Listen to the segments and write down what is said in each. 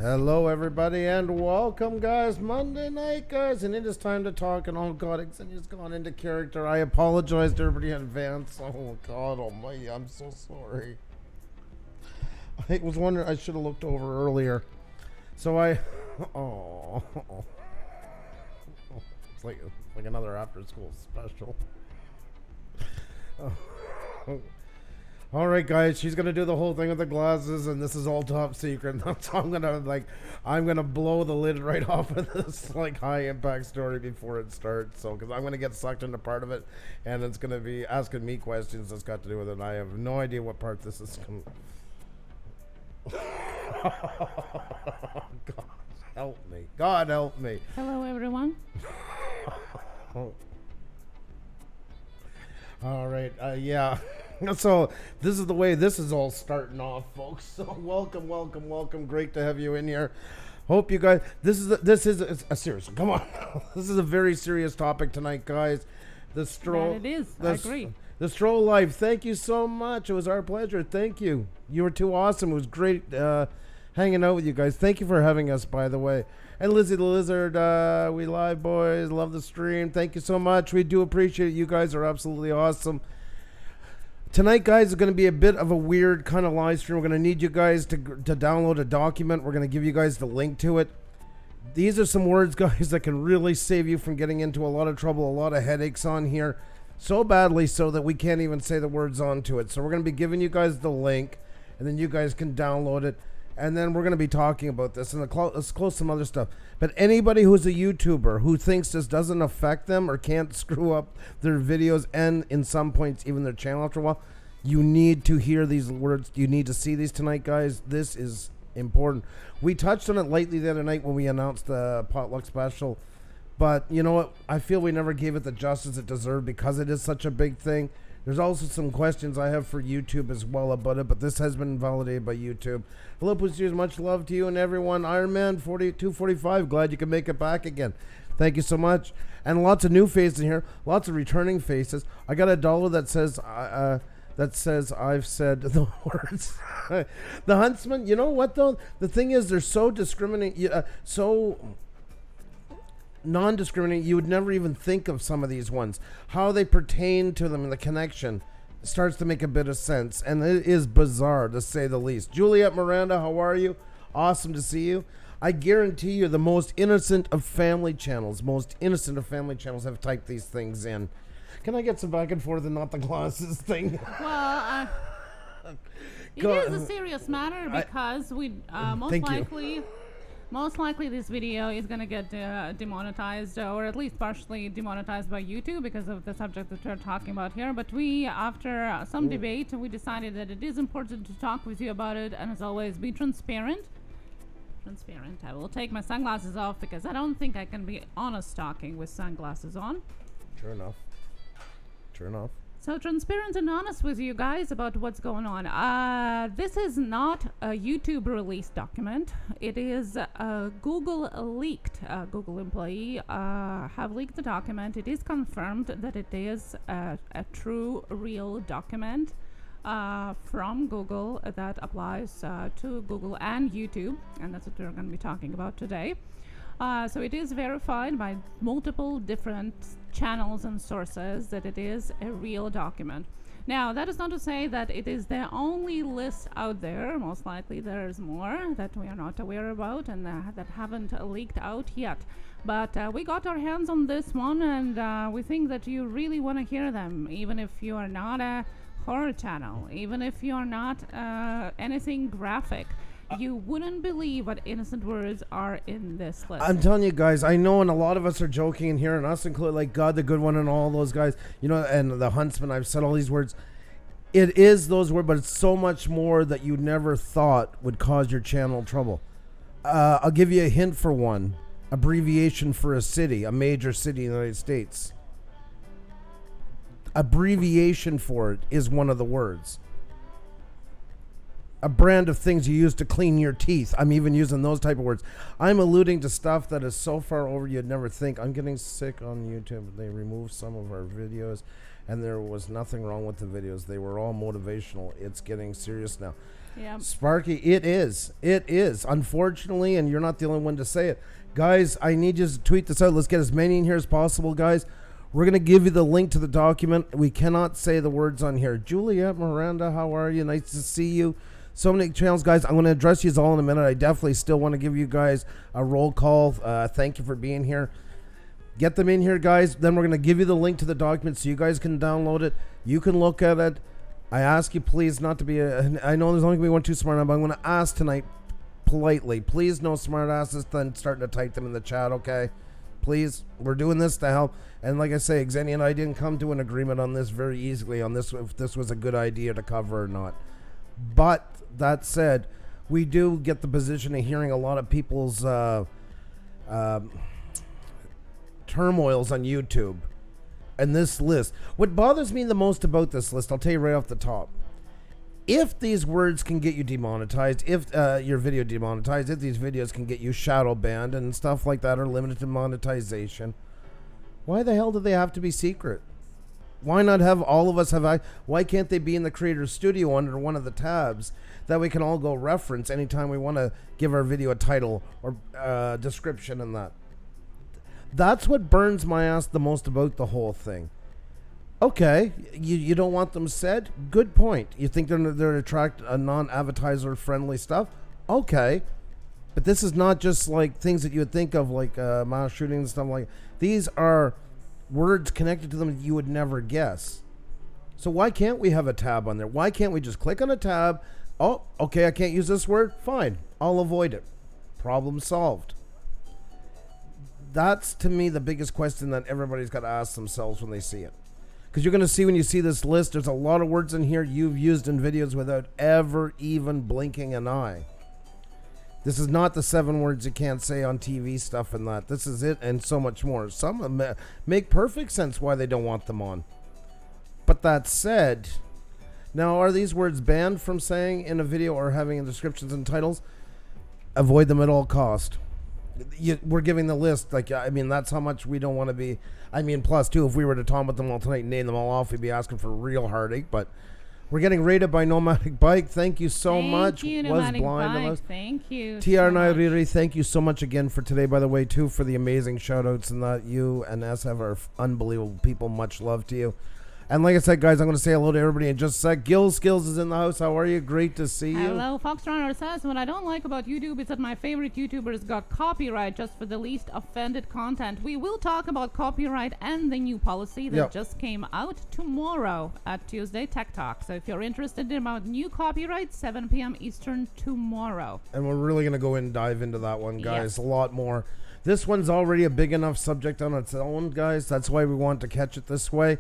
Hello everybody and welcome guys. Monday night guys, and it is time to talk. And oh god, Xenia's gone into character. I apologize to everybody in advance. Oh god almighty, I'm so sorry. I was wondering, I should have looked over earlier. So it's like another after school special. All right, guys, she's gonna do the whole thing with the glasses, and this is all top secret. So I'm gonna blow the lid right off of this high impact story before it starts. So, because I'm gonna get sucked into part of it, and it's gonna be asking me questions that's got to do with it. And I have no idea what part this is. God help me! God help me! Hello, everyone. All right, yeah. So this is the way this is all starting off, folks. So welcome. Great to have you in here. Hope you guys. This is a serious. Come on, this is a very serious topic tonight, guys. The stroll. That it is. I agree. The stroll live. Thank you so much. It was our pleasure. Thank you. You were too awesome. It was great hanging out with you guys. Thank you for having us, by the way. And Lizzie the Lizard, we live boys. Love the stream. Thank you so much. We do appreciate it. You guys are absolutely awesome. Tonight, guys, is going to be a bit of a weird kind of live stream. We're going to need you guys to download a document. We're going to give you guys the link to it. These are some words, guys, that can really save you from getting into a lot of trouble, a lot of headaches on here. So badly so that we can't even say the words onto it. So we're going to be giving you guys the link, and then you guys can download it. And then we're going to be talking about this, and let's close some other stuff. But anybody who's a YouTuber who thinks this doesn't affect them or can't screw up their videos and in some points even their channel after a while, you need to hear these words. You need to see these tonight, guys. This is important. We touched on it lightly the other night when we announced the potluck special. But you know what? I feel we never gave it the justice it deserved because it is such a big thing. There's also some questions I have for YouTube as well about it, but this has been validated by YouTube. Hello, Pusa. Much love to you and everyone. Iron Man 4245. Glad you can make it back again. Thank you so much. And lots of new faces in here. Lots of returning faces. I got a dollar that says I've said the words. The Huntsman. You know what though? The thing is, they're so discriminating. So non-discriminating, you would never even think of some of these ones. How they pertain to them and the connection starts to make a bit of sense, and it is bizarre to say the least. Juliet Miranda, how are you? Awesome to see you. I guarantee you the most innocent of family channels have typed these things in. Can I get some back and forth and not the glasses thing? Well, it is a serious matter because most likely this video is going to get demonetized or at least partially demonetized by YouTube because of the subject that we're talking about here. But we, after some debate, we decided that it is important to talk with you about it, and as always, be transparent. I will take my sunglasses off because I don't think I can be honest talking with sunglasses on. Sure enough. So transparent and honest with you guys about what's going on. This is not a YouTube release document. It is Google leaked. Google employee have leaked the document. It is confirmed that it is a true, real document from Google that applies to Google and YouTube, and that's what we're going to be talking about today. So it is verified by multiple different channels and sources that it is a real document. Now, that is not to say that it is the only list out there. Most likely there's more that we are not aware about and that haven't leaked out yet. But we got our hands on this one, and we think that you really want to hear them, even if you are not a horror channel, even if you are not anything graphic. You wouldn't believe what innocent words are in this list. I'm telling you guys, I know, and a lot of us are joking in here, and us included, like God the Good One and all those guys, you know, and the Huntsman. I've said all these words. It is those words, but it's so much more that you never thought would cause your channel trouble. I'll give you a hint for one. Abbreviation for a city, a major city in the United States. Abbreviation for it is one of the words. A brand of things you use to clean your teeth. I'm even using those type of words. I'm alluding to stuff that is so far over you'd never think. I'm getting sick on YouTube. They removed some of our videos, and there was nothing wrong with the videos. They were all motivational. It's getting serious now. Yeah. Sparky, it is. It is. Unfortunately, and you're not the only one to say it. Guys, I need you to tweet this out. Let's get as many in here as possible, guys. We're going to give you the link to the document. We cannot say the words on here. Juliet, Miranda, how are you? Nice to see you. So many channels, guys. I'm going to address you all in a minute. I definitely still want to give you guys a roll call. Thank you for being here. Get them in here, guys. Then we're going to give you the link to the document so you guys can download it. You can look at it. I ask you, please, not to be I know there's only going to be one too smart, but I'm going to ask tonight politely. Please, no smart asses then starting to type them in the chat, okay? Please. We're doing this to help. And like I say, Xenia and I didn't come to an agreement on this very easily, on this, if this was a good idea to cover or not. But that said, we do get the position of hearing a lot of people's turmoils on YouTube. And this list, what bothers me the most about this list, I'll tell you right off the top. If these words can get you demonetized, if your video demonetized, if these videos can get you shadow banned and stuff like that, or limited to monetization, why the hell do they have to be secret? Why not have all of us have? Why can't they be in the creator's studio under one of the tabs that we can all go reference anytime we want to give our video a title or description and that? That's what burns my ass the most about the whole thing. Okay, you don't want them said? Good point. You think they're attract a non-advertiser friendly stuff? Okay. But this is not just like things that you would think of, like mass shooting and stuff like that. These are words connected to them that you would never guess. So why can't we have a tab on there? Why can't we just click on a tab? Oh, okay, I can't use this word? Fine, I'll avoid it. Problem solved. That's, to me, the biggest question that everybody's got to ask themselves when they see it. Because you're going to see when you see this list, there's a lot of words in here you've used in videos without ever even blinking an eye. This is not the 7 words you can't say on TV stuff and that. This is it and so much more. Some make perfect sense why they don't want them on. But that said, now are these words banned from saying in a video or having in descriptions and titles? Avoid them at all cost. We're giving the list, like, I mean, that's how much we don't want to be. I mean, plus, too, if we were to talk about them all tonight and name them all off, we'd be asking for real heartache. But we're getting rated by Nomadic Bike. Thank you so much. Thank you, Nomadic Bike. Thank you. TR Nairiri, thank you so much again for today, by the way, too, for the amazing shout-outs and that. You and SF are unbelievable people. Much love to you. And like I said, guys, I'm going to say hello to everybody in just a sec. Gil Skills is in the house. How are you? Great to see you. Hello. Foxrunner says, what I don't like about YouTube is that my favorite YouTubers got copyright just for the least offended content. We will talk about copyright and the new policy that just came out tomorrow at Tuesday Tech Talk. So if you're interested in about new copyright, 7 p.m. Eastern tomorrow. And we're really going to go in and dive into that one, guys. Yes. A lot more. This one's already a big enough subject on its own, guys. That's why we want to catch it this way.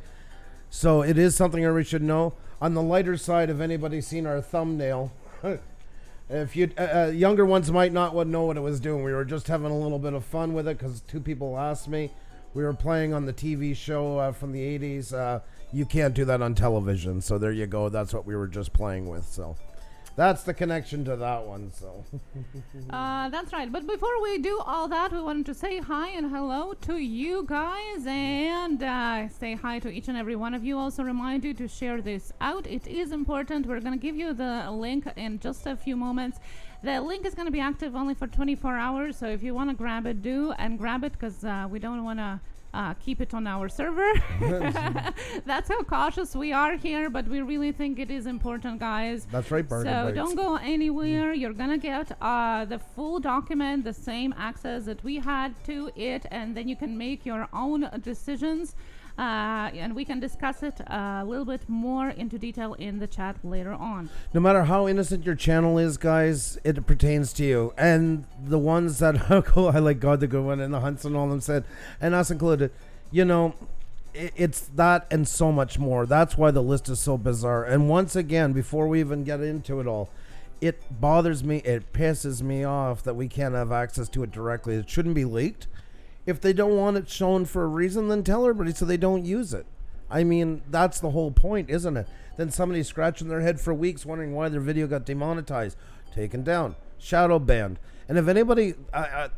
So it is something everybody should know. On the lighter side, if anybody's seen our thumbnail, if you younger ones might not know what it was doing. We were just having a little bit of fun with it because 2 people asked me. We were playing on the TV show from the 80s. You can't do that on television. So there you go. That's what we were just playing with. So that's the connection to that one. So that's right. But before we do all that, we wanted to say hi and hello to you guys and say hi to each and every one of you. Also remind you to share this out. It is important. We're going to give you the link in just a few moments. The link is going to be active only for 24 hours. So if you want to grab it, do and grab it because we don't want to keep it on our server. That's how cautious we are here, but we really think it is important, guys. That's right, Bargain So Bites. don't go anywhere. You're gonna get the full document, the same access that we had to it, and then you can make your own decisions. And we can discuss it a little bit more into detail in the chat later on. No matter how innocent your channel is, guys, it pertains to you. And the ones that go, I like God the Good One and the Hunts and all them said, and us included, you know, it's that and so much more. That's why the list is so bizarre. And once again, before we even get into it all, it bothers me, it pisses me off that we can't have access to it directly. It shouldn't be leaked. If they don't want it shown for a reason, then tell everybody so they don't use it. I mean, that's the whole point, isn't it? Then somebody's scratching their head for weeks wondering why their video got demonetized, taken down, shadow banned. And if anybody, a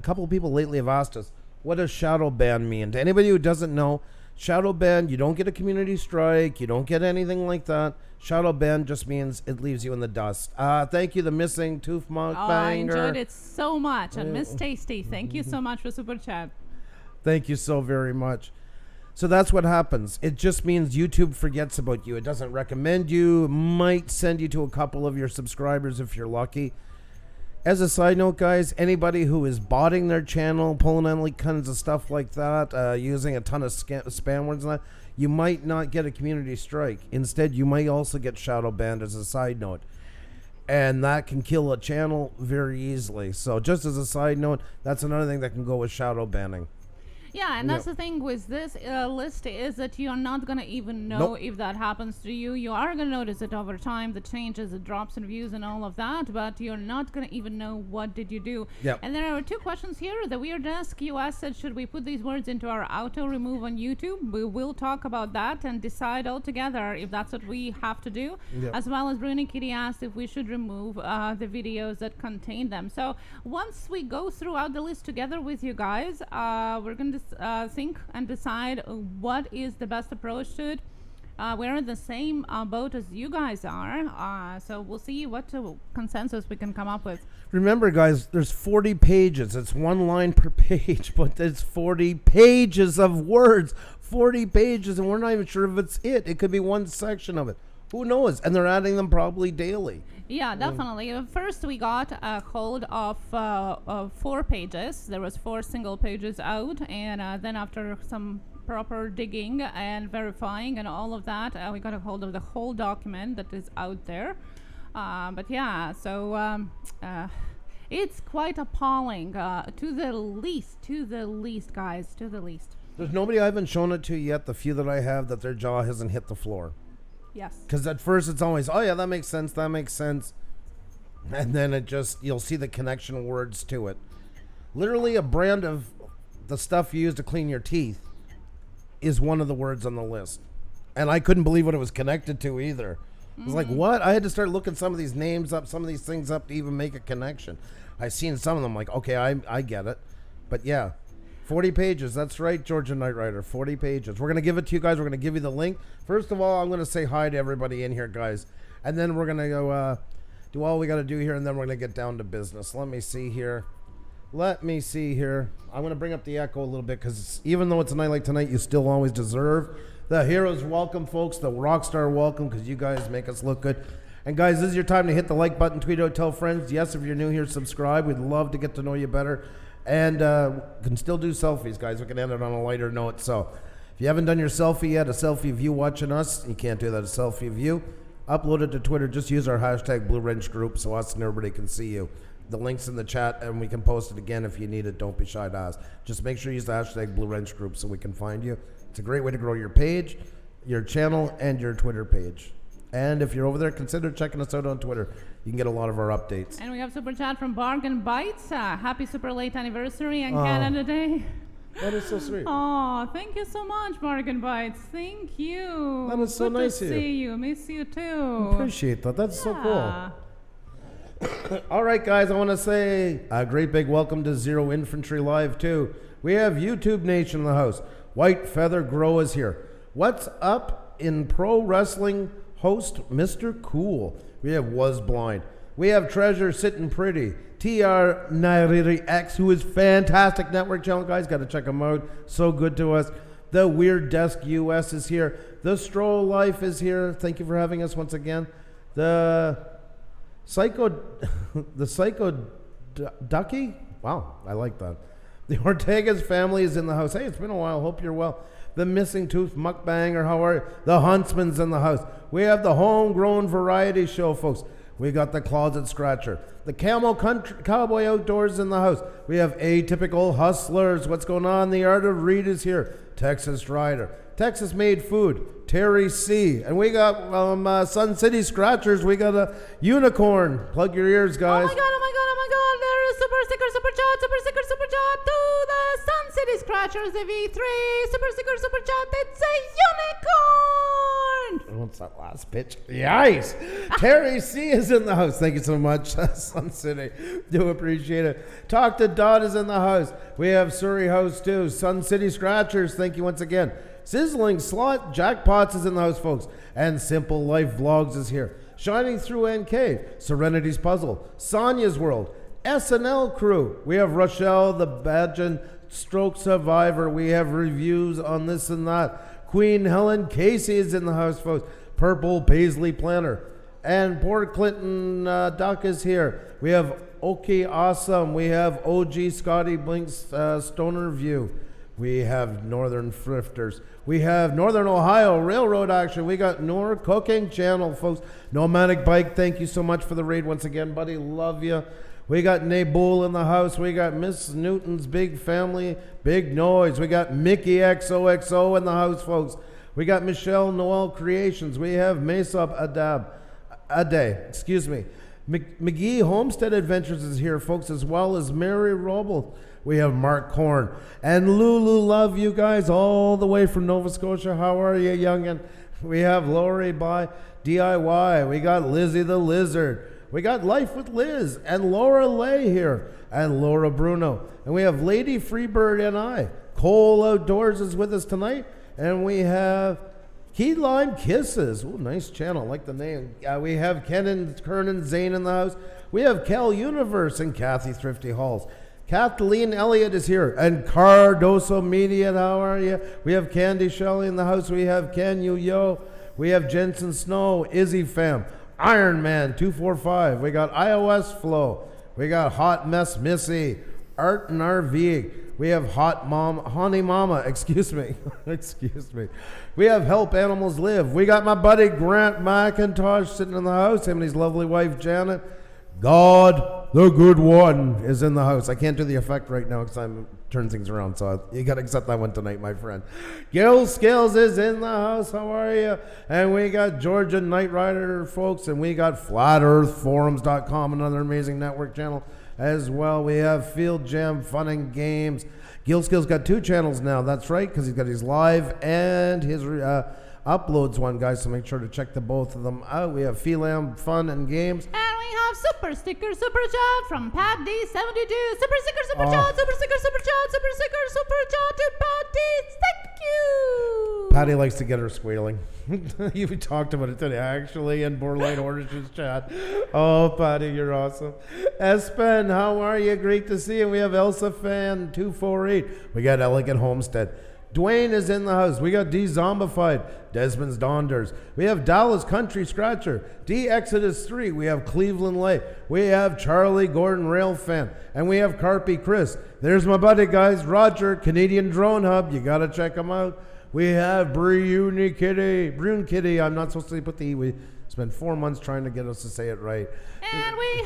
couple of people lately have asked us, what does shadow ban mean? To anybody who doesn't know, Shadow ban, you don't get a community strike. You don't get anything like that. Shadow ban just means it leaves you in the dust. Thank you, the missing tooth mukbanger. I enjoyed it so much. And Miss Tasty, thank you so much for super chat. Thank you so very much. So that's what happens. It just means YouTube forgets about you. It doesn't recommend you. Might send you to a couple of your subscribers if you're lucky. As a side note, guys, anybody who is botting their channel, pulling on like kinds of stuff like that, using a ton of spam words and that, you might not get a community strike. Instead, you might also get shadow banned as a side note. And that can kill a channel very easily. So just as a side note, that's another thing that can go with shadow banning. Yeah, and that's the thing with this list is that you're not going to even know if that happens to you. You are going to notice it over time, the changes, the drops in views and all of that, but you're not going to even know what did you do. Yep. And there are 2 questions here. The Weird Desk US said, should we put these words into our auto remove on YouTube? We will talk about that and decide all together if that's what we have to do. Yep. As well as Bruni Kitty asked if we should remove the videos that contain them. So once we go throughout the list together with you guys, we're going to think and decide what is the best approach to it. We're in the same boat as you guys are, so we'll see what consensus we can come up with. Remember, guys, there's 40 pages. It's 1 line per page, but there's 40 pages of words. 40 pages, and we're not even sure if it's it. It could be one section of it. Who knows? And they're adding them probably daily. Yeah, definitely. First, we got a hold of 4 pages. There was 4 single pages out, and then after some proper digging and verifying and all of that, we got a hold of the whole document that is out there. But yeah, so it's quite appalling, to the least, guys, to the least. There's nobody I haven't shown it to yet, the few that I have, that their jaw hasn't hit the floor. Yes. Because at first it's always, oh yeah, that makes sense. And then it just, you'll see the connection words to it. Literally a brand of the stuff you use to clean your teeth is one of the words on the list. And I couldn't believe what it was connected to either. It was like, what? I had to start looking some of these names up, some of these things up to even make a connection. I've seen some of them like, okay, I get it. But yeah. 40 pages. That's right, Georgia Knight Rider. 40 pages. We're going to give it to you guys. We're going to give you the link. First of all, I'm going to say hi to everybody in here, guys. And then we're going to go do all we got to do here, and then we're going to get down to business. Let me see here. I'm going to bring up the echo a little bit because even though it's a night like tonight, you still always deserve the heroes welcome, folks. The rock star welcome, because you guys make us look good. And guys, this is your time to hit the like button, tweet out, tell friends. Yes, if you're new here, subscribe. We'd love to get to know you better. And can still do selfies, guys. We can end it on a lighter note. So if you haven't done your selfie yet, a selfie of you watching us, you can't do that, a selfie of you. Upload it to Twitter. Just use our hashtag Blue Wrench Group so us and everybody can see you. The link's in the chat, and we can post it again if you need it. Don't be shy to ask. Just make sure you use the hashtag Blue Wrench Group so we can find you. It's a great way to grow your page, your channel, and your Twitter page. And if you're over there, consider checking us out on Twitter. You can get a lot of our updates. And we have super chat from Bargain Bites. Happy super late anniversary on Canada Day. That is so sweet. Oh, thank you so much, Bargain Bites. Thank you. That is so nice of you. Good to see you. Miss you too. Appreciate that. That's so cool. All right, guys, I want to say a great big welcome to Zero Infantry Live, too. We have YouTube Nation in the house. White Feather Grow is here. What's up in pro wrestling? Host Mr. Cool. We have Was Blind. We have Treasure Sitting Pretty. TR Nairiri X, who is fantastic network channel, guys. Got to check him out. So good to us. The Weird Desk US is here. The Stroll Life is here. Thank you for having us once again. The Psycho Ducky. Wow, I like that. The Ortega's family is in the house. Hey, it's been a while. Hope you're well. The Missing Tooth Mukbanger, how are you? The Huntsman's in the house. We have the Homegrown Variety Show, folks. We got the Closet Scratcher. The Cowboy Outdoors in the house. We have Atypical Hustlers. What's going on? The Art of Read is here. Texas Rider. Texas Made Food. Terry C. And we got Sun City Scratchers. We got a Unicorn. Plug your ears, guys. Oh my god. There is super sticker, super chat to the Sun City Scratchers, the V3. Super sticker, super chat. It's a unicorn. What's that last pitch? Yikes. Terry C is in the house. Thank you so much, Sun City. Do appreciate it. Talk to Dot is in the house. We have Surrey House too. Sun City Scratchers. Thank you once again. Sizzling Slot Jackpots is in the house, folks. And Simple Life Vlogs is here. Shining Through NK, Serenity's Puzzle, Sonia's World, SNL Crew. We have Rochelle, the Badgen Stroke Survivor. We have reviews on this and that. Queen Helen Casey is in the house, folks. Purple Paisley Planner. And Port Clinton Duck is here. We have Okay Awesome. We have OG Scotty Blink's Stoner View. We have Northern Thrifters. We have Northern Ohio Railroad Action. We got Nor Cooking Channel, folks. Nomadic Bike, thank you so much for the raid once again, buddy. Love you. We got Nabul in the house. We got Miss Newton's Big Family, Big Noise. We got Mickey XOXO in the house, folks. We got Michelle Noel Creations. We have Mesop Ade. McGee Homestead Adventures is here, folks, as well as Mary Roble. We have Mark Korn. And Lulu, love you guys all the way from Nova Scotia. How are you, youngin'? We have Lori by DIY. We got Lizzie the Lizard. We got Life with Liz and Laura Lay here and Laura Bruno. And we have Lady Freebird and I. Cole Outdoors is with us tonight. And we have Key Lime Kisses. Ooh, nice channel. Like the name. We have Ken and Kernan Zane in the house. We have Kel Universe and Kathy Thrifty Halls. Kathleen Elliott is here. And Cardoso Media, how are you? We have Candy Shelley in the house. We have Ken Yo. We have Jensen Snow, Izzy Fam, Iron Man 245. We got iOS Flow. We got Hot Mess Missy, Art and RV. We have Honey Mama, excuse me. We have Help Animals Live. We got my buddy Grant McIntosh sitting in the house. Him and his lovely wife Janet. God, the good one, is in the house. I can't do the effect right now because I'm turning things around, so you got to accept that one tonight, my friend. Gil Scales is in the house. How are you? And we got Georgia Knight Rider, folks, and we got FlatEarthForums.com, another amazing network channel as well. We have Field Jam Fun and Games. Gil Skills got 2 channels now. That's right, because he's got his live and his uploads one, guys, so make sure to check the both of them out. We have Phelam Fun and Games. And we have Super Sticker Super Chat from Pat D72. Super Sticker Super Chat, Super Sticker Super Chat, Super Sticker Super Chat to Pat D. Thank you. Patty likes to get her squealing. You talked about it today, actually, in Borderline Origins chat. Oh, Patty, you're awesome. Espen, how are you? Great to see you. We have Elsa Fan 248. We got Elegant Homestead. Dwayne is in the house. We got D Zombified, Desmond's Donders. We have Dallas Country Scratcher, D Exodus 3. We have Cleveland Lake. We have Charlie Gordon Rail Fan, and we have Carpy Chris. There's my buddy, guys, Roger, Canadian Drone Hub. You gotta check him out. We have Brune Kitty. I'm not supposed to put the E. We spent 4 months trying to get us to say it right. And we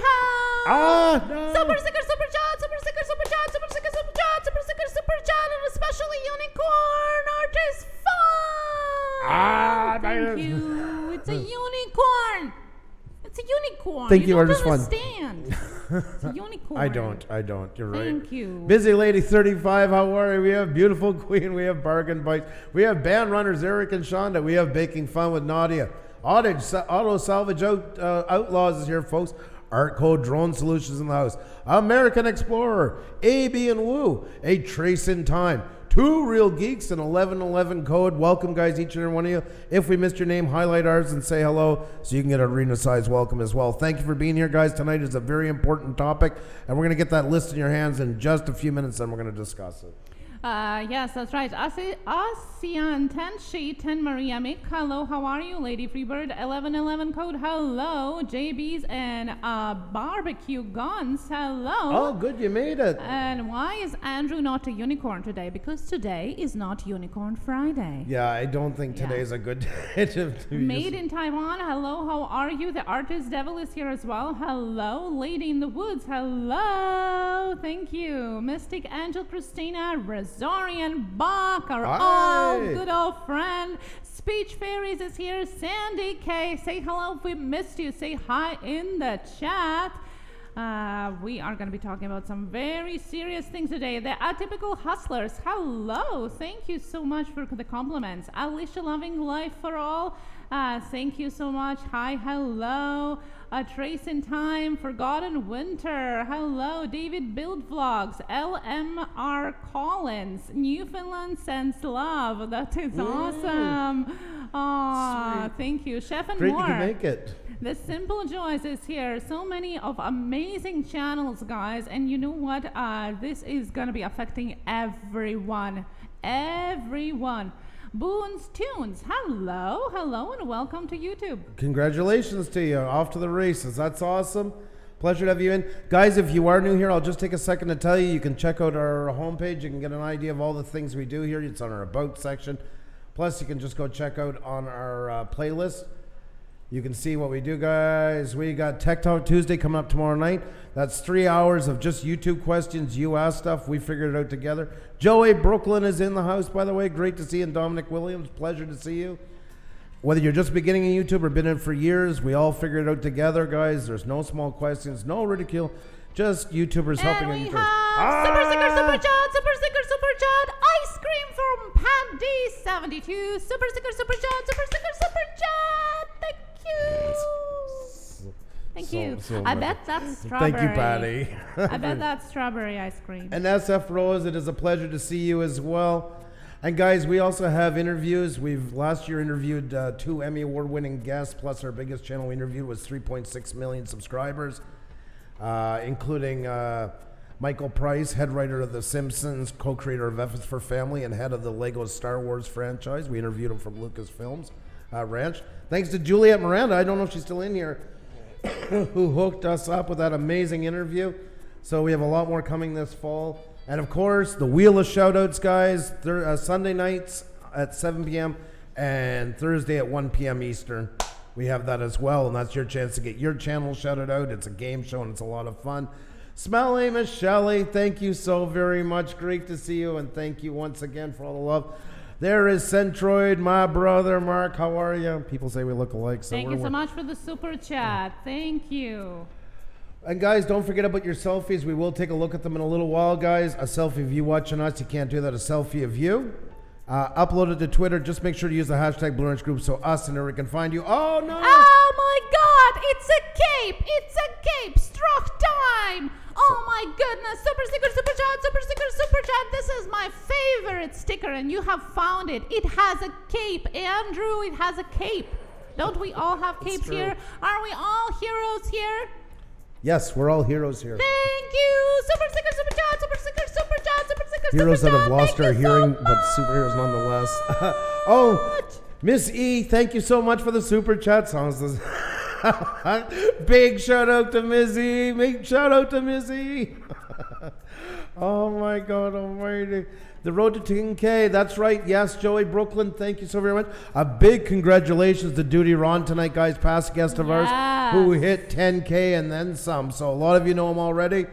have no. Super Sticker Super Chat, Super Sticker Super Chat, Super Sticker Super Chat, Super Sticker Super Chat, and especially Unicorn Artist Fun. Thank you. It's a unicorn. It's a unicorn. Thank you, Artist Fun. Understand. It's a unicorn. I don't. You're right. Thank you. Busy Lady 35, how are you? We have Beautiful Queen. We have Bargain Bites. We have Band Runners, Eric and Shonda. We have Baking Fun with Nadia. Auto Salvage Outlaws is here, folks. Art Code Drone Solutions in the house. American Explorer, AB and Woo, A Trace in Time, 2 Real Geeks, and 1111 Code. Welcome, guys, each and every one of you. If we missed your name, highlight ours and say hello so you can get an arena size welcome as well. Thank you for being here, guys. Tonight is a very important topic, and we're going to get that list in your hands in just a few minutes, and we're going to discuss it. Yes, that's right. ASEAN 10 Sheet 10 Maria Mick. Hello, how are you? Lady Freebird 1111 Code. Hello. JB's and Barbecue Guns. Hello. Oh, good, you made it. And why is Andrew not a unicorn today? Because today is not Unicorn Friday. Yeah, I don't think today's a good day to Made in Taiwan. Hello, how are you? The Artist Devil is here as well. Hello. Lady in the Woods. Hello. Thank you. Mystic Angel Christina Razorian Bach, our all good old friend. Speech Fairies is here. Sandy K, say hello if we missed you. Say hi in the chat. We are going to be talking about some very serious things today. The Atypical Hustlers. Hello. Thank you so much for the compliments. Alicia Loving Life for All. Thank you so much. Hi, hello. Trace in Time, Forgotten Winter. Hello, David Build Vlogs, LMR Collins, Newfoundland Sends Love. That is awesome. Aw, thank you. Chef and Great more. you can make it. The Simple Joys is here. So many of amazing channels, guys. And you know what? This is going to be affecting everyone. Everyone. Boons Tunes, hello, and welcome to YouTube. Congratulations to you. Off to the races. That's awesome. Pleasure to have you in. Guys, if you are new here, I'll just take a second to tell you, you can check out our homepage. You can get an idea of all the things we do here. It's on our About section. Plus, you can just go check out on our playlist. You can see what we do, guys. We got Tech Talk Tuesday coming up tomorrow night. That's 3 hours of just YouTube questions, you ask stuff. We figured it out together. Joey Brooklyn is in the house, by the way. Great to see you. And Dominic Williams, pleasure to see you. Whether you're just beginning in YouTube or been in it for years, we all figured it out together, guys. There's no small questions, no ridicule. Just YouTubers helping and we YouTubers. have Super Sticker, Super Chat, Ice Cream from Pat D72. Super Sticker, Super Chat. Thank you. Thank you. So I much. bet that's strawberry. Thank you, Patty. I bet that's strawberry ice cream. And SF Rose, it is a pleasure to see you as well. And guys, we also have interviews. We've last year interviewed 2 Emmy Award-winning guests, plus our biggest channel we interviewed was 3.6 million subscribers, including Michael Price, head writer of The Simpsons, co-creator of F is for Family, and head of the Lego Star Wars franchise. We interviewed him from Lucasfilms Ranch. Thanks to Juliet Miranda, I don't know if she's still in here, who hooked us up with that amazing interview. So we have a lot more coming this fall. And of course, the Wheel of Shoutouts, guys, Sunday nights at 7 p.m. and Thursday at 1 p.m. Eastern. We have that as well, and that's your chance to get your channel shouted out. It's a game show, and it's a lot of fun. Smelly Michelle, thank you so very much. Great to see you, and thank you once again for all the love. There is Centroid, my brother, Mark. How are you? People say we look alike. So Thank you so much for the super chat. Thank you. And guys, don't forget about your selfies. We will take a look at them in a little while, guys. A selfie of you watching us. You can't do that. A selfie of you. Upload it to Twitter. Just make sure to use the hashtag Blue Orange Group so us and Eric can find you. Oh, no. Oh, my God. It's a cape. It's a cape. Struck time. Oh, my goodness. Super sticker, super chat, super sticker, super chat. This is my favorite sticker, and you have found it. It has a cape. Andrew, it has a cape. Don't we all have capes here? Are we all heroes here? Yes, we're all heroes here. Thank you. Super sticker, super chat, super sticker, super chat, super sticker, Heroes super that chat. have lost Thank our you hearing, so but superheroes nonetheless. Oh, Miss E, thank you so much for the super chat songs. Big shout out to Miss E. Big shout out to Miss E. Oh my God almighty. The road to 10K, that's right. Yes, Joey Brooklyn, thank you so very much. A big congratulations to Duty Ron tonight, guys, past guest of ours, who hit 10K and then some. So a lot of you know him already.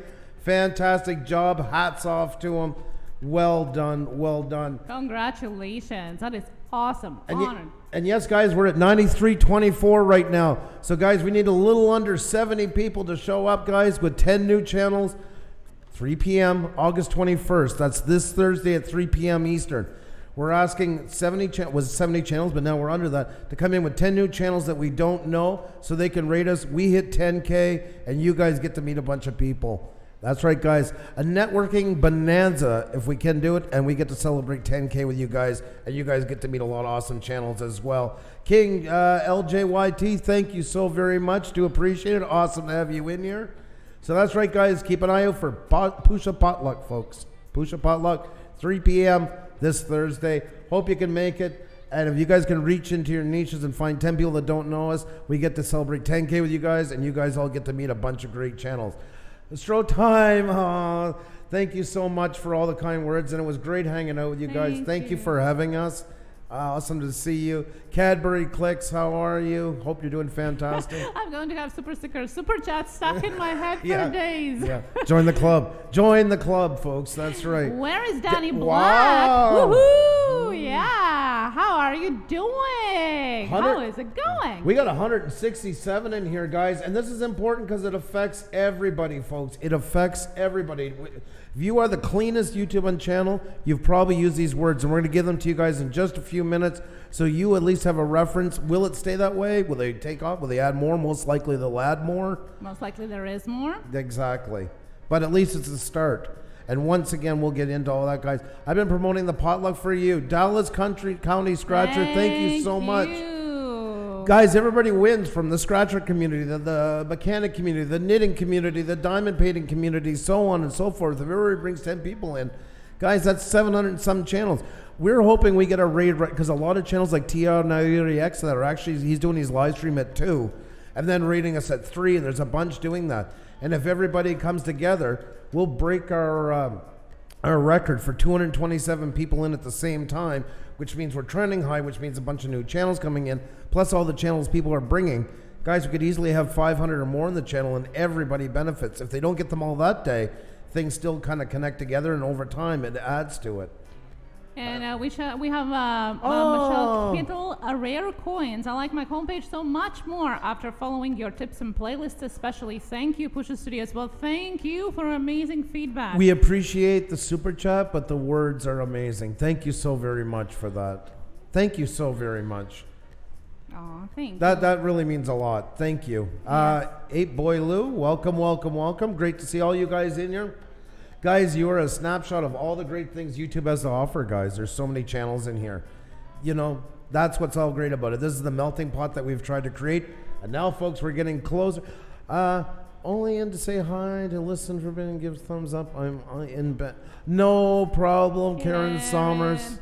Fantastic job. Hats off to him. Well done. Well done. Congratulations. That is awesome. Honored. And yes, guys, we're at 9324 right now. So, guys, we need a little under 70 people to show up, guys, with 10 new channels. 3 p.m. August 21st. That's this Thursday at 3 p.m. Eastern. We're asking 70 channels, but now we're under that, to come in with 10 new channels that we don't know so they can rate us. We hit 10K, and you guys get to meet a bunch of people. That's right, guys. A networking bonanza, if we can do it, and we get to celebrate 10K with you guys, and you guys get to meet a lot of awesome channels as well. King LJYT, thank you so very much. Do appreciate it. Awesome to have you in here. So that's right, guys. Keep an eye out for Pusa Potluck, folks. Pusa Potluck, 3 p.m. this Thursday. Hope you can make it. And if you guys can reach into your niches and find 10 people that don't know us, we get to celebrate 10K with you guys, and you guys all get to meet a bunch of great channels. Stro time. Thank you so much for all the kind words, and it was great hanging out with you guys. Thank you for having us. Awesome to see you. Cadbury Clicks, how are you? Hope you're doing fantastic. I'm going to have super stickers, super chats stuck in my head for days. Yeah. Join the club. Join the club, folks. That's right. Where is Danny Black? Wow. Woohoo! yeah. How are you doing? How is it going? We got 167 in here, guys, and this is important because it affects everybody, folks. It affects everybody. If you are the cleanest YouTube channel, you've probably used these words, and we're going to give them to you guys in just a few minutes, so you at least have a reference. Will it stay that way? Will they take off? Will they add more? Most likely they'll add more. Most likely there is more. Exactly. But at least it's a start. And once again, we'll get into all that, guys. I've been promoting the potluck for you. Dallas County Scratcher, thank you so much. Guys, everybody wins from the Scratcher community, the mechanic community, the knitting community, the diamond painting community, so on and so forth. If everybody brings 10 people in, guys, that's 700 and some channels. We're hoping we get a raid, because a lot of channels like TR9X that are actually, he's doing his live stream at 2, and then rating us at 3, and there's a bunch doing that. And if everybody comes together, we'll break our record for 227 people in at the same time, which means we're trending high, which means a bunch of new channels coming in, plus all the channels people are bringing. Guys, we could easily have 500 or more in the channel, and everybody benefits. If they don't get them all that day, things still kind of connect together, and over time, it adds to it. And we have Michelle Kittle, rare coins. I like my homepage so much more after following your tips and playlists, especially. Thank you, Puša Studio, as well. Thank you for amazing feedback. We appreciate the super chat, but the words are amazing. Thank you so very much for that. Thank you so very much. Oh, thank you. That really means a lot. Thank you. Yes. 8 Boy Lou, welcome. Great to see all you guys in here. Guys, you are a snapshot of all the great things YouTube has to offer, guys. There's so many channels in here. You know, that's what's all great about it. This is the melting pot that we've tried to create. And now, folks, we're getting closer. Only in to say hi, to listen for and give thumbs up. I'm in bed. No problem, Karen Sommers.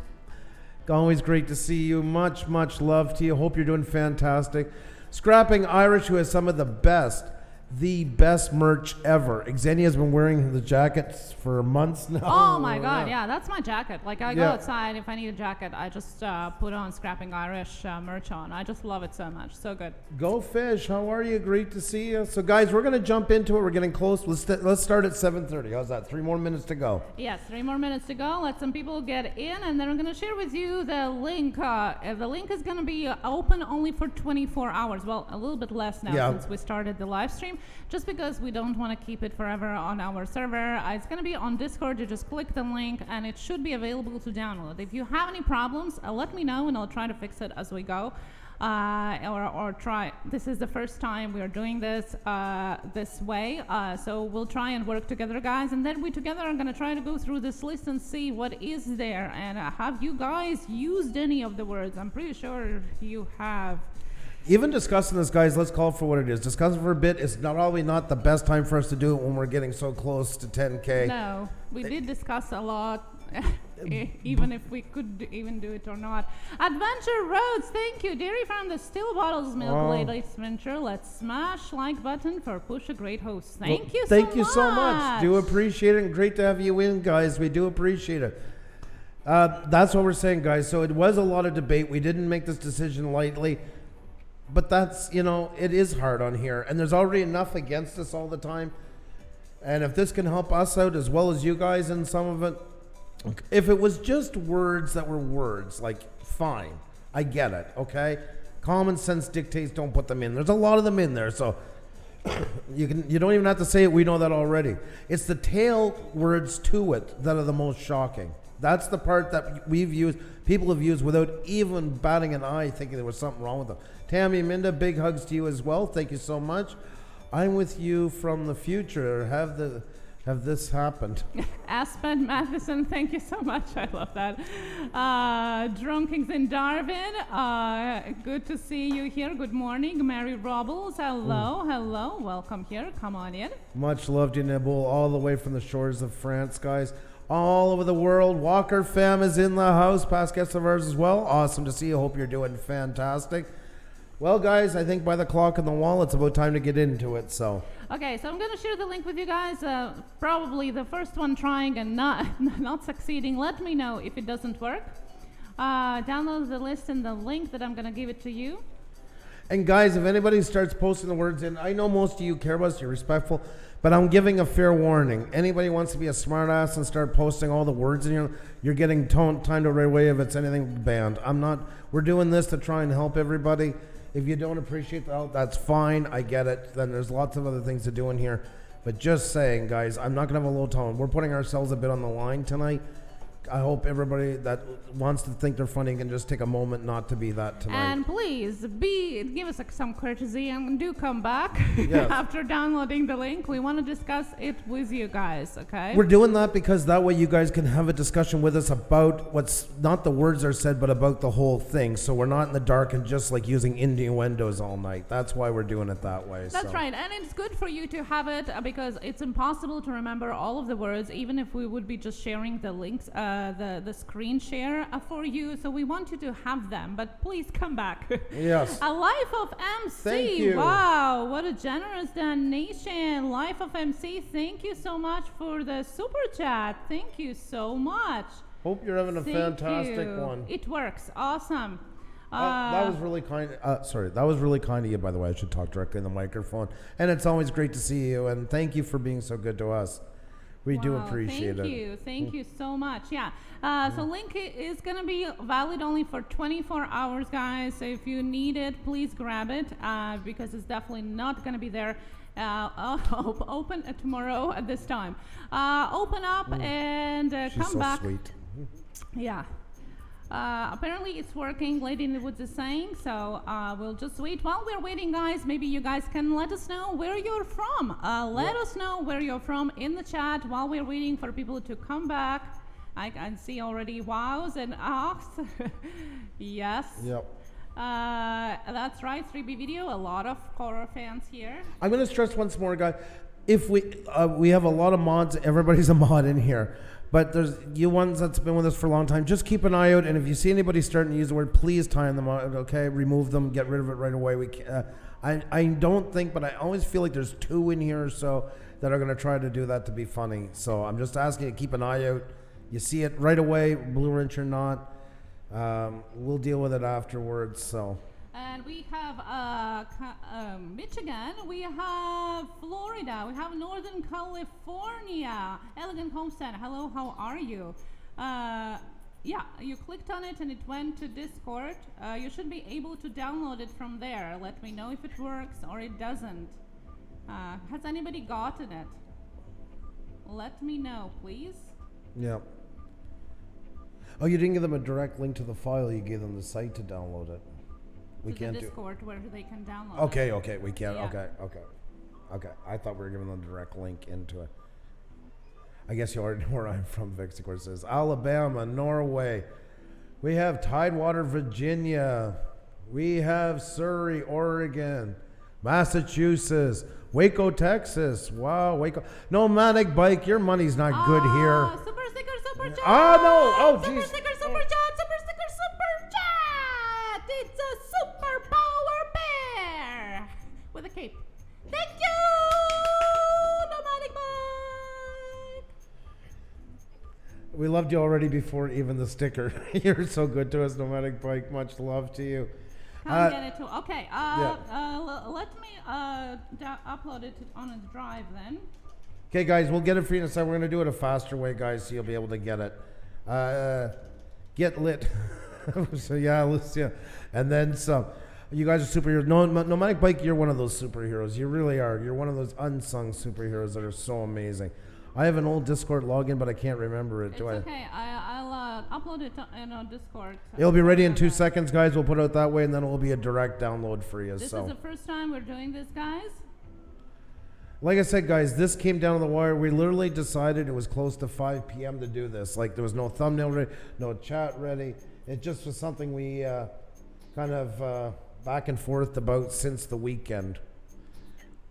Always great to see you. Much love to you. Hope you're doing fantastic. Scrapping Irish, who has some of the best merch ever. Xenia has been wearing the jackets for months now. Oh my God, yeah, that's my jacket. Like I go outside, if I need a jacket, I just put on Scrapping Irish merch on. I just love it so much. So good. Go Fish, how are you? Great to see you. So guys, we're going to jump into it. We're getting close. Let's start at 7:30. How's that? 3 more minutes to go. Yes, 3 more minutes to go. Let some people get in, and then I'm going to share with you the link. The link is going to be open only for 24 hours. Well, a little bit less now since we started the live stream. Just because we don't want to keep it forever on our server. It's going to be on Discord. You just click the link and it should be available to download. If you have any problems, let me know and I'll try to fix it as we go. Or try. This is the first time we are doing this this way. So we'll try and work together, guys. And then we together are going to try to go through this list and see what is there. And have you guys used any of the words? I'm pretty sure you have. Even discussing this, guys, let's call it for what it is. Discussing for a bit is probably not the best time for us to do it when we're getting so close to 10K. No, we did discuss a lot, even if we could even do it or not. Adventure Roads, thank you. Dairy Farm, the still bottles milk, ladies Venture. Let's smash like button for Puša, great host. Thank you so much. Do appreciate it, and great to have you in, guys. We do appreciate it. That's what we're saying, guys. So it was a lot of debate. We didn't make this decision lightly. But that's, it is hard on here. And there's already enough against us all the time. And if this can help us out as well as you guys in some of it, if it was just words that were words, like, fine. I get it, okay? Common sense dictates don't put them in. There's a lot of them in there, so you don't even have to say it. We know that already. It's the tail words to it that are the most shocking. That's the part that people have used without even batting an eye, thinking there was something wrong with them. Tammy Minda, big hugs to you as well. Thank you so much. I'm with you from the future. Have this happened? Aspen Matheson, thank you so much. I love that. Drunkings in Darwin, good to see you here. Good morning. Mary Robles, hello. Welcome here. Come on in. Much love to you, Nibble, all the way from the shores of France, guys. All over the world. Walker fam is in the house. Past guests of ours as well. Awesome to see you. Hope you're doing fantastic. Well, guys, I think by the clock on the wall, it's about time to get into it. Okay, so I'm going to share the link with you guys. Probably the first one trying and not succeeding. Let me know if it doesn't work. Download the list and the link that I'm going to give it to you. And guys, if anybody starts posting the words in, I know most of you care about us, you're respectful. But I'm giving a fair warning. Anybody wants to be a smartass and start posting all the words in you're getting timed right away if it's anything banned. I'm not. We're doing this to try and help everybody. If you don't appreciate that, that's fine. I get it. Then there's lots of other things to do in here. But just saying, guys, I'm not going to have a low tone. We're putting ourselves a bit on the line tonight. I hope everybody that wants to think they're funny can just take a moment not to be that tonight. And please give us some courtesy and do come back Yes. after downloading the link. We want to discuss it with you guys, okay? We're doing that because that way you guys can have a discussion with us about what's not the words are said, but about the whole thing. So we're not in the dark and just like using innuendos all night. That's why we're doing it that way. That's right. And it's good for you to have it because it's impossible to remember all of the words, even if we would be just sharing the links, the screen share for you. So we want you to have them, but please come back. Yes. A Life of MC. Thank you. Wow, what a generous donation. Life of MC, thank you so much for the super chat. Thank you so much. Hope you're having a fantastic you. one. It works. Awesome. That was really kind. That was really kind of you, by the way. I should talk directly in the microphone. And it's always great to see you. And thank you for being so good to us. We do appreciate it. Thank you so much. Yeah. So link is going to be valid only for 24 hours, guys. So if you need it, please grab it because it's definitely not going to be there. Open tomorrow at this time. Open up and She's come so back. Sweet. Yeah. Apparently it's working, Lady in the Woods is saying, so we'll just wait. While we're waiting, guys, maybe you guys can let us know where you're from. Let us know where you're from in the chat while we're waiting for people to come back. I can see already wows and ahs. Yes. Yep. That's right, 3B video, a lot of horror fans here. I'm going to stress once more, guys. If we have a lot of mods, everybody's a mod in here. But there's you ones that's been with us for a long time. Just keep an eye out, and if you see anybody starting to use the word, please time them out. Okay, remove them, get rid of it right away. I don't think, but I always feel like there's 2 in here or so that are going to try to do that to be funny. So I'm just asking you to keep an eye out. You see it right away, Blue Wrench or not. We'll deal with it afterwards. So. And we have Michigan, we have Florida, we have Northern California, Elegant Homestead. Hello, how are you? Yeah, you clicked on it and it went to Discord. You should be able to download it from there. Let me know if it works or it doesn't. Has anybody gotten it? Let me know, please. Yeah. Oh, you didn't give them a direct link to the file. You gave them the site to download it. We can't do Discord where they can download it. Okay, we can't. Yeah. Okay. I thought we were giving them a direct link into it. I guess you already know where I'm from, Vix. Of course, says Alabama, Norway. We have Tidewater, Virginia. We have Surrey, Oregon, Massachusetts, Waco, Texas. Wow, Waco. Nomadic Bike, your money's not good here. Super sticker, super chat. Oh, no. Oh, super jeez. sticker, super chat. Super sticker, super chat. It's a super power bear with a cape. Thank you, Nomadic Bike. We loved you already before even the sticker. You're so good to us, Nomadic Bike. Much love to you. Can't get it too. Okay. Let me upload it on a drive then. Okay, guys, we'll get it for you in a second. We're going to do it a faster way, guys, so you'll be able to get it. Get lit. So, yeah, Lucia. And then some. You guys are superheroes. Nomadic Bike, you're one of those superheroes. You really are. You're one of those unsung superheroes that are so amazing. I have an old Discord login, but I can't remember it. It's okay. I'll upload it on Discord. It'll be ready in 2 seconds, guys. We'll put it out that way, and then it will be a direct download for you. This is the first time we're doing this, guys. Like I said, guys, this came down to the wire. We literally decided it was close to 5 p.m. to do this. Like, there was no thumbnail ready, no chat ready. It just was something we kind of back and forth about since the weekend.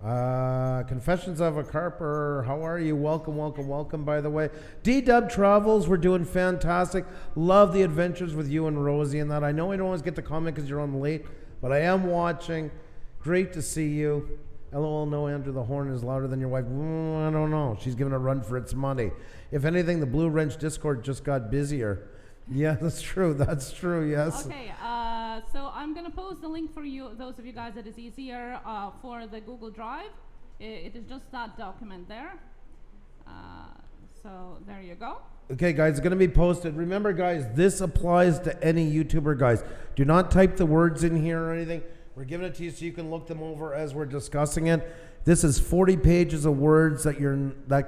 Confessions of a Carper. How are you? Welcome, by the way. D-Dub Travels, we're doing fantastic. Love the adventures with you and Rosie and that. I know I don't always get to comment because you're on late, but I am watching. Great to see you. LOL, no, Andrew, the horn is louder than your wife. I don't know. She's giving a run for its money. If anything, the Blue Wrench Discord just got busier. Yeah, that's true. That's true, yes. Okay, so I'm going to post the link for you, those of you guys that is easier for the Google Drive. It is just that document there. So there you go. Okay, guys, it's going to be posted. Remember, guys, this applies to any YouTuber, guys. Do not type the words in here or anything. We're giving it to you so you can look them over as we're discussing it. This is 40 pages of words that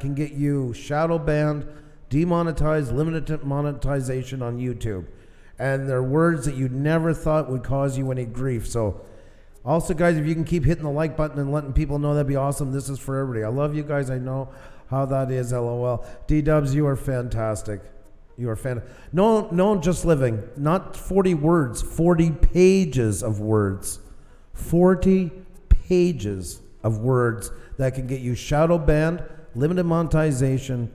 can get you shadow banned, demonetized, limited monetization on YouTube. And they're words that you never thought would cause you any grief. So also, guys, if you can keep hitting the like button and letting people know, that'd be awesome. This is for everybody. I love you guys. I know how that is, LOL. D-Dubs, you are fantastic. You are No, just living. Not 40 words, 40 pages of words. 40 pages of words that can get you shadow banned, limited monetization,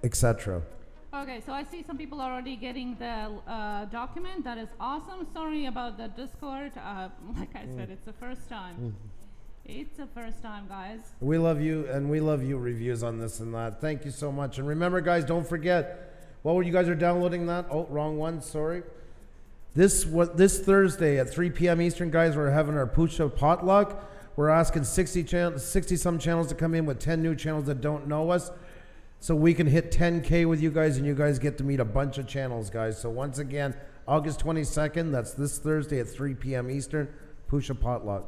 etc. Okay, so I see some people already getting the document. That is awesome. Sorry about the Discord. Like I said, it's the first time. It's the first time, guys. We love you, and we love you reviews on this and that. Thank you so much. And remember, guys, don't forget, while you guys are downloading that, oh, wrong one, sorry. This Thursday at 3 p.m. Eastern, guys, we're having our Pusa potluck. We're asking 60-some channels to come in with 10 new channels that don't know us, so we can hit 10K with you guys, and you guys get to meet a bunch of channels, guys. So once again, August 22nd, that's this Thursday at 3 p.m. Eastern, Pusa potluck.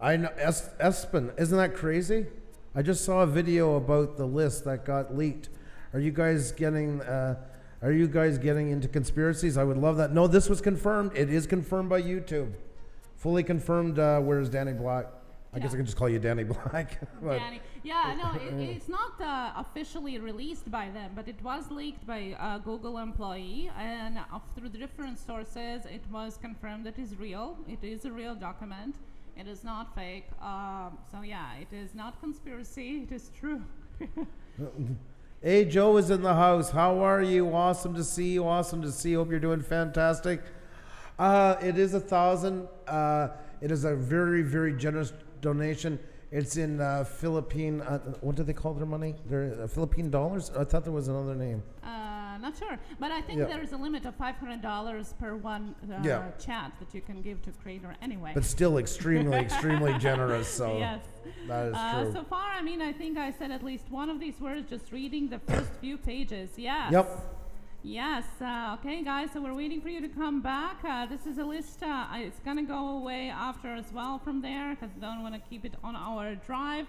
I know, Espen, isn't that crazy? I just saw a video about the list that got leaked. Are you guys getting into conspiracies? I would love that. No, this was confirmed. It is confirmed by YouTube. Fully confirmed. Where's Danny Black? I guess I can just call you Danny Black. Danny. Yeah, no, it's not officially released by them, but it was leaked by a Google employee, and through the different sources, it was confirmed that it is real. It is a real document. It is not fake. So yeah, it is not conspiracy. It is true. Hey, Joe is in the house. How are you? Awesome to see you. Awesome to see you. Hope you're doing fantastic. It is 1,000. It is a very, very generous donation. It's in Philippine. What do they call their money? They're Philippine dollars. I thought there was another name. Not sure, but I think there is a limit of $500 per one chat that you can give to creator anyway. But still extremely, extremely generous. So yes, that is true. So far, I mean, I think I said at least one of these words just reading the first few pages. Yes. Yep. Yes. Okay, guys. So we're waiting for you to come back. This is a list. It's gonna go away after as well from there because I don't want to keep it on our drive.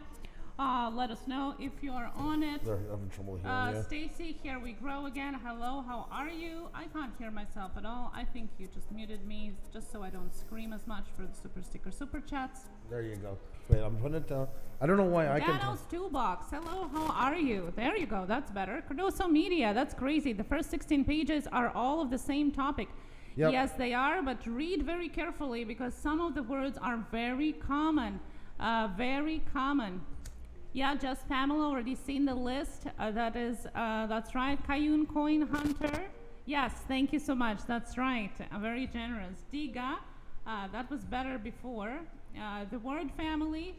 Let us know if you're on it. They're having trouble hearing you. Stacy, here we grow again. Hello, how are you? I can't hear myself at all. I think you just muted me just so I don't scream as much for the super sticker super chats. There you go. Wait, I'm putting it down. I don't know why I can. Dano's Toolbox. Hello, how are you? There you go. That's better. Cardoso Media. That's crazy. The first 16 pages are all of the same topic. Yep. Yes, they are, but read very carefully because some of the words are very common. Very common. Yeah, just Pamela already seen the list. That's right. Kayun Coin Hunter. Yes, thank you so much. That's right. Very generous. Diga, that was better before. The word family.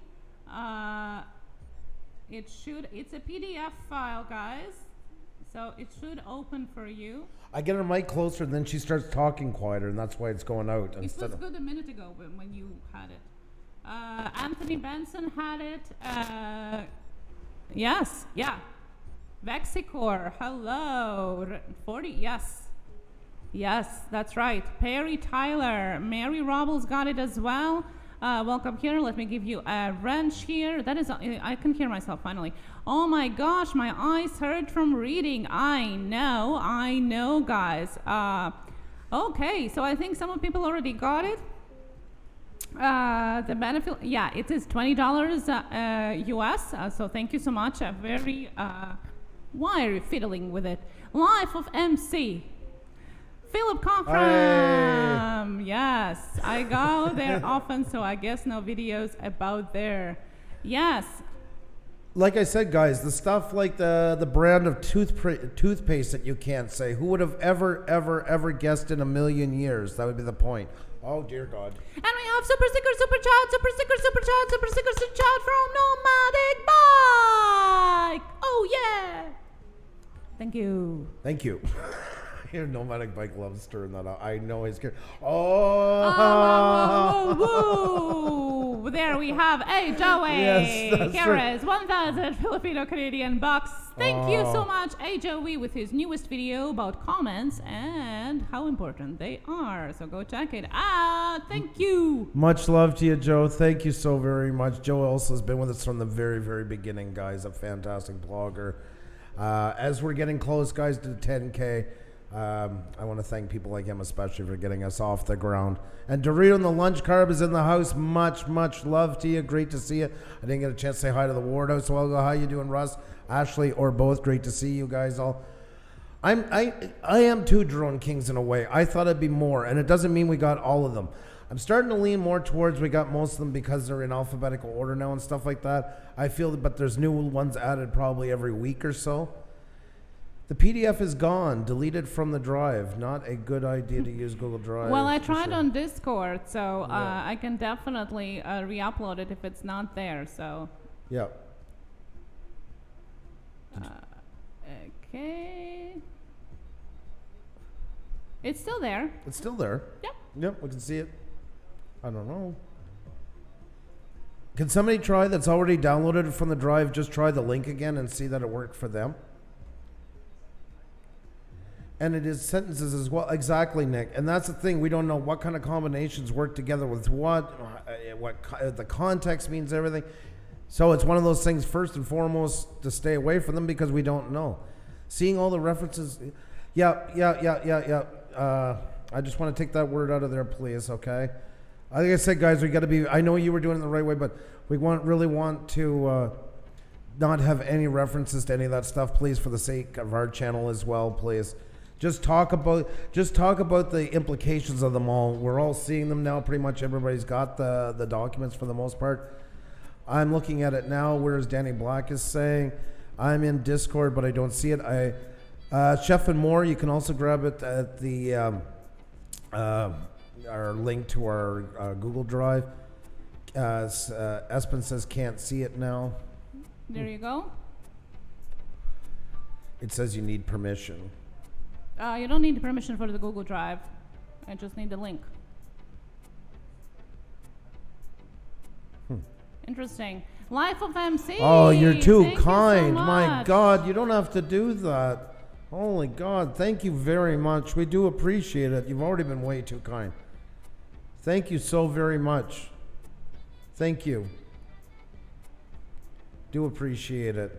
It's a PDF file, guys. So it should open for you. I get her mic closer, and then she starts talking quieter, and that's why it's going out. It was good a minute ago when you had it. Anthony Benson had it. Yes, yeah. Vexicor, hello. 40, yes. Yes, that's right. Perry Tyler. Mary Robles got it as well. Welcome here. Let me give you a wrench here. That is, I can hear myself finally. Oh my gosh, my eyes hurt from reading. I know, guys. Okay, so I think some people already got it. The benefit, yeah, it is $20 US. So thank you so much. Very, why are you fiddling with it? Life of MC. Philip Cochran. Hey. Yes, I go there often, so I guess no videos about there. Yes. Like I said, guys, the stuff like the brand of toothpaste that you can't say. Who would have ever guessed in a million years? That would be the point. Oh, dear God. And we have super sticker, super chat, super sticker, super chat, super sticker, super chat from Nomadic Bike. Oh, yeah. Thank you. Thank you. Your Nomadic Bike loves stirring that up. I know he's scared. Oh. Whoa. there we have, hey, Joey, Yes, that's here is 1,000 Filipino Canadian bucks. Thank you so much, hey, Joey, with his newest video about comments and how important they are. So go check it out. Thank you. Much love to you, Joe. Thank you so very much. Joe also has been with us from the very, very beginning, guys. A fantastic blogger. As we're getting close, guys, to 10K, I want to thank people like him, especially for getting us off the ground. And Dorito and the Lunch Carb is in the house. Much, much love to you. Great to see you. I didn't get a chance to say hi to the Ward House, so I'll go, how you doing, Russ, Ashley, or both? Great to see you guys all. I am too Drone Kings in a way. I thought it'd be more, and it doesn't mean we got all of them. I'm starting to lean more towards we got most of them because they're in alphabetical order now and stuff like that. I feel that, but there's new ones added probably every week or so. The PDF is gone, deleted from the drive. Not a good idea to use Google Drive. Well, I tried on Discord, so I can definitely re-upload it if it's not there. So. Yeah. Okay. It's still there. It's still there. Yep. Yep, we can see it. I don't know. Can somebody try that's already downloaded it from the drive, just try the link again and see that it worked for them? And it is sentences as well. Exactly, Nick. And that's the thing. We don't know what kind of combinations work together with what the context means, everything. So it's one of those things, first and foremost, to stay away from them because we don't know. Seeing all the references. Yeah. I just want to take that word out of there, please, okay? Like I said, guys, we got to be, I know you were doing it the right way, but we really want to not have any references to any of that stuff, please, for the sake of our channel as well, please. Just talk about the implications of them all. We're all seeing them now. Pretty much everybody's got the documents for the most part. I'm looking at it now, whereas Danny Black is saying, I'm in Discord, but I don't see it. Chef and More, you can also grab it at the our link to our Google Drive. Espen says can't see it now. There you go. It says you need permission. You don't need permission for the Google Drive. I just need the link. Interesting. Life of MC. Oh, you're too Thank kind. You so My much. God, you don't have to do that. Holy God, thank you very much. We do appreciate it. You've already been way too kind. Thank you so very much. Thank you. Do appreciate it.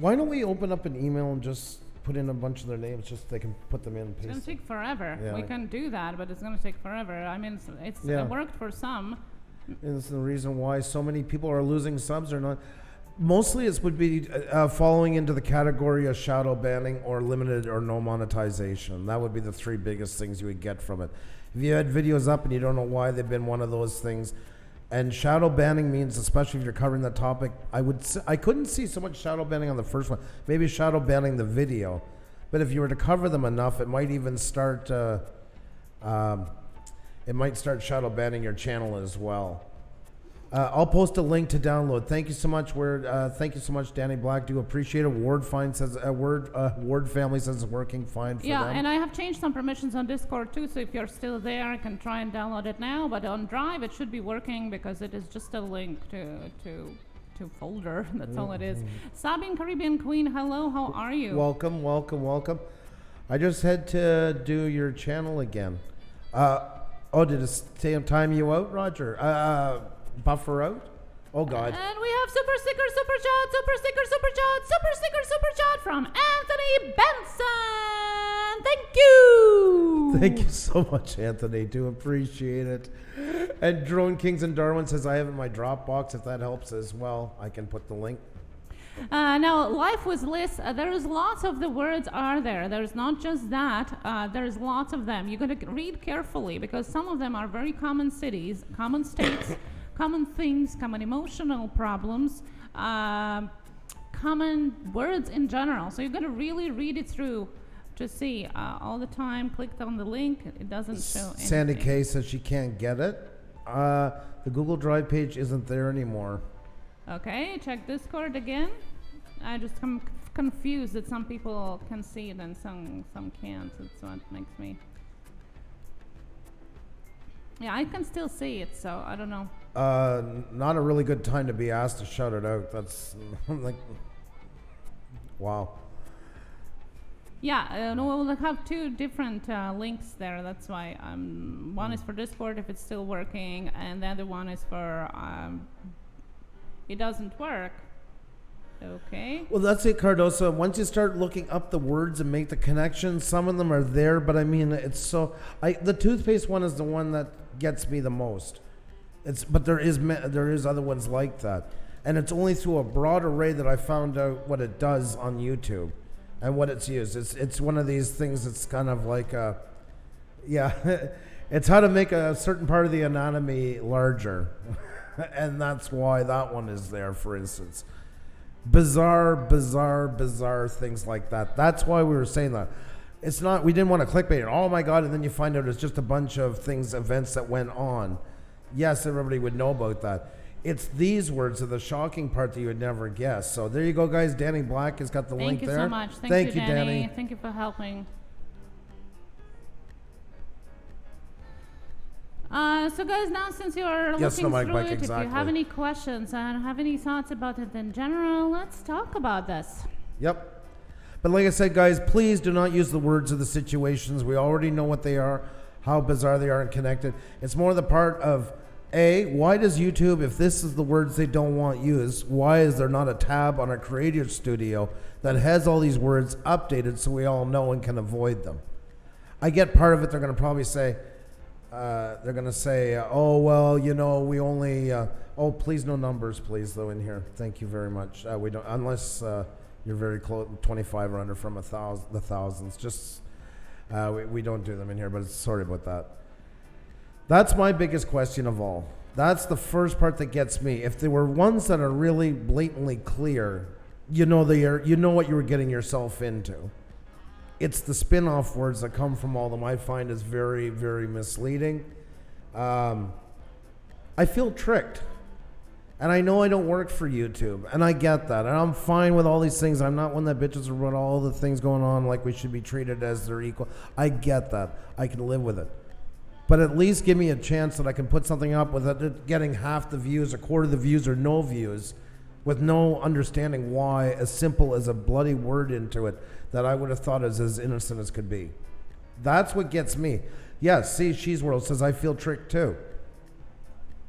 Why don't we open up an email and just put in a bunch of their names, just so they can put them in and It's paste going to take forever. Yeah. We can do that, but it's going to take forever. I mean, it worked for some. And it's the reason why so many people are losing subs or not. Mostly it would be falling into the category of shadow banning or limited or no monetization. That would be the three biggest things you would get from it. If you had videos up and you don't know why they've been one of those things, and shadow banning means, especially if you're covering that topic, I couldn't see so much shadow banning on the first one. Maybe shadow banning the video, but if you were to cover them enough, it might even start. It might start shadow banning your channel as well. I'll post a link to download. Thank you so much. Thank you so much, Danny Black. Do appreciate it. Ward family says it's working fine for them. Yeah, and I have changed some permissions on Discord too. So if you're still there, I can try and download it now. But on Drive, it should be working because it is just a link to folder. That's all it is. Sabine Caribbean Queen, hello. How are you? Welcome. I just had to do your channel again. Did it time you out, Roger? Buffer out? Oh, God. And we have super sticker, super chat from Anthony Benson. Thank you. Thank you so much, Anthony. Do appreciate it. And Drone Kings and Darwin says I have it in my Dropbox. If that helps as well, I can put the link. Now, life with Liz, there's lots of the words are there. There's not just that. There's lots of them. You got to read carefully because some of them are very common cities, common states, common things, common emotional problems, common words in general. So you got to really read it through to see. All the time, clicked on the link. It doesn't show anything. Sandy K says she can't get it. The Google Drive page isn't there anymore. Okay, check Discord again. I just am confused that some people can see it and some can't. That's what makes me. Yeah, I can still see it, so I don't know. Not a really good time to be asked to shout it out. That's like, wow. Yeah, no, we'll have two different links there. That's why one is for Discord if it's still working, and the other one is for it doesn't work. Okay. Well, that's it, Cardosa. Once you start looking up the words and make the connections, some of them are there, but I mean, it's so. The toothpaste one is the one that gets me the most. But there is other ones like that, and it's only through a broad array that I found out what it does on YouTube, and what it's used. It's one of these things that's kind of like it's how to make a certain part of the anatomy larger, and that's why that one is there, for instance. Bizarre things like that. That's why we were saying that. It's not, we didn't want to clickbait it. Oh my God, and then you find out it's just a bunch of events that went on. Yes, everybody would know about that. It's these words are the shocking part that you would never guess. So there you go, guys. Danny Black has got the link there. Thank you so much. Thank you, Danny. Thank you for helping. So guys, now since you're looking through it, if you have any questions and have any thoughts about it in general, let's talk about this. Yep. But like I said, guys, please do not use the words of the situations. We already know what they are, how bizarre they are and connected. It's more the part of, why does YouTube, if this is the words they don't want used, why is there not a tab on a creator studio that has all these words updated so we all know and can avoid them? I get part of it. They're going to probably say, oh, well, you know, we only, please no numbers, please, though, in here. Thank you very much. We don't, unless you're very close, 25 or under from the thousands. Just, we don't do them in here, but sorry about that. That's my biggest question of all. That's the first part that gets me. If there were ones that are really blatantly clear, you know what you were getting yourself into. It's the spin-off words that come from all of them I find is very, very misleading. I feel tricked. And I know I don't work for YouTube. And I get that. And I'm fine with all these things. I'm not one that bitches about all the things going on like we should be treated as they're equal. I get that. I can live with it. But at least give me a chance that I can put something up without it getting half the views, a quarter of the views, or no views, with no understanding why, as simple as a bloody word into it, that I would have thought is as innocent as could be. That's what gets me. Yes, see, She's World says, I feel tricked too.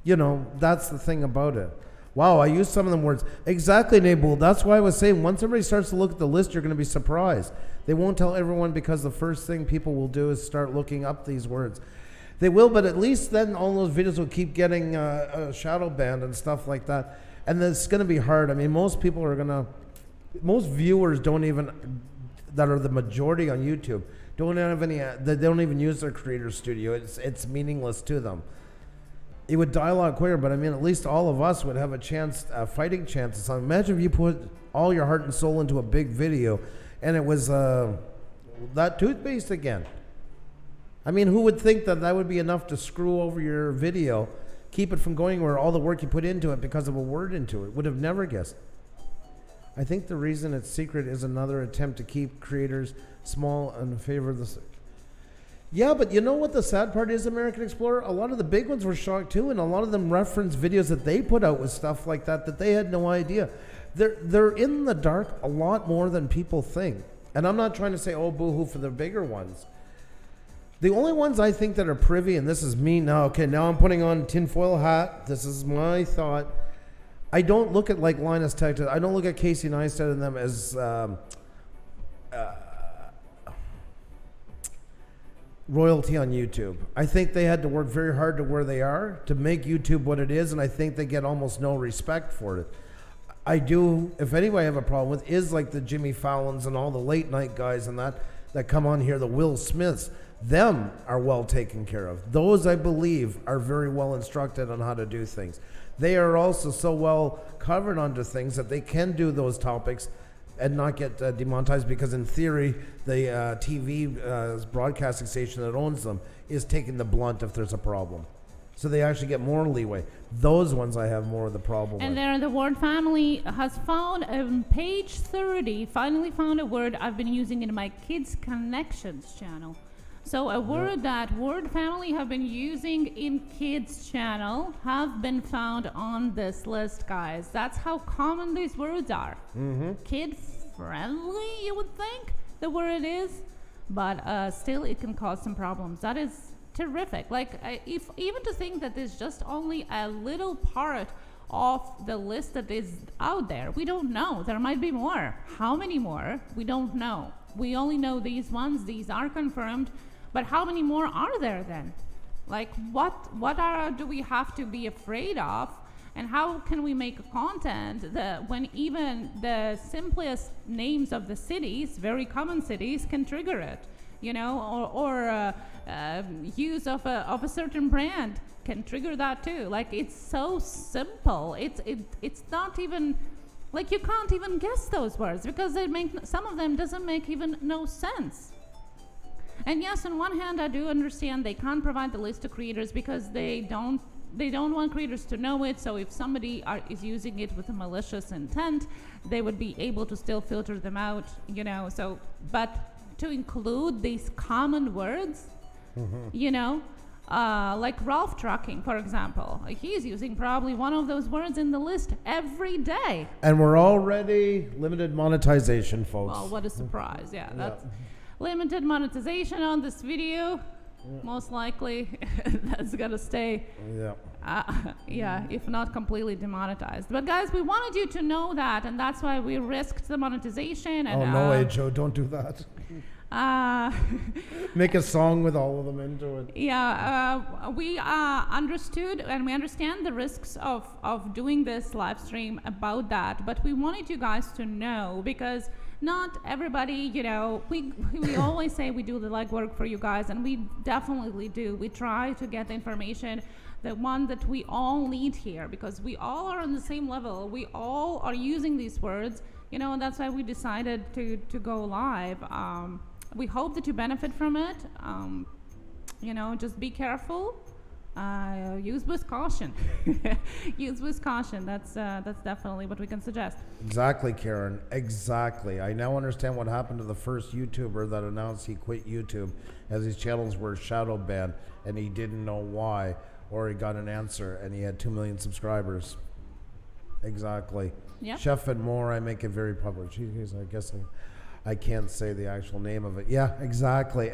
You know, that's the thing about it. Wow, I used some of them words. Exactly, Nabul. That's why I was saying, once everybody starts to look at the list, you're going to be surprised. They won't tell everyone because the first thing people will do is start looking up these words. They will, but at least then all those videos will keep getting shadow banned and stuff like that. And it's going to be hard. I mean, most viewers don't even, that are the majority on YouTube, don't have any, they don't even use their creator studio. It's meaningless to them. It would die a lot quicker, but I mean, at least all of us would have a chance, fighting chances. Imagine if you put all your heart and soul into a big video and it was that toothpaste again. I mean, who would think that would be enough to screw over your video, keep it from going where all the work you put into it because of a word into it? Would have never guessed. I think the reason it's secret is another attempt to keep creators small and favor the... Yeah, but you know what the sad part is, American Explorer? A lot of the big ones were shocked too, and a lot of them reference videos that they put out with stuff like that they had no idea. They're in the dark a lot more than people think. And I'm not trying to say, oh, boo-hoo for the bigger ones. The only ones I think that are privy, and this is me now, okay, now I'm putting on tinfoil hat. This is my thought. I don't look at like Linus Tech. I don't look at Casey Neistat and them as royalty on YouTube. I think they had to work very hard to where they are to make YouTube what it is, and I think they get almost no respect for it. I do, if anybody I have a problem with, is like the Jimmy Fallons and all the late night guys and that come on here, the Will Smiths. Them are well taken care of. Those, I believe, are very well instructed on how to do things. They are also so well covered onto things that they can do those topics and not get demonetized, because in theory, the TV broadcasting station that owns them is taking the blunt if there's a problem. So they actually get more leeway. Those ones I have more of the problem and with. there, the word family has found on page 30, finally found a word I've been using in my Kids Connections channel. So a word that word family have been using in kids channel have been found on this list, guys. That's how common these words are. Kid friendly, you would think the word is, but still it can cause some problems. That is terrific. Like if even to think that there's just only a little part of the list that is out there. We don't know. There might be more. How many more? We don't know. We only know these ones. These are confirmed. But how many more are there then? Like what do we have to be afraid of? And how can we make content that when even the simplest names of the cities, very common cities, can trigger it? You know, or use of a certain brand can trigger that too. Like it's so simple. It's not even like you can't even guess those words because they make some of them doesn't make even no sense. And yes, on one hand, I do understand they can't provide the list to creators because they don't want creators to know it. So if somebody is using it with a malicious intent, they would be able to still filter them out. You know, so but to include these common words, you know, like Ralph Trucking, for example. He's using probably one of those words in the list every day. And we're already limited monetization, folks. Well, what a surprise. Yeah, that's limited monetization on this video. Most likely that's going to stay. If not completely demonetized. But guys, we wanted you to know that, and that's why we risked the monetization. And, no way, Joe, don't do that. Make a song with all of them into it. We understood and we understand the risks of doing this live stream about that, but we wanted you guys to know because not everybody, you know, we always say we do the legwork for you guys, and we definitely do. We try to get the information, the one that we all need here, because we all are on the same level. We all are using these words, you know, and that's why we decided to go live. We hope that you benefit from it. You know, just be careful. Use with caution. Use with caution. That's definitely what we can suggest. Exactly, Karen. Exactly. I now understand what happened to the first YouTuber that announced he quit YouTube as his channels were shadow banned, and he didn't know why, or he got an answer, and he had 2 million subscribers. Exactly. Yep. Chef and More, I make it very public. Jeez, I guess I can't say the actual name of it. Yeah, exactly.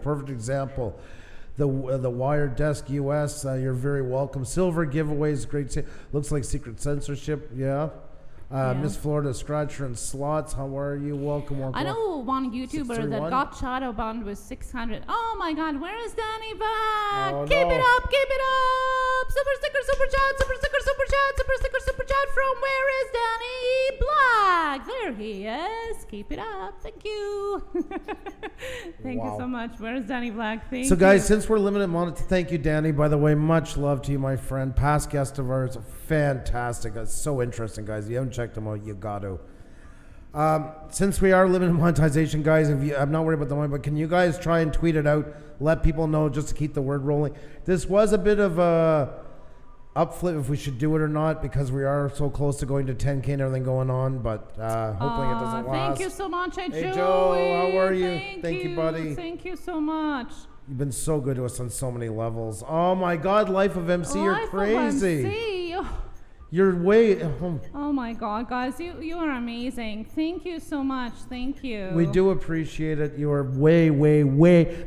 Perfect example. The Wired Desk US, you're very welcome. Silver giveaways, great. Looks like secret censorship. Yeah. Miss Florida Scratcher and Slots, how are you? Welcome. I know one YouTuber that got shadow banned with 600. Oh my God, where is Danny back? Keep it up. Super sticker, super chat, super sticker, super chat, super sticker, super chat from where is Danny Black? There he is. Keep it up. Thank you. Thank you so much. Where is Danny Black? Thank you. So guys, since we're limited monetary, thank you, Danny. By the way, much love to you, my friend. Past guest of ours, fantastic. That's so interesting, guys. If you haven't checked them out, you got to. Since we are limited monetization, guys, I'm not worried about the money, but can you guys try and tweet it out? Let people know just to keep the word rolling. This was a bit of a upflip if we should do it or not, because we are so close to going to 10K and everything going on, but hopefully it doesn't last. Thank you so much, Hey, Joe, how are you? Thank you, buddy. Thank you so much. You've been so good to us on so many levels. Oh my God, Life of MC, you're crazy. Life of MC. You're way... Oh my God, guys, you are amazing. Thank you so much. Thank you. We do appreciate it. You are way,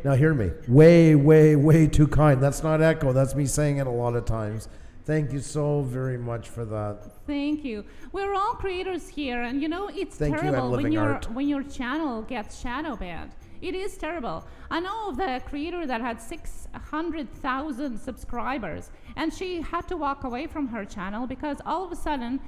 now hear me, way too kind. That's not echo. That's me saying it a lot of times. Thank you so very much for that. Thank you. We're all creators here, and you know, it's terrible when your channel gets shadow banned. It is terrible. I know of the creator that had 600,000 subscribers, and she had to walk away from her channel because all of a sudden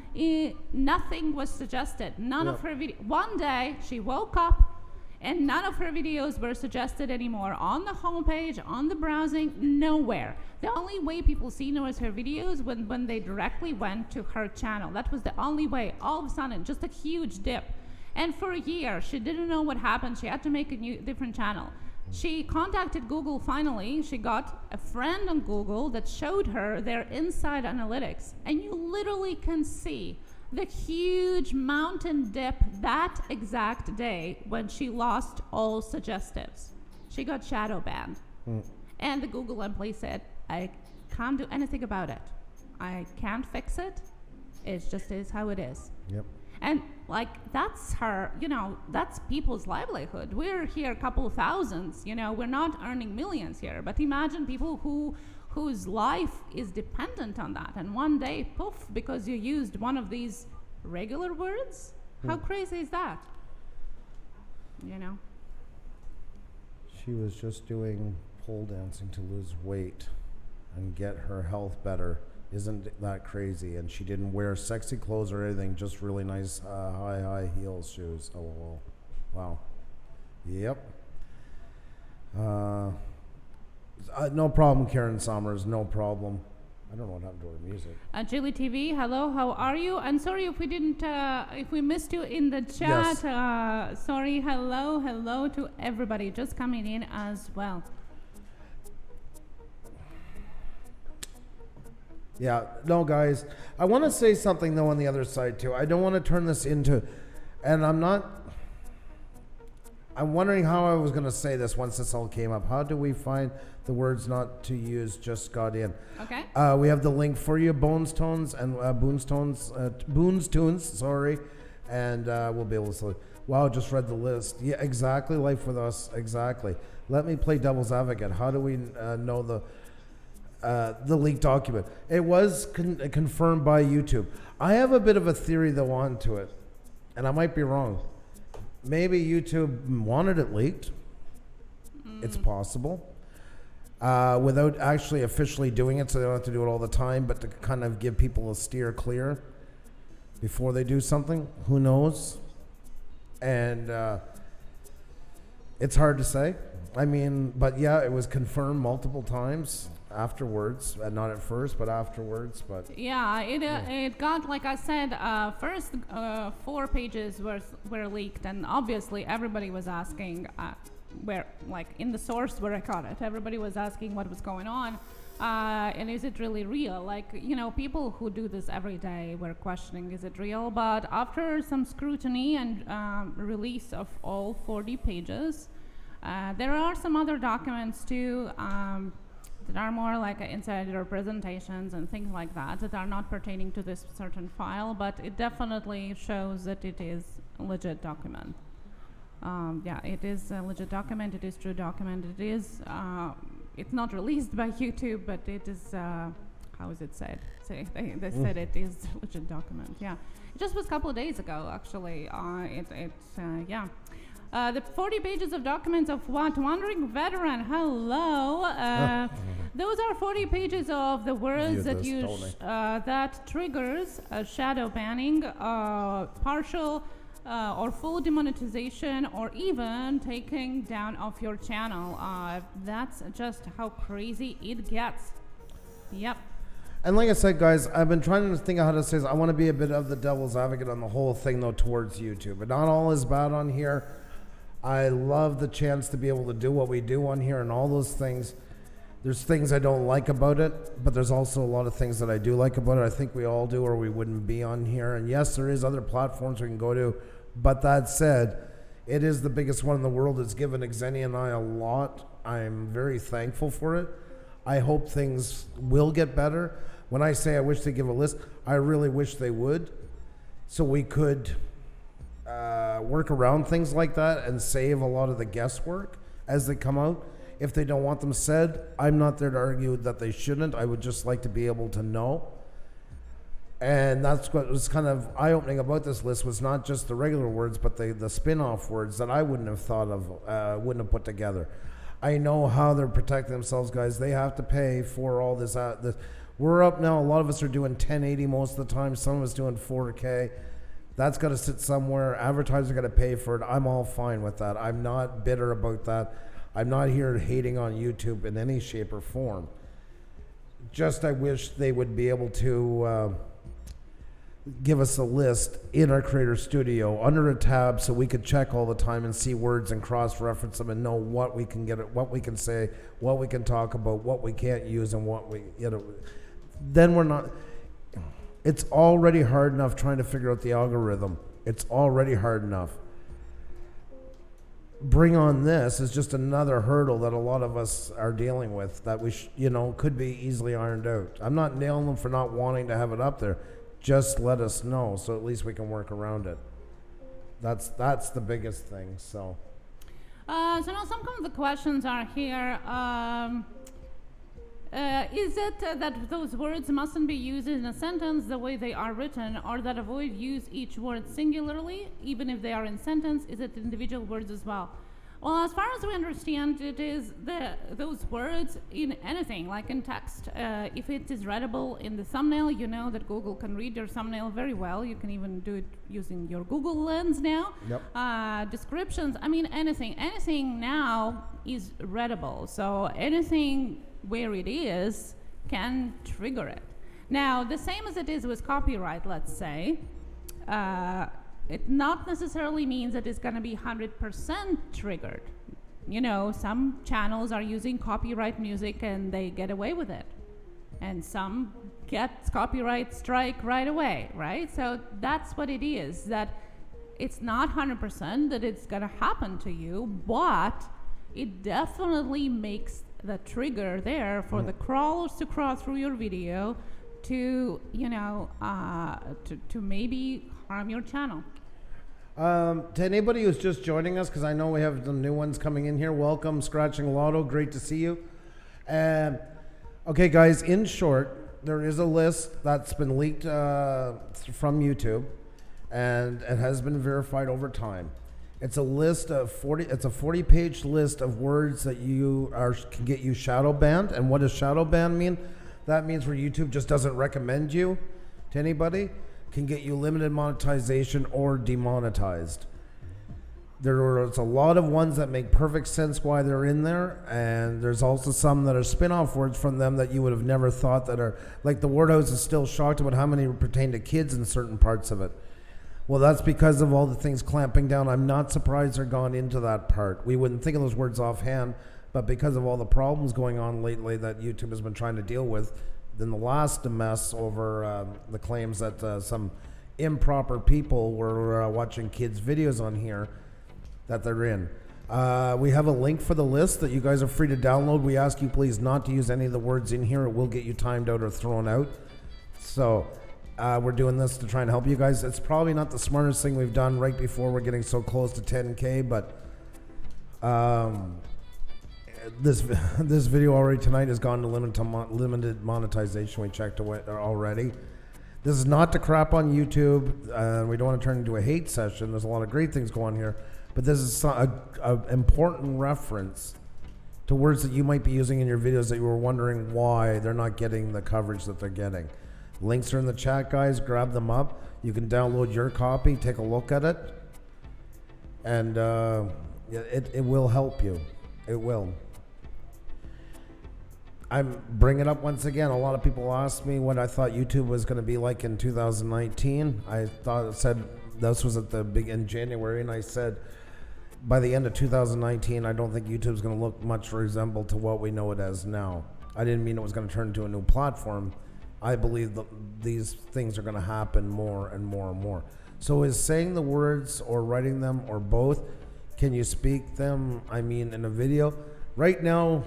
nothing was suggested. None of her videos. One day she woke up and none of her videos were suggested anymore on the homepage, on the browsing, nowhere. The only way people seen was her videos when they directly went to her channel. That was the only way. All of a sudden, just a huge dip. And for a year, she didn't know what happened. She had to make a different channel. She contacted Google finally. She got a friend on Google that showed her their inside analytics. And you literally can see the huge mountain dip that exact day when she lost all suggestives. she got shadow banned. Mm. And the Google employee said, I can't do anything about it. I can't fix it. It just is how it is. Yep. And like that's her, that's people's livelihood. We're here a couple of thousands, we're not earning millions here. But imagine people whose life is dependent on that. And one day, poof, because you used one of these regular words. How crazy is that? She was just doing pole dancing to lose weight and get her health better. Isn't that crazy? And she didn't wear sexy clothes or anything, just really nice high heel shoes. Oh, wow. Yep. No problem, Karen Sommers, no problem. I don't know what happened to her music. Chili TV, hello, how are you? And sorry if we didn't, if we missed you in the chat. Yes. Sorry, hello to everybody just coming in as well. Yeah, no, guys. I want to say something, though, on the other side, too. I don't want to turn this into... And I'm wondering how I was going to say this once this all came up. How do we find the words not to use just got in? Okay. We have the link for you, Bones Tunes, sorry. And we'll be able to... Wow, just read the list. Yeah, exactly. Life with us. Exactly. Let me play devil's advocate. How do we know the leaked document? It was confirmed by YouTube. I have a bit of a theory though onto it, and I might be wrong. Maybe YouTube wanted it leaked. It's possible. Without actually officially doing it, so they don't have to do it all the time, but to kind of give people a steer clear before they do something. Who knows? And it's hard to say. I mean, but yeah, it was confirmed multiple times afterwards, not at first, but afterwards. But yeah, it got, like I said, first 4 pages were leaked, and obviously everybody was asking where, like in the source where I got it, everybody was asking what was going on, and is it really real? Like, people who do this every day were questioning, is it real? But after some scrutiny and release of all 40 pages, there are some other documents too that are more like insider presentations and things like that are not pertaining to this certain file, but it definitely shows that it is a legit document. Yeah, it is a legit document. It is true document. It is. It's not released by YouTube, but it is. How is it said? They said it is a legit document. Yeah, it just was a couple of days ago, actually. Yeah. The 40 pages of documents of what? Wandering Veteran, hello. Those are 40 pages of the words that that triggers shadow banning, partial or full demonetization, or even taking down of your channel. That's just how crazy it gets. Yep. And like I said, guys, I've been trying to think of how to say this. I want to be a bit of the devil's advocate on the whole thing, though, towards YouTube. But not all is bad on here. I love the chance to be able to do what we do on here and all those things. There's things I don't like about it, but there's also a lot of things that I do like about it. I think we all do, or we wouldn't be on here. And yes, there is other platforms we can go to. But that said, it is the biggest one in the world. It's given Xeni and I a lot. I'm very thankful for it. I hope things will get better. When I say I wish they give a list, I really wish they would, so we could work around things like that and save a lot of the guesswork as they come out. If they don't want them said, I'm not there to argue that they shouldn't. I would just like to be able to know. And that's what was kind of eye-opening about this list, was not just the regular words, but the spin-off words that I wouldn't have thought of, wouldn't have put together. I know how they're protecting themselves, guys. They have to pay for all this. We're up now. A lot of us are doing 1080 most of the time. Some of us doing 4K. That's got to sit somewhere. Advertisers got to pay for it. I'm all fine with that. I'm not bitter about that. I'm not here hating on YouTube in any shape or form. Just I wish they would be able to give us a list in our Creator Studio under a tab so we could check all the time and see words and cross-reference them and know what we can get, what we can say, what we can talk about, what we can't use, and what we, then we're not. It's already hard enough trying to figure out the algorithm. It's already hard enough. bring on this is just another hurdle that a lot of us are dealing with that we could be easily ironed out. I'm not nailing them for not wanting to have it up there. Just let us know so at least we can work around it. That's the biggest thing. So now some of the questions are here. Is it that those words mustn't be used in a sentence the way they are written, or that avoid use each word singularly, even if they are in sentence? Is it individual words as well? Well, as far as we understand, it is those words in anything, like in text. If it is readable in the thumbnail, you know that Google can read your thumbnail very well. You can even do it using your Google Lens now. Yep. Descriptions, I mean, anything now is readable. So anything where it is can trigger it. Now, the same as it is with copyright, let's say, it not necessarily means that it's going to be 100% triggered. Some channels are using copyright music and they get away with it. And some get copyright strike right away, right? So that's what it is, that it's not 100% that it's going to happen to you, but it definitely makes the trigger there for the crawlers to crawl through your video to maybe harm your channel. To anybody who's just joining us, because I know we have some new ones coming in here, welcome, Scratching Lotto, great to see you. Okay, guys, in short, there is a list that's been leaked from YouTube, and it has been verified over time. It's a list of 40. It's a 40-page list of words that can get you shadow banned. And what does shadow ban mean? That means where YouTube just doesn't recommend you to anybody. Can get you limited monetization or demonetized. There's a lot of ones that make perfect sense why they're in there, and there's also some that are spin-off words from them that you would have never thought that are, like the Word House is still shocked about how many pertain to kids in certain parts of it. Well, that's because of all the things clamping down. I'm not surprised they're gone into that part. We wouldn't think of those words offhand, but because of all the problems going on lately that YouTube has been trying to deal with, then the last mess over the claims that some improper people were watching kids' videos on here that they're in. We have a link for the list that you guys are free to download. We ask you please not to use any of the words in here. It will get you timed out or thrown out. So we're doing this to try and help you guys. It's probably not the smartest thing we've done right before we're getting so close to 10K, but this video already tonight has gone to limited monetization. We checked already. This is not to crap on YouTube. We don't want to turn into a hate session. There's a lot of great things going here, but this is an important reference to words that you might be using in your videos that you were wondering why they're not getting the coverage that they're getting. Links are in the chat, guys. Grab them up. You can download your copy, take a look at it, and it will help you. It will. I'm bringing it up once again. A lot of people asked me what I thought YouTube was going to be like in 2019. I said this was at the beginning of January, and I said by the end of 2019, I don't think YouTube's going to look much resemble to what we know it as now. I didn't mean it was going to turn into a new platform. I believe that these things are going to happen more and more and more. So is saying the words or writing them or both, can you speak them, in a video? Right now,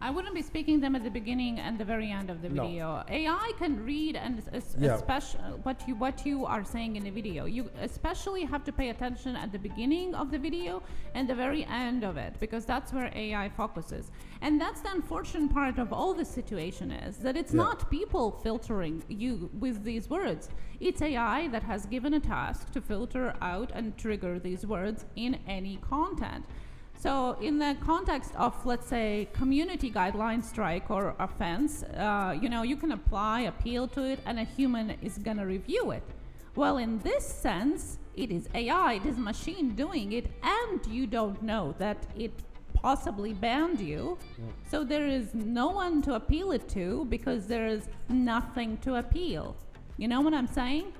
I wouldn't be speaking them at the beginning and the very end of the video. AI can read and especially what you are saying in the video. You especially have to pay attention at the beginning of the video and the very end of it, because that's where AI focuses. And that's the unfortunate part of all the situation, is that it's not people filtering you with these words. It's AI that has given a task to filter out and trigger these words in any content. So in the context of, let's say, community guideline strike or offense, you can apply, appeal to it, and a human is going to review it. Well, in this sense, it is AI, it is machine doing it, and you don't know that it possibly banned you. So there is no one to appeal it to, because there is nothing to appeal. You know what I'm saying?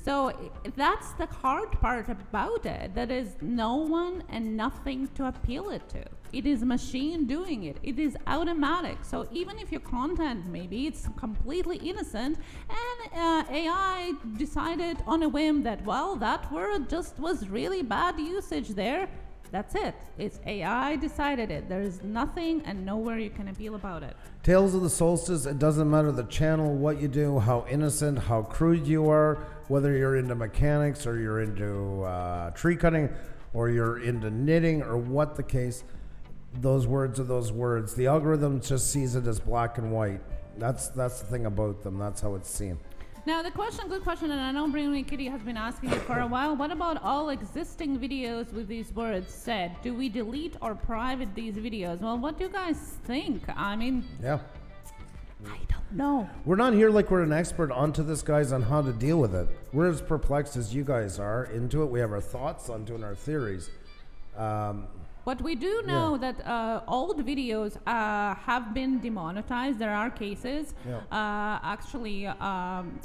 So that's the hard part about it. That is no one and nothing to appeal it to. It is machine doing it. It is automatic. So even if your content, maybe it's completely innocent, and AI decided on a whim that, well, that word just was really bad usage there. That's it. It's AI decided it. There is nothing and nowhere you can appeal about it. Tales of the Solstice, it doesn't matter the channel, what you do, how innocent, how crude you are, whether you're into mechanics or you're into tree cutting or you're into knitting or what the case, those words are those words. The algorithm just sees it as black and white. That's the thing about them. That's how it's seen. Now the question, good question, and I know Bring Me Kitty has been asking it for a while. What about all existing videos with these words said? Do we delete or private these videos? Well, what do you guys think? I mean, yeah, I don't know. we're not here like we're an expert onto this, guys, on how to deal with it. We're as perplexed as you guys are into it. We have our thoughts onto it and our theories. What we do know that old videos have been demonetized. There are cases. Yeah. Actually,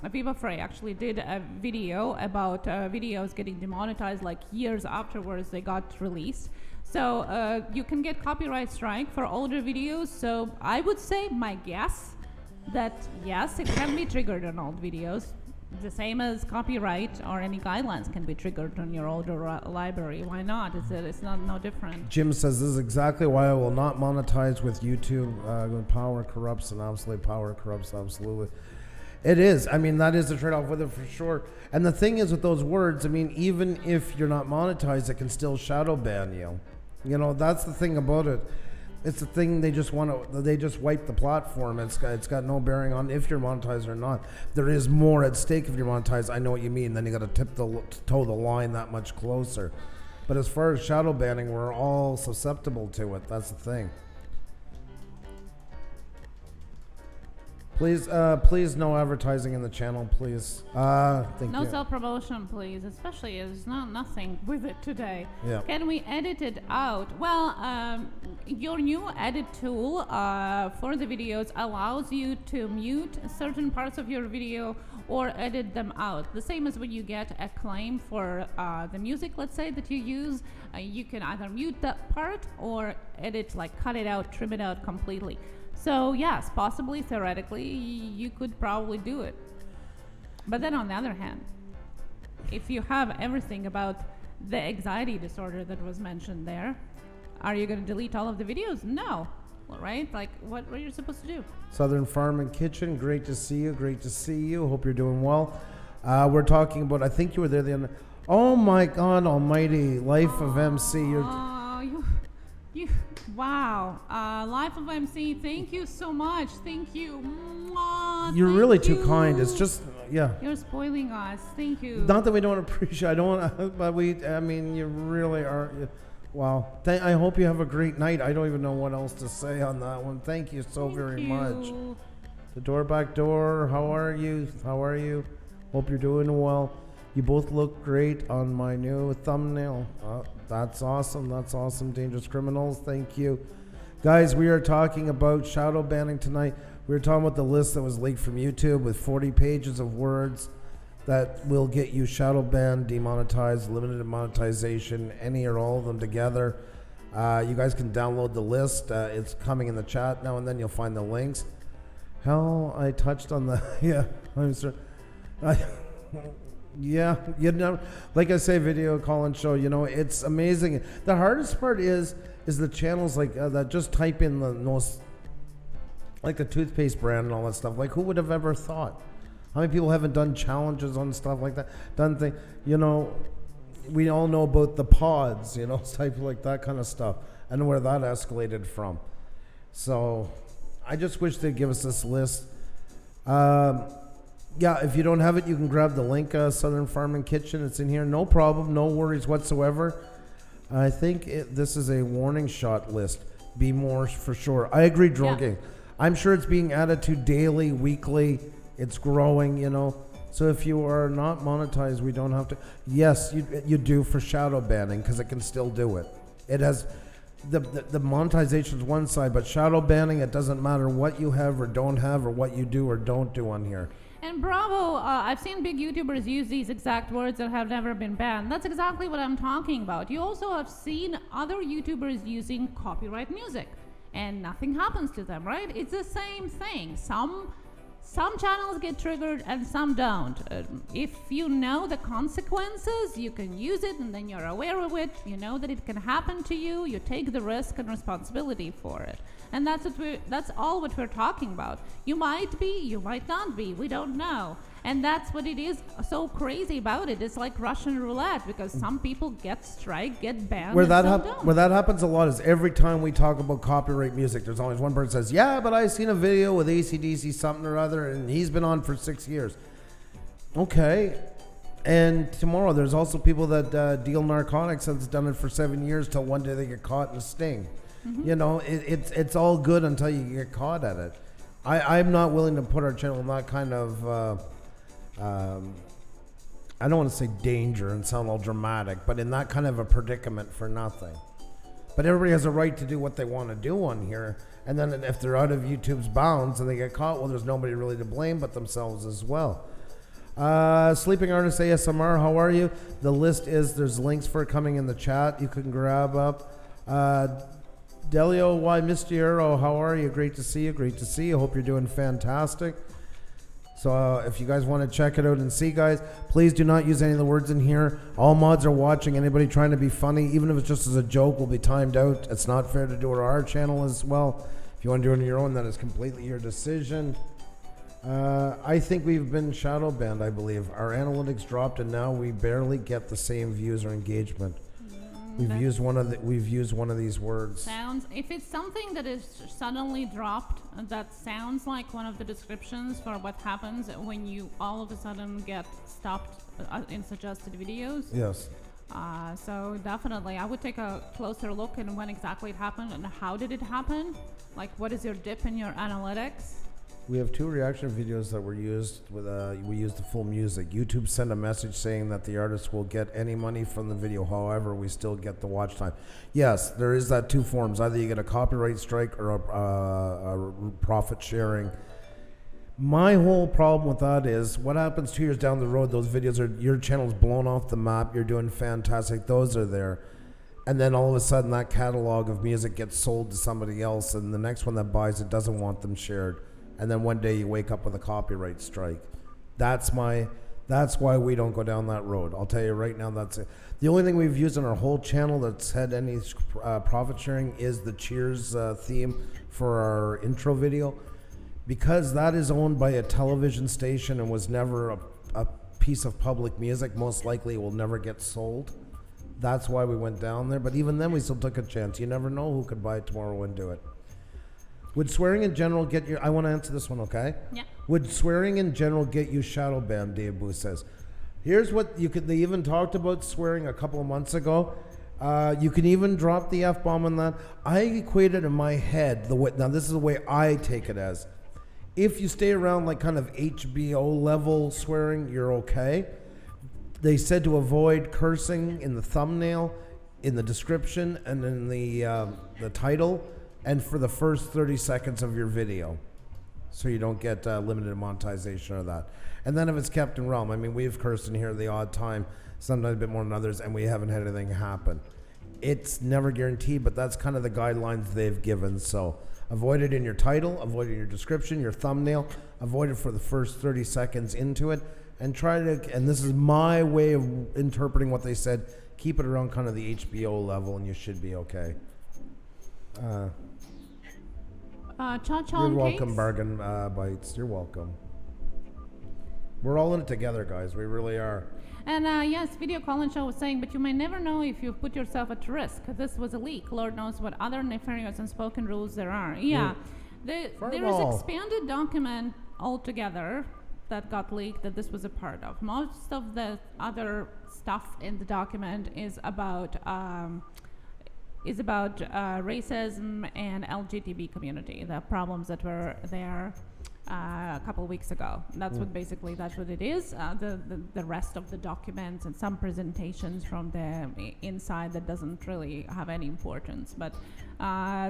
Viva Frey actually did a video about videos getting demonetized like years afterwards they got released. So you can get copyright strike for older videos. So I would say my guess that yes, it can be triggered on old videos. The same as copyright or any guidelines can be triggered on your older library. Why not? It's not no different. Jim says this is exactly why I will not monetize with YouTube. Power corrupts and obviously power corrupts absolutely. It is. I mean, that is a trade-off with it for sure. And the thing is with those words, I mean, even if you're not monetized, it can still shadow ban you. You know, that's the thing about it. It's the thing they just wipe the platform. It's got no bearing on if you're monetized or not. There is more at stake if you're monetized. I know what you mean. Then you got to toe the line that much closer. But as far as shadow banning, we're all susceptible to it. That's the thing. Please, no advertising in the channel, please. Thank No you. self-promotion, please. Especially as there's not nothing with it today. Yeah. Can we edit it out? Well, your new edit tool for the videos allows you to mute certain parts of your video or edit them out. The same as when you get a claim for the music, let's say, that you use. You can either mute that part or edit, like cut it out, trim it out completely. So yes, possibly, theoretically, you could probably do it. But then on the other hand, if you have everything about the anxiety disorder that was mentioned there, are you going to delete all of the videos? No. Well, right? Like, what are you supposed to do? Southern Farm and Kitchen, great to see you. Great to see you. Hope you're doing well. We're talking about, I think you were there the other. Oh my God Almighty, Life of MC. Wow. Life of MC, thank you so much. Thank you. Mwah, You're thank really too you. kind. It's just, yeah. You're spoiling us. Thank you. Not that we don't appreciate. I don't. But I mean, you really are. Wow. I hope you have a great night. I don't even know what else to say on that one. Thank you so very much. The door back door. How are you? How are you? Hope you're doing well. You both look great on my new thumbnail. That's awesome. That's awesome. Dangerous Criminals. Thank you. Guys, we are talking about shadow banning tonight. We were talking about the list that was leaked from YouTube with 40 pages of words that will get you shadow banned, demonetized, limited monetization, any or all of them together. You guys can download the list. It's coming in the chat now and then. You'll find the links. Hell, I touched on the... Yeah, I'm sorry. Yeah, you know, like I say, video call and show, you know, it's amazing. The hardest part is the channels like that just type in the most, like the toothpaste brand and all that stuff. Like, who would have ever thought? How many people haven't done challenges on stuff like that? Done things, you know, we all know about the pods, you know, type like that kind of stuff and where that escalated from. So I just wish they'd give us this list. Yeah, if you don't have it, you can grab the link, Southern Farm and Kitchen. It's in here. No problem. No worries whatsoever. I think this is a warning shot list. Be more for sure. I agree, Drogging. Yeah. I'm sure it's being added to daily, weekly. It's growing, you know. So if you are not monetized, we don't have to. Yes, you do for shadow banning because it can still do it. It has... The monetization is one side, but shadow banning, it doesn't matter what you have or don't have or what you do or don't do on here. And bravo, I've seen big YouTubers use these exact words that have never been banned. That's exactly what I'm talking about. You also have seen other YouTubers using copyright music, and nothing happens to them, right? It's the same thing. Some channels get triggered and some don't. If you know the consequences, you can use it and then you're aware of it. You know that it can happen to you. You take the risk and responsibility for it. And that's all what we're talking about. You might be, you might not be. We don't know. And that's what it is so crazy about it. It's like Russian roulette because some people get strike, get banned. Where that happens a lot is every time we talk about copyright music, there's always one person that says, yeah, but I seen a video with AC/DC something or other, and he's been on for 6 years. Okay. And tomorrow there's also people that deal narcotics that's done it for 7 years till one day they get caught in a sting. Mm-hmm. You know, it's all good until you get caught at it. I'm not willing to put our channel in that kind of... I don't want to say danger and sound all dramatic, but in that kind of a predicament for nothing. But everybody has a right to do what they want to do on here. And then if they're out of YouTube's bounds and they get caught, well, there's nobody really to blame but themselves as well. Sleeping Artist ASMR, how are you? The list is, there's links for it coming in the chat. You can grab up. Delio Y Mystiero, how are you? Great to see you. Great to see you. Hope you're doing fantastic. So if you guys want to check it out and see, guys, please do not use any of the words in here. All mods are watching. Anybody trying to be funny, even if it's just as a joke, will be timed out. It's not fair to do it on our channel as well. If you want to do it on your own, that is completely your decision. I think we've been shadow banned, I believe. Our analytics dropped, and now we barely get the same views or engagement. We've used one of these words. Sounds. If it's something that is suddenly dropped, that sounds like one of the descriptions for what happens when you all of a sudden get stopped in suggested videos. Yes. So definitely, I would take a closer look at when exactly it happened and how did it happen. Like, what is your dip in your analytics? We have 2 reaction videos that were used with we used the full music. YouTube sent a message saying that the artist will get any money from the video, however, we still get the watch time. Yes, there is that 2 forms. Either you get a copyright strike or a profit sharing. My whole problem with that is what happens 2 years down the road, those videos are, your channel's blown off the map, you're doing fantastic, those are there. And then all of a sudden that catalog of music gets sold to somebody else, and the next one that buys it doesn't want them shared. And then one day you wake up with a copyright strike. That's why we don't go down that road. I'll tell you right now, that's it. The only thing we've used on our whole channel that's had any profit sharing is the Cheers theme for our intro video. Because that is owned by a television station and was never a piece of public music, most likely it will never get sold. That's why we went down there. But even then we still took a chance. You never know who could buy it tomorrow and do it. Would swearing in general get you... I want to answer this one, okay? Yeah. Would swearing in general get you shadow banned, Dave Boo says. Here's what you could... They even talked about swearing a couple of months ago. You can even drop the F-bomb on that. I equate it in my head. Now, this is the way I take it as. If you stay around like kind of HBO level swearing, you're okay. They said to avoid cursing in the thumbnail, in the description, and in the title, and for the first 30 seconds of your video, so you don't get limited monetization or that. And then if it's kept in realm, I mean, we've cursed in here the odd time, sometimes a bit more than others, and we haven't had anything happen. It's never guaranteed, but that's kind of the guidelines they've given. So avoid it in your title, avoid it in your description, your thumbnail, avoid it for the first 30 seconds into it, and try to, and this is my way of interpreting what they said, keep it around kind of the HBO level and you should be okay. Cha-cha. You're welcome, Bargain Bites. You're welcome. We're all in it together, guys. We really are. And yes, Video Colin Show was saying, but you may never know if you've put yourself at risk. This was a leak. Lord knows what other nefarious unspoken rules there are. Yeah. There is expanded document altogether that got leaked that this was a part of. Most of the other stuff in the document is about racism and LGBT community, the problems that were there a couple of weeks ago. That's what it is. The rest of the documents and some presentations from the inside that doesn't really have any importance. But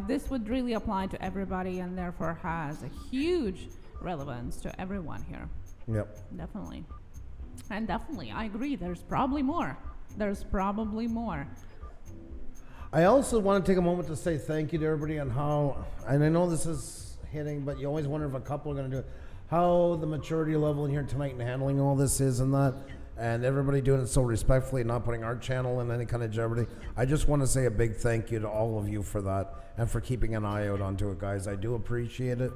this would really apply to everybody and therefore has a huge relevance to everyone here. Yep. Definitely. And definitely, I agree. There's probably more. There's probably more. I also want to take a moment to say thank you to everybody on how, and I know this is hitting, but you always wonder if a couple are going to do it, how the maturity level in here tonight and handling all this is and that, and everybody doing it so respectfully, not putting our channel in any kind of jeopardy. I just want to say a big thank you to all of you for that and for keeping an eye out onto it, guys. I do appreciate it.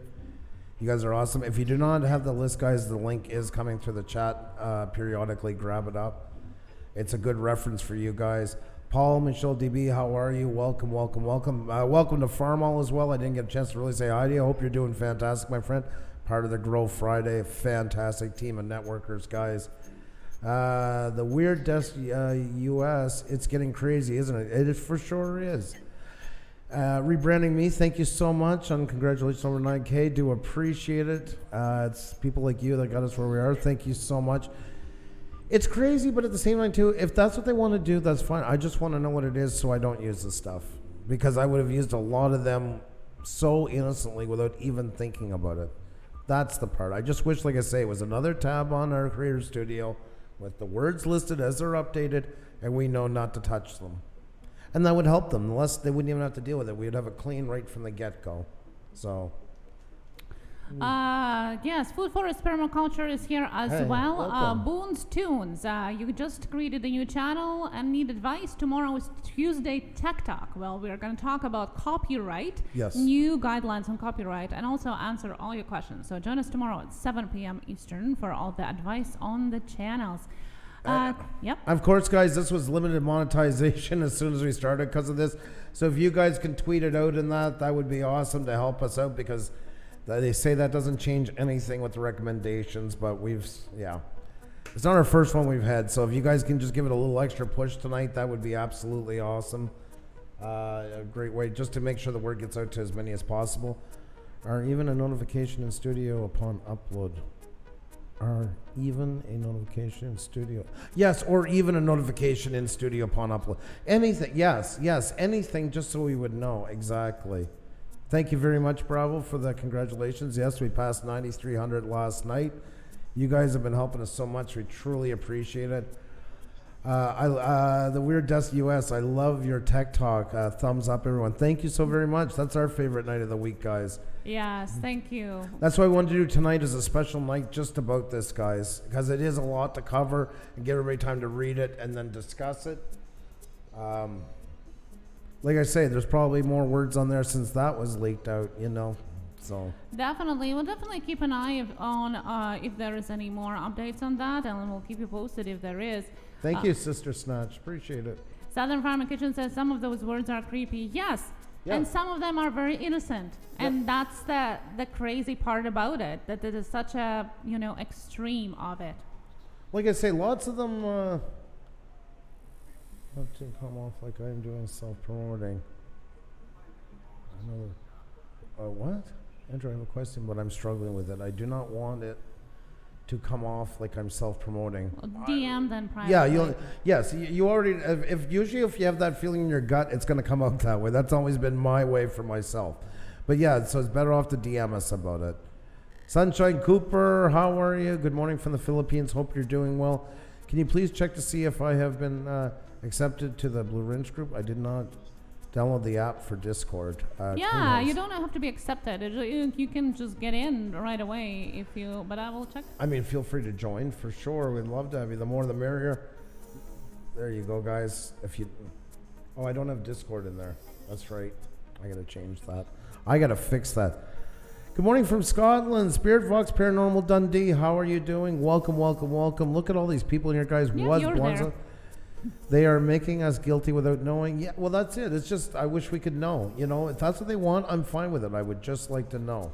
You guys are awesome. If you do not have the list, guys, the link is coming through the chat periodically. Grab it up. It's a good reference for you guys. Paul, Michelle DB, how are you? Welcome, welcome, welcome. Welcome to Farmall as well. I didn't get a chance to really say hi to you. I hope you're doing fantastic, my friend. Part of the Grow Friday. Fantastic team of networkers, guys. The Weird Desk US, it's getting crazy, isn't it? It for sure is. Rebranding me, thank you so much, and congratulations on 9K. Do appreciate it. It's people like you that got us where we are. Thank you so much. It's crazy, but at the same time too, if that's what they want to do, that's fine. I just want to know what it is so I don't use the stuff, because I would have used a lot of them so innocently without even thinking about it. That's the part. I just wish, like I say, it was another tab on our Creator Studio with the words listed as they're updated, and we know not to touch them. And that would help them. Less, they wouldn't even have to deal with it. We'd have it clean right from the get-go. So. Yes, Food Forest Permaculture is here as well. Welcome. Boone's Tunes, you just created a new channel and need advice. Tomorrow is Tuesday Tech Talk. Well, we're going to talk about copyright, Yes. new guidelines on copyright, and also answer all your questions. So join us tomorrow at 7 p.m. Eastern for all the advice on the channels. Yep. Of course, guys, this was limited monetization as soon as we started because of this. So if you guys can tweet it out and that would be awesome to help us out, because they say that doesn't change anything with the recommendations, but yeah. It's not our first one we've had, so if you guys can just give it a little extra push tonight, that would be absolutely awesome. A great way just to make sure the word gets out to as many as possible. Or even a notification in studio upon upload. Or even a notification in studio. Yes, or even a notification in studio upon upload. Anything, yes, anything, just so we would know. Exactly. Thank you very much, Bravo, for the congratulations. Yes, we passed 9,300 last night. You guys have been helping us so much. We truly appreciate it. The Weird Desk US, I love your tech talk. Thumbs up, everyone. Thank you so very much. That's our favorite night of the week, guys. Yes, thank you. That's why I wanted to do tonight is a special night just about this, guys, because it is a lot to cover and give everybody time to read it and then discuss it. Like I say, there's probably more words on there since that was leaked out, so. Definitely. We'll definitely keep an eye on if there is any more updates on that, and we'll keep you posted if there is. Thank you, Sister Snatch. Appreciate it. Southern Farm and Kitchen says some of those words are creepy. Yes. Yeah. And some of them are very innocent. Yep. And that's the crazy part about it, that it is such a, extreme of it. Like I say, lots of them have to come off like I'm doing self-promoting. What? Andrew, I have a question, but I'm struggling with it. I do not want it to come off like I'm self-promoting. DM then private. Yeah, you already, if you have that feeling in your gut, it's going to come out that way. That's always been my way for myself. But yeah, so it's better off to DM us about it. Sunshine Cooper, how are you? Good morning from the Philippines. Hope you're doing well. Can you please check to see if I have been accepted to the Blue Rinse group? I did not download the app for Discord. You don't have to be accepted. You can just get in right away but I will check. I mean, feel free to join for sure. We'd love to have you. The more the merrier. There you go, guys. I don't have Discord in there. That's right. I got to change that. I got to fix that. Good morning from Scotland. Spirit Vox Paranormal Dundee. How are you doing? Welcome, welcome, welcome. Look at all these people in here, guys. There. They are making us guilty without knowing. Yeah, well, that's it. It's just, I wish we could know. If that's what they want, I'm fine with it. I would just like to know.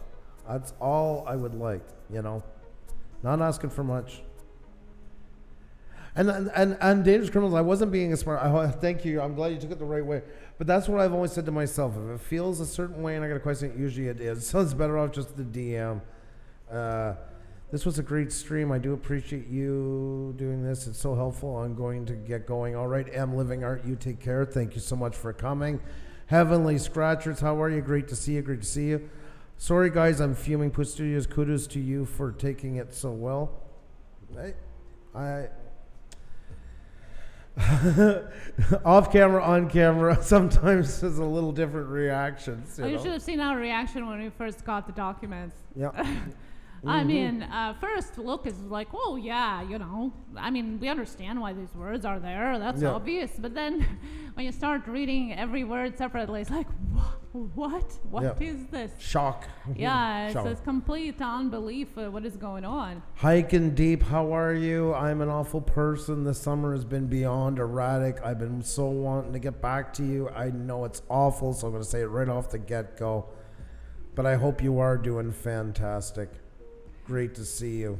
That's all I would like, Not asking for much. And Dangerous Criminals, I wasn't being a smart. Thank you. I'm glad you took it the right way. But that's what I've always said to myself. If it feels a certain way and I got a question, usually it is. So it's better off just the DM. This was a great stream. I do appreciate you doing this. It's so helpful. I'm going to get going. All right, Living Art, you take care. Thank you so much for coming. Heavenly Scratchers, how are you? Great to see you. Great to see you. Sorry, guys, I'm fuming. Pusa Studios, kudos to you for taking it so well. I off camera, on camera, sometimes there's a little different reactions. You should have seen our reaction when we first got the documents. Yeah. I mean, first look is like, oh yeah, I mean, we understand why these words are there. That's obvious. But then when you start reading every word separately, it's like, what? What is this? Shock. Yeah, it's a complete unbelief of what is going on. Hiking deep, how are you? I'm an awful person. The summer has been beyond erratic. I've been so wanting to get back to you. I know it's awful, so I'm going to say it right off the get-go. But I hope you are doing fantastic. Great to see you.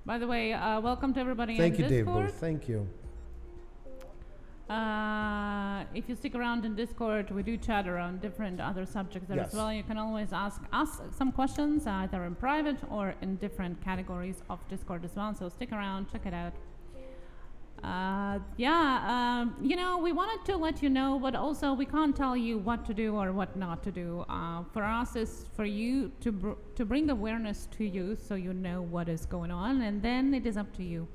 By the way, welcome to everybody Thank in you, Discord. Dave Booth. Thank you. If you stick around in Discord, we do chat around different other subjects there as well. You can always ask us some questions, either in private or in different categories of Discord as well. So stick around, check it out. We wanted to let you know, but also we can't tell you what to do or what not to do. For us, is for you to bring awareness to you, so you know what is going on, and then it is up to you.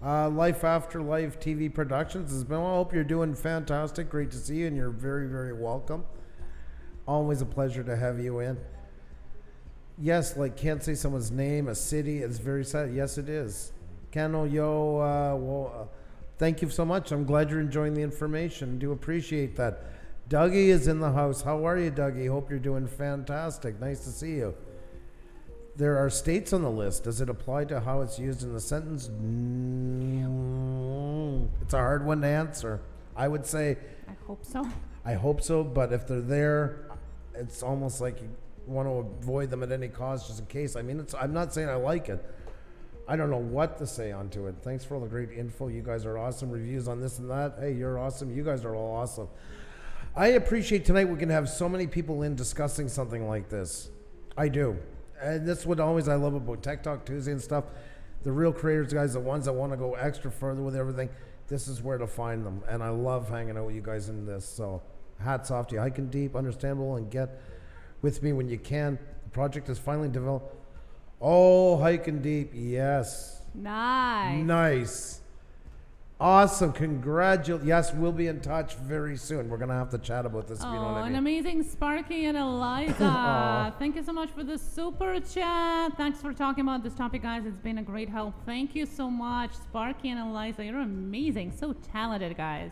Life After Life TV Productions has been. I hope you're doing fantastic. Great to see you, and you're very, very welcome. Always a pleasure to have you in. Yes, can't say someone's name, a city. It's very sad. Yes, it is. Kano Yo. Thank you so much. I'm glad you're enjoying the information. Do appreciate that. Dougie is in the house. How are you, Dougie? Hope you're doing fantastic. Nice to see you. There are states on the list. Does it apply to how it's used in the sentence? It's a hard one to answer. I would say... I hope so. I hope so, but if they're there, it's almost like you want to avoid them at any cost just in case. I mean, I'm not saying I like it. I don't know what to say onto it. Thanks for all the great info. You guys are awesome. Reviews on this and that. Hey, you're awesome. You guys are all awesome. I appreciate tonight we can have so many people in discussing something like this. I do. And that's what always I love about Tech Talk Tuesday and stuff. The real creators, guys, the ones that want to go extra further with everything, this is where to find them. And I love hanging out with you guys in this. So hats off to you. Hiking deep, understandable, and get with me when you can. The project is finally developed. Oh, hiking deep. Yes. Nice. Awesome. Congratulations. Yes, we'll be in touch very soon. We're going to have to chat about this. If you know what I mean. An amazing Sparky and Eliza. Thank you so much for the super chat. Thanks for talking about this topic, guys. It's been a great help. Thank you so much, Sparky and Eliza. You're amazing. So talented, guys.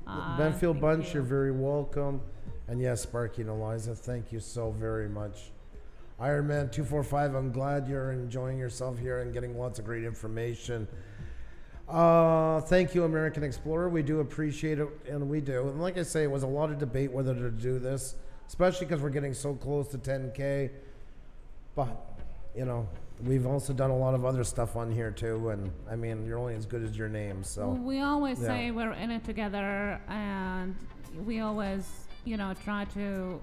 Benfield Bunch, you're very welcome. And yes, Sparky and Eliza, thank you so very much. Ironman 245, I'm glad you're enjoying yourself here and getting lots of great information. Thank you, American Explorer. We do appreciate it, and we do. And like I say, it was a lot of debate whether to do this, especially because we're getting so close to 10K. But, we've also done a lot of other stuff on here, too. And, I mean, you're only as good as your name, so. We always say we're in it together, and we always, try to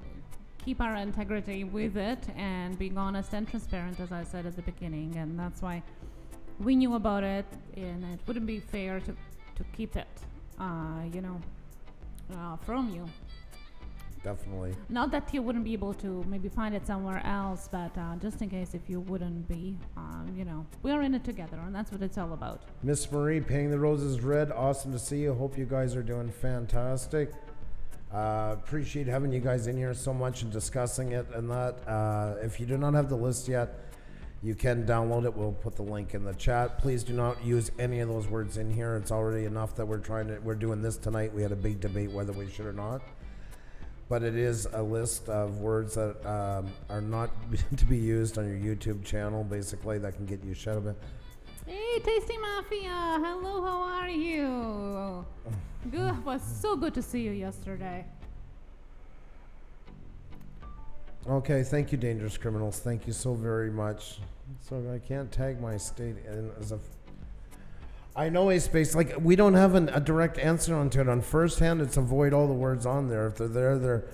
keep our integrity with it and being honest and transparent, as I said at the beginning. And that's why we knew about it, and it wouldn't be fair to keep it, from you. Definitely. Not that you wouldn't be able to maybe find it somewhere else, but just in case if you wouldn't be, we're in it together, and that's what it's all about. Miss Marie, painting the roses red. Awesome to see you. Hope you guys are doing fantastic. Appreciate having you guys in here so much and discussing it and that. If you do not have the list yet, you can download it. We'll put the link in the chat. Please do not use any of those words in here. It's already enough that we're doing this tonight. We had a big debate whether we should or not. But it is a list of words that are not to be used on your YouTube channel, basically, that can get you shut a bit. Hey, Tasty Mafia! Hello, how are you? Good. It was so good to see you yesterday. Okay, thank you, Dangerous Criminals. Thank you so very much. So I can't tag my state in as a... I know a space, we don't have a direct answer onto it. On first hand, it's avoid all the words on there. If they're there,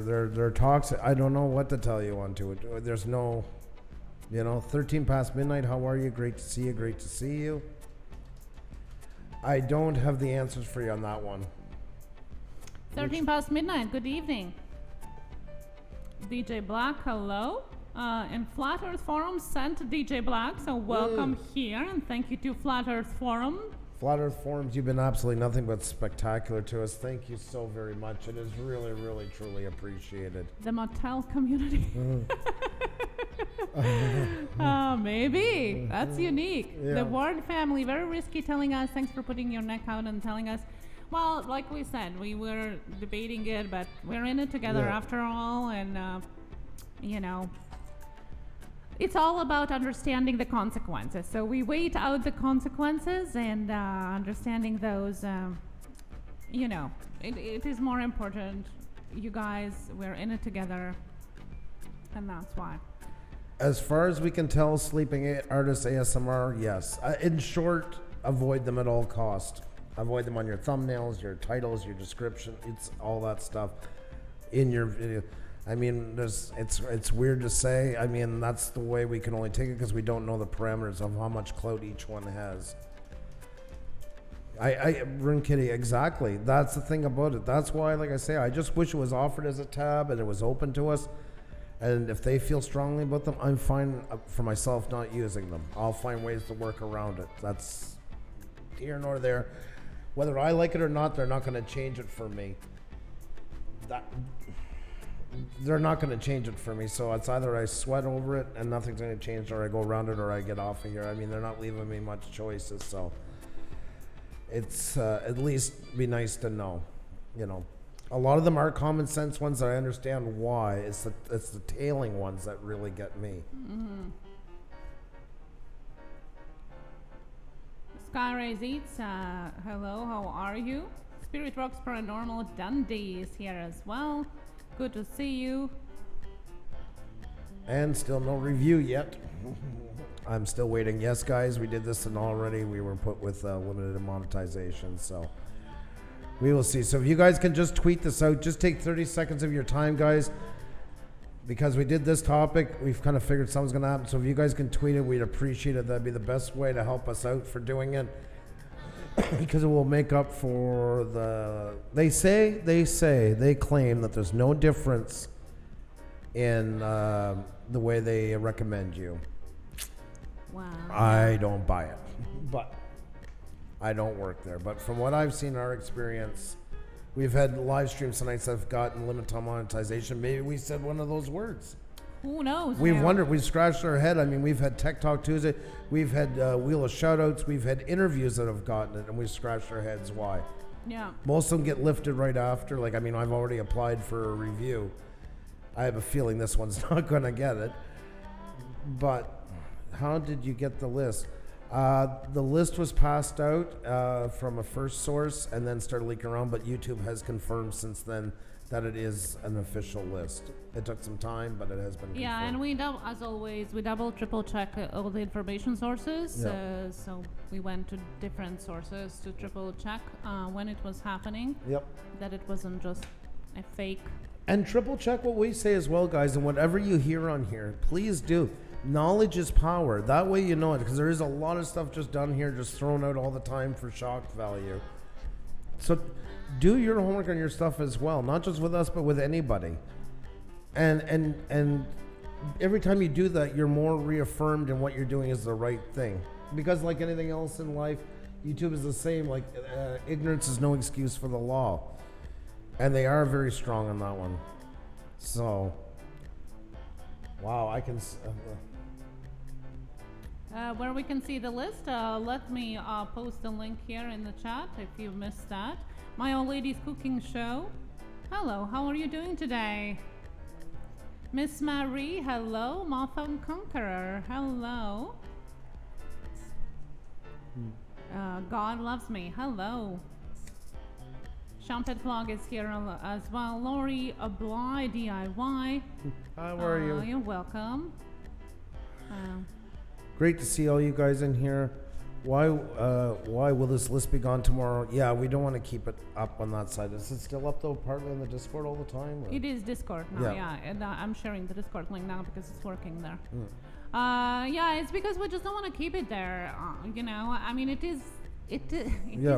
they're toxic. I don't know what to tell you onto it. There's no... 13 past midnight, how are you? Great to see you, great to see you. I don't have the answers for you on that one. 13 past midnight, good evening. DJ Black, hello. In Flat Earth Forum sent DJ Black, so welcome here, and thank you to Flat Earth Forum. Flat Earth Forums, you've been absolutely nothing but spectacular to us. Thank you so very much. It is really, really, truly appreciated. The motel community. Maybe. That's unique. Yeah. The Ward family, very risky, telling us, thanks for putting your neck out and telling us. Well, like we said, we were debating it, but we're in it together after all, and, you know, it's all about understanding the consequences. So we wait out the consequences and understanding those, you know, it is more important. You guys, we're in it together, and that's why. As far as we can tell, sleeping artists ASMR, yes. In short, avoid them at all cost. Avoid them on your thumbnails, your titles, your description. It's all that stuff in your video. I mean, it's weird to say. I mean, that's the way we can only take it because we don't know the parameters of how much clout each one has. Run Kitty, exactly. That's the thing about it. That's why, like I say, I just wish it was offered as a tab and it was open to us. And if they feel strongly about them, I'm fine for myself not using them. I'll find ways to work around it. That's here nor there. Whether I like it or not, they're not going to change it for me. They're not going to change it for me, so it's either I sweat over it and nothing's going to change, or I go around it, or I get off of here. I mean, they're not leaving me much choices, so it's at least be nice to know, you know. A lot of them are common sense ones that I understand why. It's the tailing ones that really get me. Mm-hmm. Skyrays Eats, hello, how are you? Spirit Rocks Paranormal Dundee is here as well. Good to see you. And still no review yet. I'm still waiting. Yes, guys, we did this and already we were put with limited monetization, so we will see. So if you guys can just tweet this out, just take 30 seconds of your time, guys, because we did this topic. We've kind of figured something's going to happen. So if you guys can tweet it, we'd appreciate it. That'd be the best way to help us out for doing it. Because it will make up for the... They claim that there's no difference in the way they recommend you. Wow. I don't buy it. But I don't work there. But from what I've seen, our experience, we've had live streams tonight that have gotten limited monetization. Maybe we said one of those words. Who knows? We've wondered. We've scratched our head. I mean, we've had Tech Talk Tuesday. We've had Wheel of Shoutouts. We've had interviews that have gotten it, and we've scratched our heads why. Yeah. Most of them get lifted right after. Like, I mean, I've already applied for a review. I have a feeling this one's not going to get it. But how did you get the list? The list was passed out from a first source and then started leaking around, but YouTube has confirmed since then that it is an official list. It took some time, but it has been confirmed. Yeah, and we as always, we double, triple check all the information sources. Yeah. So we went to different sources to triple check when it was happening. Yep. That it wasn't just a fake. And triple check what we say as well, guys. And whatever you hear on here, please do. Knowledge is power. That way you know it, because there is a lot of stuff just done here, just thrown out all the time for shock value. So do your homework on your stuff as well, not just with us, but with anybody. And every time you do that, you're more reaffirmed in what you're doing is the right thing. Because like anything else in life, YouTube is the same. Like ignorance is no excuse for the law, and they are very strong on that one. So, wow, I can. Where we can see the list, let me post the link here in the chat if you missed that. My Old Lady's Cooking Show. Hello, how are you doing today? Miss Marie, hello. Motham Conqueror, hello. God Loves Me, hello. Champet Vlog is here as well. Lori Bly DIY. How are you? You're welcome. Great to see all you guys in here. Why will this list be gone tomorrow? Yeah, we don't want to keep it up on that side. Is it still up though, partly in the Discord all the time? Or? It is Discord now, yeah. And I'm sharing the Discord link now because it's working there. Yeah, it's because we just don't want to keep it there. You know, I mean, it is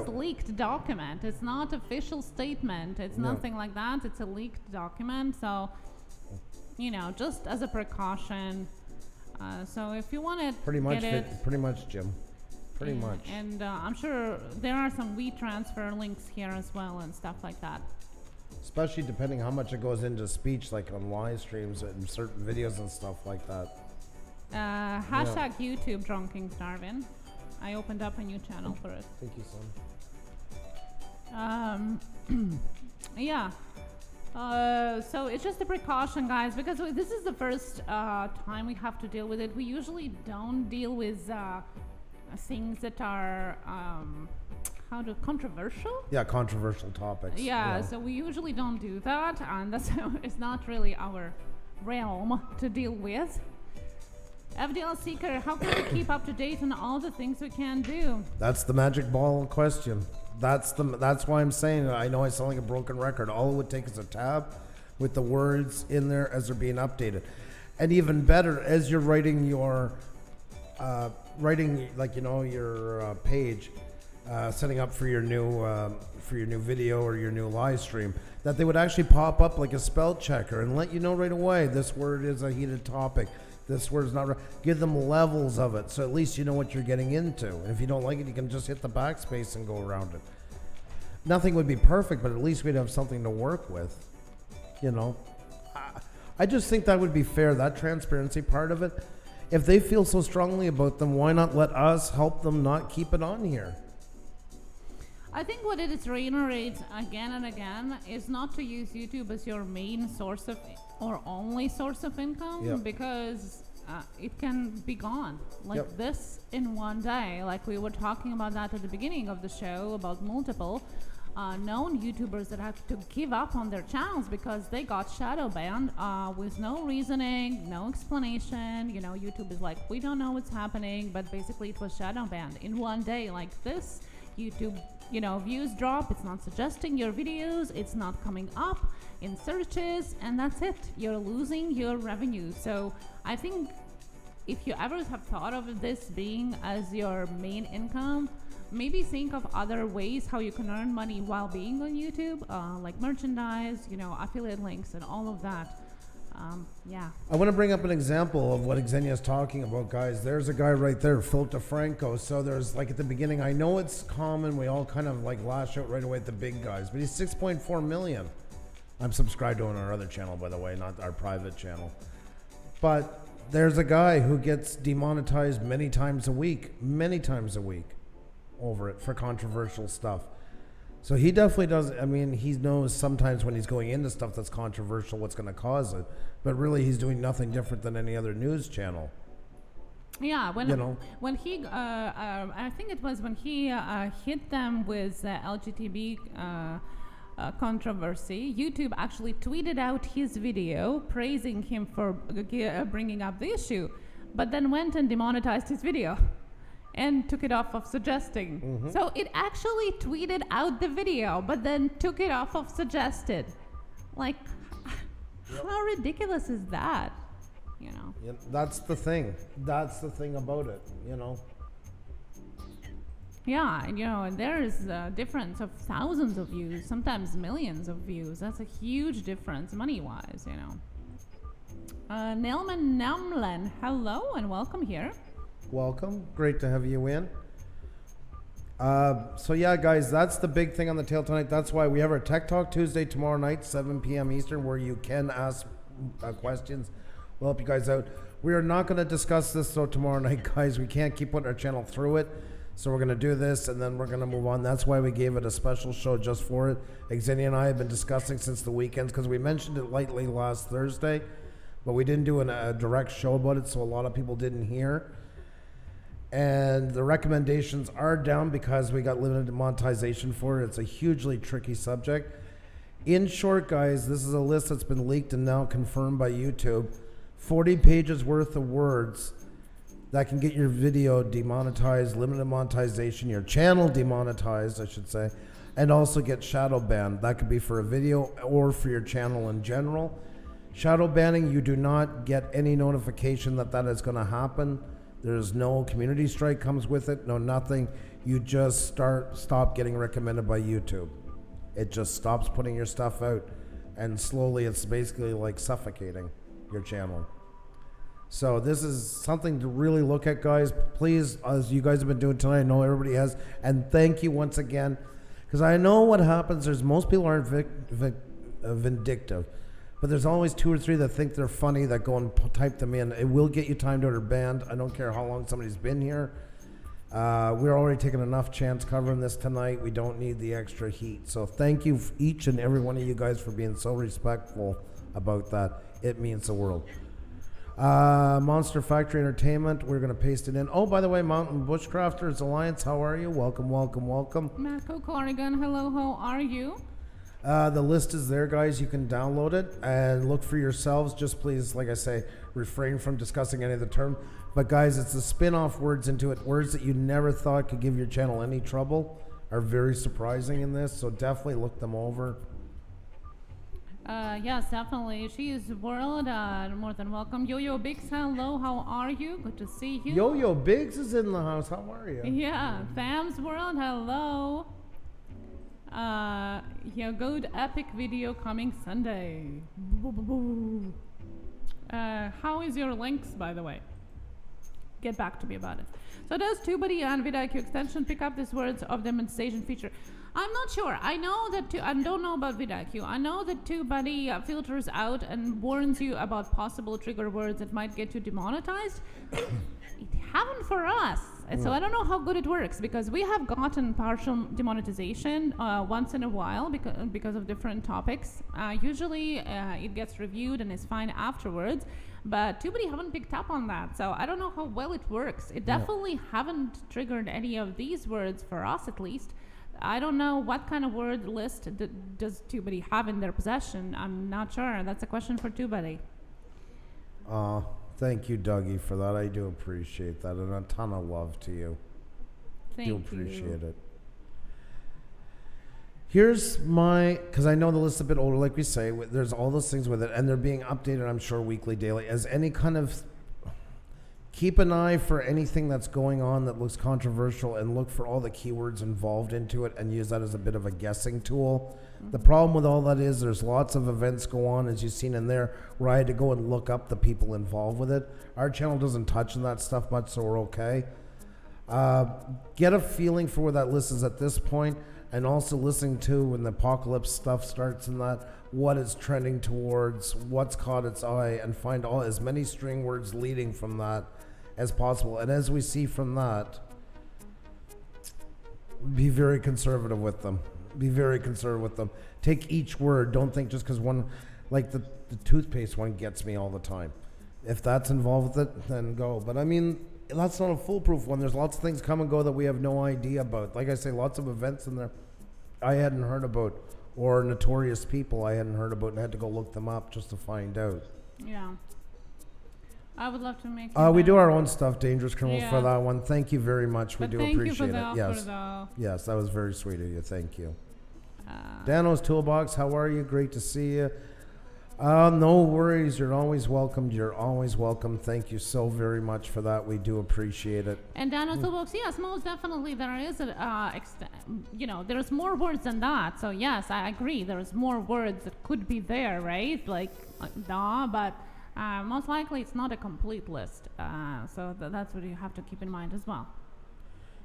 leaked document. It's not official statement. It's nothing like that. It's a leaked document. So just as a precaution. So if you want to Pretty much, get it, pretty much, Jim. Pretty much. And I'm sure there are some WeTransfer links here as well and stuff like that. Especially depending how much it goes into speech, like on live streams and certain videos and stuff like that. Hashtag YouTube Drunk King Starvin. I opened up a new channel for it. Thank you, son. Yeah. So it's just a precaution, guys, because this is the first time we have to deal with it. We usually don't deal with things that are controversial. Yeah, controversial topics. Yeah, so we usually don't do that, and that's it's not really our realm to deal with. FDL Seeker, how can we keep up to date on all the things we can do? That's the magic ball question. That's why I'm saying I know I sound like a broken record. All it would take is a tab with the words in there as they're being updated. And even better, as you're writing your your page, setting up for your new video or your new live stream, that they would actually pop up like a spell checker and let you know right away this word is a heated topic. This word's not right. Give them levels of it, so at least you know what you're getting into. And if you don't like it, you can just hit the backspace and go around it. Nothing would be perfect, but at least we'd have something to work with. I just think that would be fair, that transparency part of it. If they feel so strongly about them, why not let us help them not keep it on here? I think what it reiterates again and again is not to use YouTube as your main source of or only source of income, because it can be gone like this in one day. Like we were talking about that at the beginning of the show about multiple known YouTubers that had to give up on their channels because they got shadow banned with no reasoning, no explanation. YouTube is like, we don't know what's happening, but basically it was shadow banned in one day like this. YouTube views drop, it's not suggesting your videos, it's not coming up in searches, and that's it. You're losing your revenue. So I think if you ever have thought of this being as your main income, maybe think of other ways how you can earn money while being on YouTube, like merchandise, affiliate links and all of that. I want to bring up an example of what Xenia's talking about, guys. There's a guy right there, Phil DeFranco. So there's like at the beginning, I know it's common, we all kind of like lash out right away at the big guys, but he's 6.4 million. I'm subscribed to on our other channel, by the way, not our private channel. But there's a guy who gets demonetized many times a week over it for controversial stuff. So he definitely does. I mean, he knows sometimes when he's going into stuff that's controversial what's going to cause it, but really he's doing nothing different than any other news channel. Yeah, when he, I think it was when he hit them with LGBT controversy, YouTube actually tweeted out his video praising him for bringing up the issue, but then went and demonetized his video and took it off of suggesting. Mm-hmm. So it actually tweeted out the video, but then took it off of suggested. Like, how ridiculous is that? Yeah, that's the thing. That's the thing about it, Yeah, and there is a difference of thousands of views, sometimes millions of views. That's a huge difference money-wise, Nelman Namlen, hello and welcome here. Welcome. Great to have you in. So yeah, guys, that's the big thing on the tail tonight. That's why we have our Tech Talk Tuesday tomorrow night, 7 p.m. Eastern, where you can ask questions. We'll help you guys out. We are not going to discuss this though tomorrow night, guys. We can't keep putting our channel through it. So we're going to do this and then we're going to move on. That's why we gave it a special show just for it. Xenia and I have been discussing since the weekends because we mentioned it lightly last Thursday, but we didn't do a direct show about it, so a lot of people didn't hear. And the recommendations are down because we got limited monetization for it. It's a hugely tricky subject. In short, guys, this is a list that's been leaked and now confirmed by YouTube. 40 pages worth of words that can get your video demonetized, limited monetization, your channel demonetized, I should say, and also get shadow banned. That could be for a video or for your channel in general. Shadow banning, you do not get any notification that is going to happen. There's no community strike comes with it, no nothing. You just stop getting recommended by YouTube. It just stops putting your stuff out, and slowly it's basically like suffocating. your channel. So this is something to really look at, guys. Please, as you guys have been doing tonight, I know everybody has, and thank you once again, because I know what happens. There's most people aren't vindictive, but there's always 2 or 3 that think they're funny that go and type them in. It will get you timed out or banned. I don't care how long somebody's been here. We're already taking enough chance covering this tonight. We don't need the extra heat. So thank you, each and every one of you guys, for being so respectful about that. It means the world. Monster Factory Entertainment, we're going to paste it in. Oh, by the way, Mountain Bushcrafters Alliance, how are you? Welcome, welcome, welcome. Matt Corrigan, hello, how are you? The list is there, guys. You can download it and look for yourselves. Just please, like I say, refrain from discussing any of the term. But guys, it's the spin-off words into it. Words that you never thought could give your channel any trouble are very surprising in this. So definitely look them over. Yes, definitely. She is world. More than welcome. Yo-Yo Biggs, hello. How are you? Good to see you. Yo-Yo Biggs is in the house. How are you? Yeah. Fam's world. Hello. Good epic video coming Sunday. How is your links, by the way? Get back to me about it. So does TubeBuddy and vidIQ extension pick up these words of demonstration feature? I'm not sure. I know that I don't know about vidIQ. I know that TubeBuddy filters out and warns you about possible trigger words that might get you demonetized. It haven't for us. So I don't know how good it works, because we have gotten partial demonetization once in a while because of different topics. Usually it gets reviewed and is fine afterwards. But TubeBuddy haven't picked up on that, so I don't know how well it works. It definitely haven't triggered any of these words for us, at least. I don't know what kind of word list does TubeBuddy have in their possession. I'm not sure. That's a question for TubeBuddy. Thank you, Dougie, for that. I do appreciate that, and a ton of love to you. Thank you. Do appreciate it. Here's because I know the list's a bit older, like we say, there's all those things with it, and they're being updated, I'm sure, weekly, daily. As any kind of, keep an eye for anything that's going on that looks controversial, and look for all the keywords involved into it, and use that as a bit of a guessing tool. The problem with all that is there's lots of events go on, as you've seen in there, where I had to go and look up the people involved with it. Our channel doesn't touch on that stuff much, so we're okay. Get a feeling for where that list is at this point, and also listening to when the apocalypse stuff starts and that, what it's trending towards, what's caught its eye, and find as many string words leading from that as possible. And as we see from that, be very conservative with them. Be very conservative with them. Take each word. Don't think just because one, like the toothpaste one gets me all the time. If that's involved with it, then go. But I mean, that's not a foolproof one. There's lots of things come and go that we have no idea about. Like I say, lots of events in there I hadn't heard about, or notorious people I hadn't heard about, and had to go look them up just to find out. Yeah. I would love to make we do our own stuff, Dangerous Criminals, for that one. Thank you very much. We do appreciate you for the it. offer, Yes. though. Yes, that was very sweet of you. Thank you. Dano's Toolbox, how are you? Great to see you. No worries. You're always welcomed. You're always welcome. Thank you so very much for that. We do appreciate it. And Dano's Toolbox, yes, most definitely there is there's more words than that. So yes, I agree. There's more words that could be there, right? But most likely it's not a complete list. So that's what you have to keep in mind as well.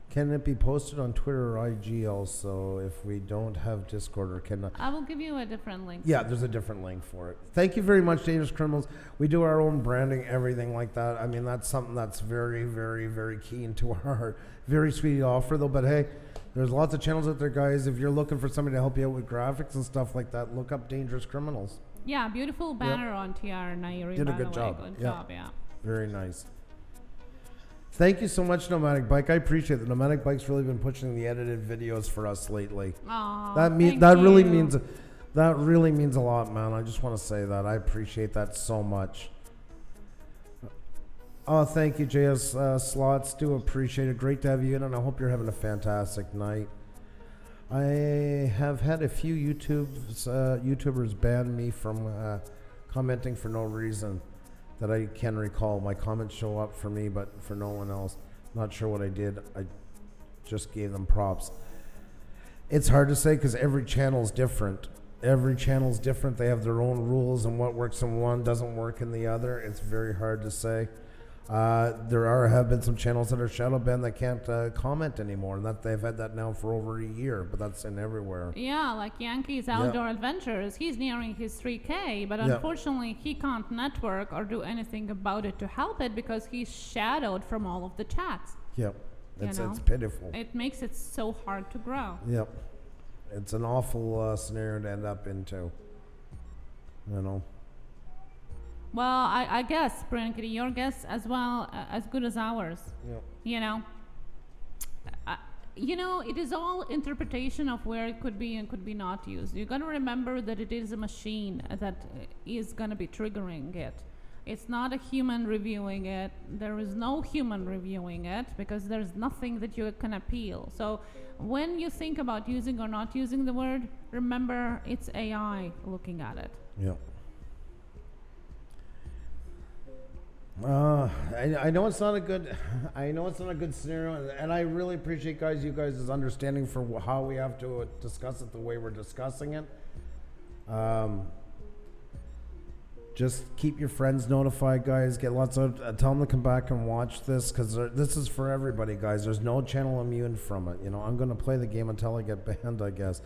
Can it be posted on Twitter or IG also if we don't have Discord, or can I will give you a different link. Yeah, there's a different link for it. Thank you very much, Dangerous Criminals. We do our own branding, everything like that. I mean, that's something that's very, very, very keen to our heart. Very sweet offer, though. But hey, there's lots of channels out there, guys. If you're looking for somebody to help you out with graphics and stuff like that, look up Dangerous Criminals. Yeah, beautiful banner on TR Nairi. Did a good job. Good job, yeah. Very nice. Thank you so much, Nomadic Bike. I appreciate it. Nomadic Bike's really been pushing the edited videos for us lately. Aww, that really means a lot, man. I just want to say that. I appreciate that so much. Oh, thank you, JS Slots. Do appreciate it. Great to have you in, and I hope you're having a fantastic night. I have had a few YouTubers ban me from commenting for no reason that I can recall. My comments show up for me, but for no one else. Not sure what I did. I just gave them props. It's hard to say because every channel is different. every channel's different. They have their own rules, and what works in one doesn't work in the other. It's very hard to say. Have been some channels that are shadow banned that can't comment anymore, and that they've had that now for over a year. But that's in everywhere. Yeah, like Yankee's Outdoor Adventures. He's nearing his 3K, but unfortunately he can't network or do anything about it to help it because he's shadowed from all of the chats. Yep, it's pitiful. It makes it so hard to grow. Yep, it's an awful scenario to end up into. You know. Well, I guess, Brinkity, your guess as well, as good as ours. Yep. You know, it is all interpretation of where it could be and could be not used. You got to remember that it is a machine that is going to be triggering it. It's not a human reviewing it. There is no human reviewing it because there's nothing that you can appeal. So when you think about using or not using the word, remember it's AI looking at it. Yep. I know it's not a good scenario, and I really appreciate you guys' understanding for how we have to discuss it the way we're discussing it. Just keep your friends notified, guys. Get lots of tell them to come back and watch this because this is for everybody, guys. There's no channel immune from it. I'm gonna play the game until I get banned, I guess.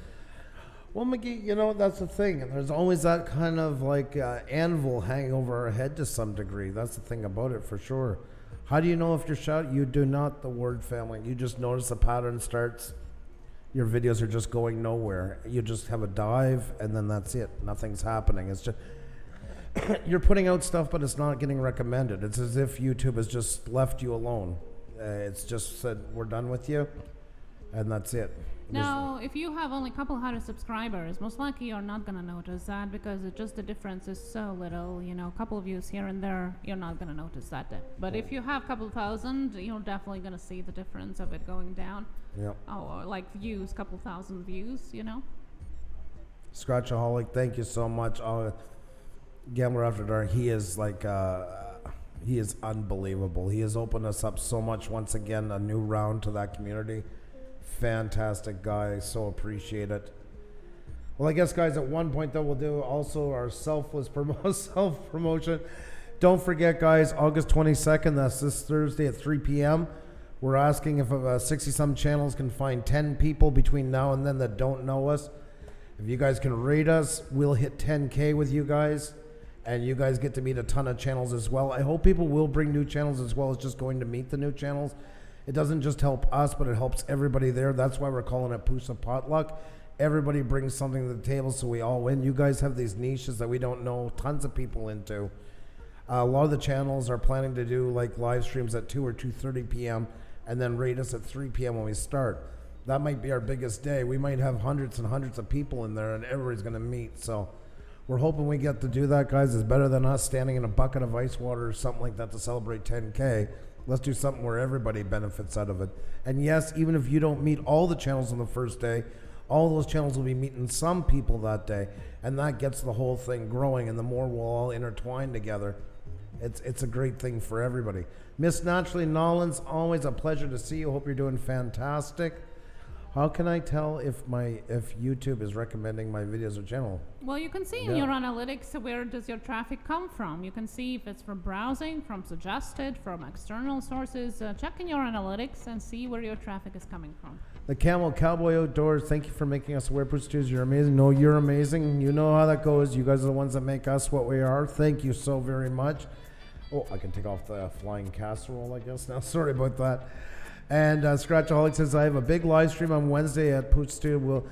Well, McGee, that's the thing. And there's always that kind of like anvil hanging over our head to some degree. That's the thing about it for sure. How do you know if you're shot? You do not the word family. You just notice a pattern starts. Your videos are just going nowhere. You just have a dive and then that's it. Nothing's happening. It's just, you're putting out stuff, but it's not getting recommended. It's as if YouTube has just left you alone. It's just said, we're done with you. And that's it. Now, if you have only a couple hundred subscribers, most likely you're not going to notice that because the difference is so little. A couple of views here and there, you're not going to notice that. But if you have a couple thousand, you're definitely going to see the difference of it going down. Yep. Or like views, couple thousand views, Scratchaholic, thank you so much. Gambler After Dark, he is he is unbelievable. He has opened us up so much once again, a new round to that community. Fantastic guy, so appreciate it. Well, I guess, guys, at one point though, we'll do also our self-promotion. Don't forget, guys, August 22nd, that's this Thursday at 3 p.m. We're asking if 60-some channels can find 10 people between now and then that don't know us. If you guys can rate us, we'll hit 10K with you guys, and you guys get to meet a ton of channels as well. I hope people will bring new channels as well as just going to meet the new channels. It doesn't just help us, but it helps everybody there. That's why we're calling it Pusa Potluck. Everybody brings something to the table so we all win. You guys have these niches that we don't know tons of people into. A lot of the channels are planning to do like live streams at 2 or 2:30 p.m. and then rate us at 3 p.m. when we start. That might be our biggest day. We might have hundreds and hundreds of people in there and everybody's going to meet. So we're hoping we get to do that, guys. It's better than us standing in a bucket of ice water or something like that to celebrate 10K. Let's do something where everybody benefits out of it. And yes, even if you don't meet all the channels on the first day, all those channels will be meeting some people that day. And that gets the whole thing growing. And the more we'll all intertwine together, it's a great thing for everybody. Miss Naturally Nollins, always a pleasure to see you. Hope you're doing fantastic. How can I tell if YouTube is recommending my videos or channel? Well, you can see in your analytics where does your traffic come from. You can see if it's from browsing, from suggested, from external sources. Check in your analytics and see where your traffic is coming from. The Camel Cowboy Outdoors, thank you for making us aware. Pusa Tuesday, you're amazing. No, you're amazing. You know how that goes. You guys are the ones that make us what we are. Thank you so very much. Oh, I can take off the flying casserole, I guess now. Sorry about that. And Scratchaholic says, I have a big live stream on Wednesday at Pusa Studio.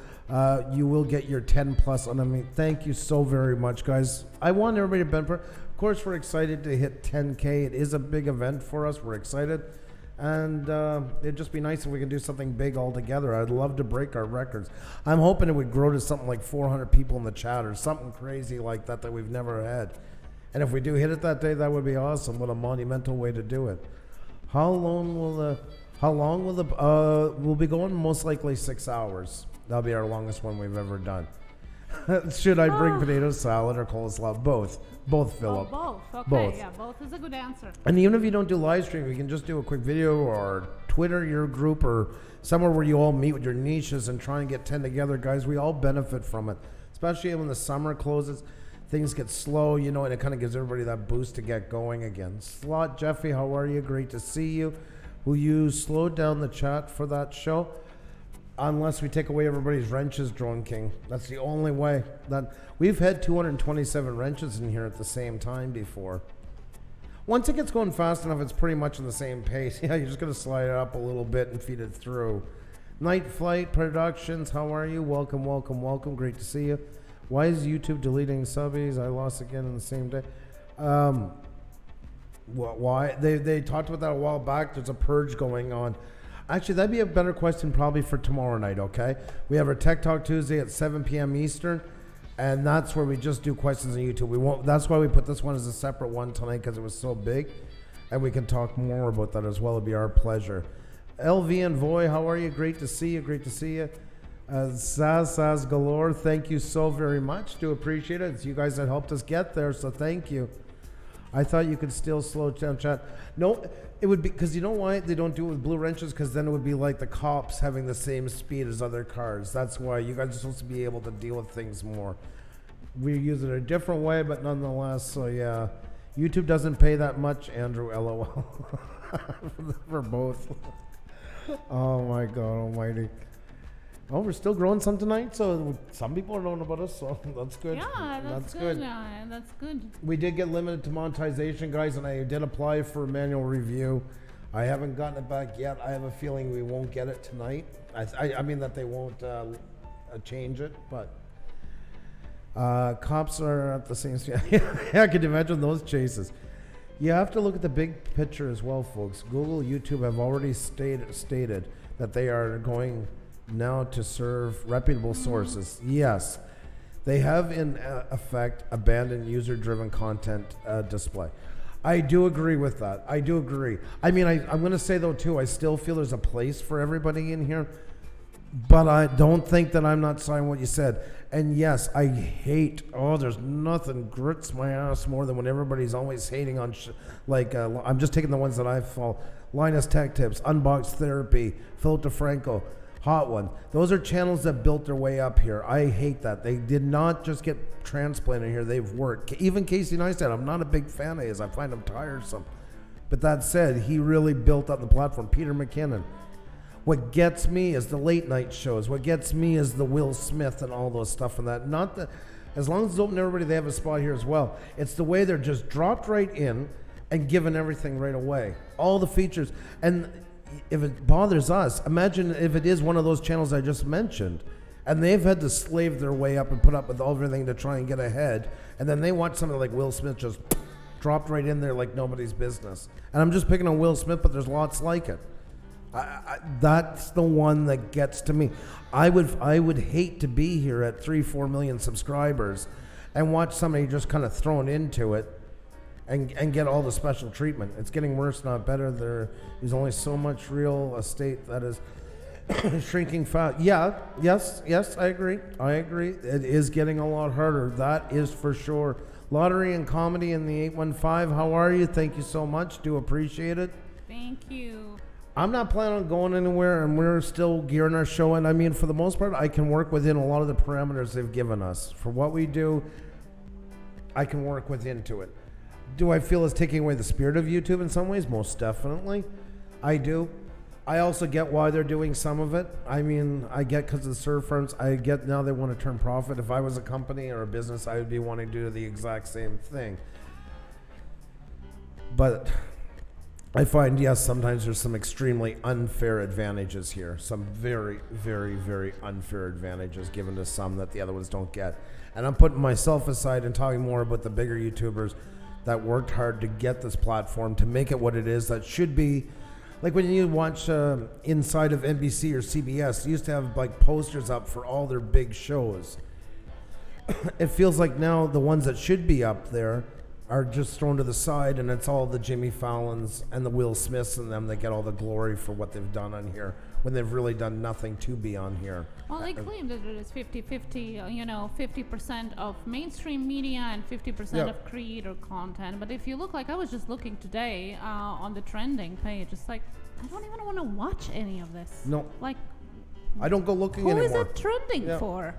You will get your 10 plus on me. Thank you so very much, guys. I want everybody to benefit. Of course, we're excited to hit 10K. It is a big event for us. We're excited. And it'd just be nice if we can do something big all together. I'd love to break our records. I'm hoping it would grow to something like 400 people in the chat or something crazy like that we've never had. And if we do hit it that day, that would be awesome. What a monumental way to do it. How long will we'll be going? Most likely 6 hours. That'll be our longest one we've ever done. Should I bring potato salad or coleslaw? Both, Philip. Oh, both. Okay, both. Yeah, both is a good answer. And even if you don't do live stream, you can just do a quick video or Twitter your group or somewhere where you all meet with your niches and try and get 10 together, guys. We all benefit from it. especially when the summer closes. Things get slow, you know, and it kind of gives everybody that boost to get going again. Slot Jeffy, how are you? Great to see you. Will you slow down the chat for that show? Unless we take away everybody's wrenches, Drone King. That's the only way. That we've had 227 wrenches in here at the same time before. Once it gets going fast enough, it's pretty much on the same pace. Yeah, you're just going to slide it up a little bit and feed it through. Night Flight Productions, how are you? Welcome, welcome, welcome. Great to see you. Why is YouTube deleting subbies? I lost again in the same day. Why? They talked about that a while back. There's a purge going on. Actually, that'd be a better question probably for tomorrow night, okay? We have our Tech Talk Tuesday at 7 p.m. Eastern, and that's where we just do questions on YouTube. We won't. That's why we put this one as a separate one tonight, because it was so big, and we can talk more about that as well. It'd be our pleasure. LV and Voy, how are you? Great to see you. Great to see you. Saz Galore, thank you so very much. Do appreciate it. It's you guys that helped us get there, so thank you. I thought you could still slow down chat. No, it would be, because you know why they don't do it with blue wrenches? Because then it would be like the cops having the same speed as other cars. That's why you guys are supposed to be able to deal with things more. We use it a different way, but nonetheless, so yeah. YouTube doesn't pay that much, Andrew, LOL. For both. Oh my God almighty. Oh, we're still growing some tonight, so some people are knowing about us, so that's good. Yeah, that's good. That's good. We did get limited to monetization, guys, and I did apply for a manual review. I haven't gotten it back yet. I have a feeling we won't get it tonight. I mean that they won't change it, but cops are at the same speed. Yeah, I could imagine those chases. You have to look at the big picture as well, folks. Google, YouTube have already stated that they are going now to serve reputable sources. Yes, they have in effect abandoned user-driven content display. I do agree with that. I do agree. I mean, I'm going to say though too, I still feel there's a place for everybody in here, but I don't think that I'm not saying what you said. And yes, I hate, there's nothing grits my ass more than when everybody's always hating on I'm just taking the ones that I follow. Linus Tech Tips, Unbox Therapy, Philip DeFranco, Hot One. Those are channels that built their way up here. I hate that. They did not just get transplanted here. They've worked. Even Casey Neistat, I'm not a big fan of his. I find him tiresome. But that said, he really built up the platform. Peter McKinnon. What gets me is the late night shows. What gets me is the Will Smith and all those stuff and that. Not that, as long as it's open to everybody, they have a spot here as well. It's the way they're just dropped right in and given everything right away. All the features. And if it bothers us, imagine if it is one of those channels I just mentioned, and they've had to slave their way up and put up with everything to try and get ahead, and then they watch somebody like Will Smith just dropped right in there like nobody's business. And I'm just picking on Will Smith, but there's lots like it. That's the one that gets to me. I would hate to be here at 3-4 million subscribers and watch somebody just kind of thrown into it and get all the special treatment. It's getting worse, not better. There is only so much real estate that is shrinking fast. Yes, I agree. It is getting a lot harder. That is for sure. Lottery and Comedy in the 815. How are you? Thank you so much. Do appreciate it. Thank you. I'm not planning on going anywhere, and we're still gearing our show. And I mean, for the most part, I can work within a lot of the parameters they've given us. For what we do, I can work within to it. Do I feel it's taking away the spirit of YouTube in some ways? Most definitely. I do. I also get why they're doing some of it. I mean, I get because of the serve firms. I get now they want to turn profit. If I was a company or a business, I would be wanting to do the exact same thing. But I find, yes, sometimes there's some extremely unfair advantages here. Some very, very, very unfair advantages given to some that the other ones don't get. And I'm putting myself aside and talking more about the bigger YouTubers that worked hard to get this platform, to make it what it is. That should be, like when you watch inside of NBC or CBS, they used to have like posters up for all their big shows. It feels like now the ones that should be up there are just thrown to the side, and it's all the Jimmy Fallons and the Will Smiths and them that get all the glory for what they've done on here, when they've really done nothing to be on here. Well, they claim that it is 50-50, 50% of mainstream media and 50% of creator content. But if you look, like I was just looking today on the trending page, it's like, I don't even want to watch any of this. No. Like, I don't go looking who anymore. Who is it trending for?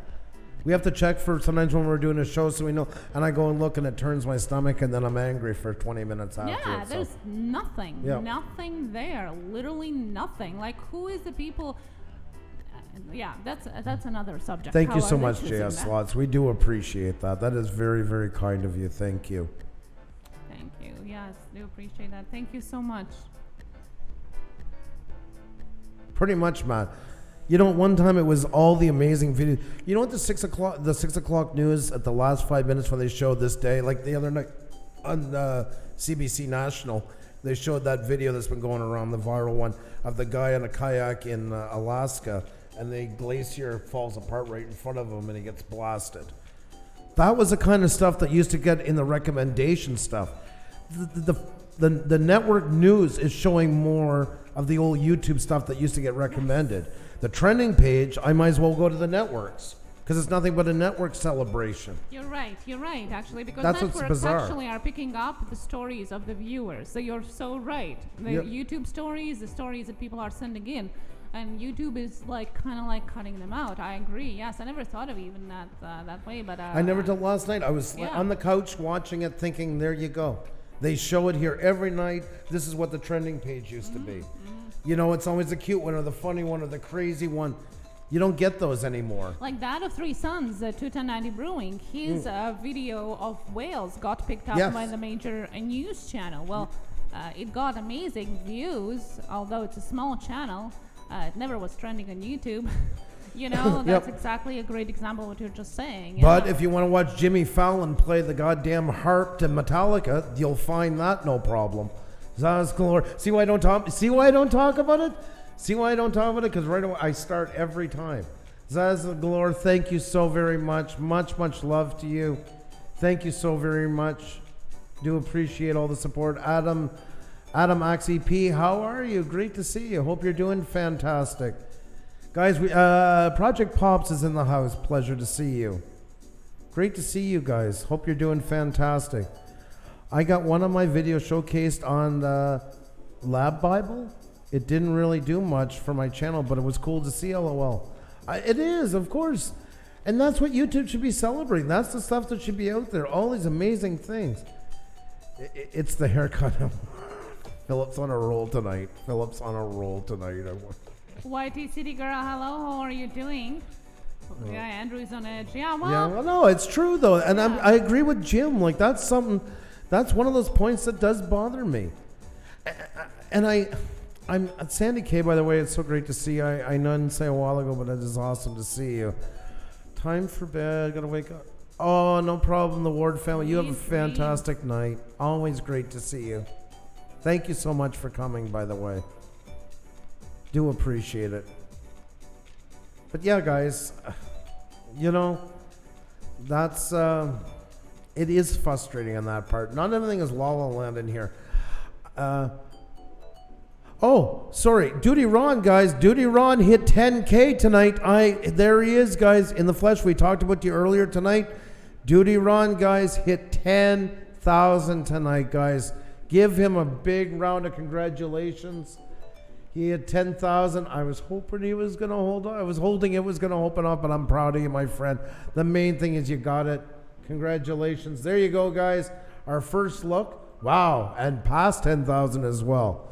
We have to check for sometimes when we're doing a show so we know. And I go and look and it turns my stomach and then I'm angry for 20 minutes after. Yeah, there's nothing. Yeah. Nothing there. Literally nothing. Like, who is the people... yeah, that's another subject. Thank How you so are they much, choosing JS that? Slots. We do appreciate that. That is very, very kind of you. Thank you. Thank you. Yes, do appreciate that. Thank you so much. Pretty much, Matt. You know, one time it was all the amazing videos. You know what the 6 o'clock news at the last 5 minutes when they showed this day, like the other night on CBC National, they showed that video that's been going around, the viral one, of the guy on a kayak in Alaska, and the glacier falls apart right in front of him and he gets blasted. That was the kind of stuff that used to get in the recommendation stuff. The network news is showing more of the old YouTube stuff that used to get recommended. The trending page, I might as well go to the networks because it's nothing but a network celebration. You're right, actually, because That's what's networks bizarre. actually are picking up the stories of the viewers. So you're so right. The Yep. YouTube stories, the stories that people are sending in, and YouTube is like kind of like cutting them out. I agree. Yes, I never thought of even that way, but I never did last night. I was Yeah. on the couch watching it thinking, there you go. They show it here every night. This is what the trending page used to be. You know, it's always the cute one or the funny one or the crazy one. You don't get those anymore. like that of Three Sons, 21090 Brewing, his video of whales got picked up Yes. by the major news channel. Well, it got amazing views, although it's a small channel. It never was trending on YouTube. You know, that's exactly a great example of what you're just saying. you But know? if you want to watch Jimmy Fallon play the goddamn harp to Metallica, you'll find that no problem. Zaz Galore. See why I don't talk? See why I don't talk about it? See why I don't talk about it? Because right away I start every time. Zaz Galore, thank you so very much. Much, much love to you. Thank you so very much. Do appreciate all the support. Adam Axie P, how are you? Great to see you. Hope you're doing fantastic. Guys, we Project Pops is in the house. Pleasure to see you. Great to see you guys. Hope you're doing fantastic. I got one of my videos showcased on the Lab Bible. It didn't really do much for my channel, but it was cool to see, LOL. It is, of course. And that's what YouTube should be celebrating. That's the stuff that should be out there. All these amazing things. It's the haircut. Philip's on a roll tonight. YT City Girl, hello, how are you doing? Yeah, Andrew's on edge. Yeah, well, Yeah, well, no, it's true though, and I agree with Jim. Like that's something, that's one of those points that does bother me. And I'm Sandy K. By the way, it's so great to see you. I know I didn't say a while ago, but it is awesome to see you. Time for bed. Gotta wake up. Oh, no problem. The Ward family. You have a fantastic night. Always great to see you. Thank you so much for coming. By the way, do appreciate it. But yeah, guys, you know, that's, it is frustrating on that part. Not everything is La La Land in here. Oh, sorry. Duty Ron, guys. Duty Ron hit 10K tonight. There he is, guys, in the flesh. We talked about you earlier tonight. Duty Ron, guys, hit 10,000 tonight, guys. Give him a big round of congratulations. He had 10,000. I was hoping he was going to hold on. I was holding it was going to open up, but I'm proud of you, my friend. The main thing is you got it. Congratulations. There you go, guys. Our first look. Wow. And past 10,000 as well.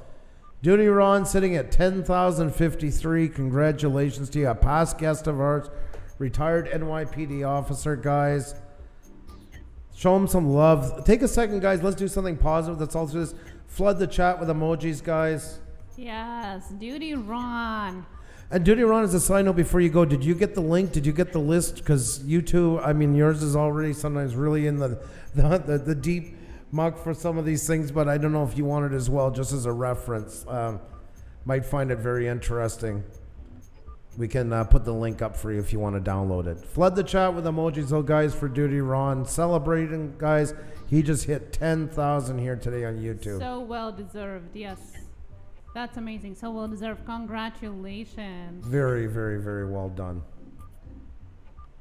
Duty Ron sitting at 10,053. Congratulations to you. A past guest of ours. Retired NYPD officer, guys. Show him some love. Take a second, guys. Let's do something positive. That's all through this. Flood the chat with emojis, guys. yes, Duty Ron. And Duty Ron, as a side note before you go, did you get the link? Did you get the list? Because you two, I mean, yours is already sometimes really in the deep muck for some of these things, but I don't know if you want it as well, just as a reference. Might find it very interesting. We can put the link up for you if you want to download it. Flood the chat with emojis, though, guys, for Duty Ron. Celebrating, guys. He just hit 10,000 here today on YouTube. So well deserved, yes. That's amazing. So well deserved. Congratulations. Very, very, very well done.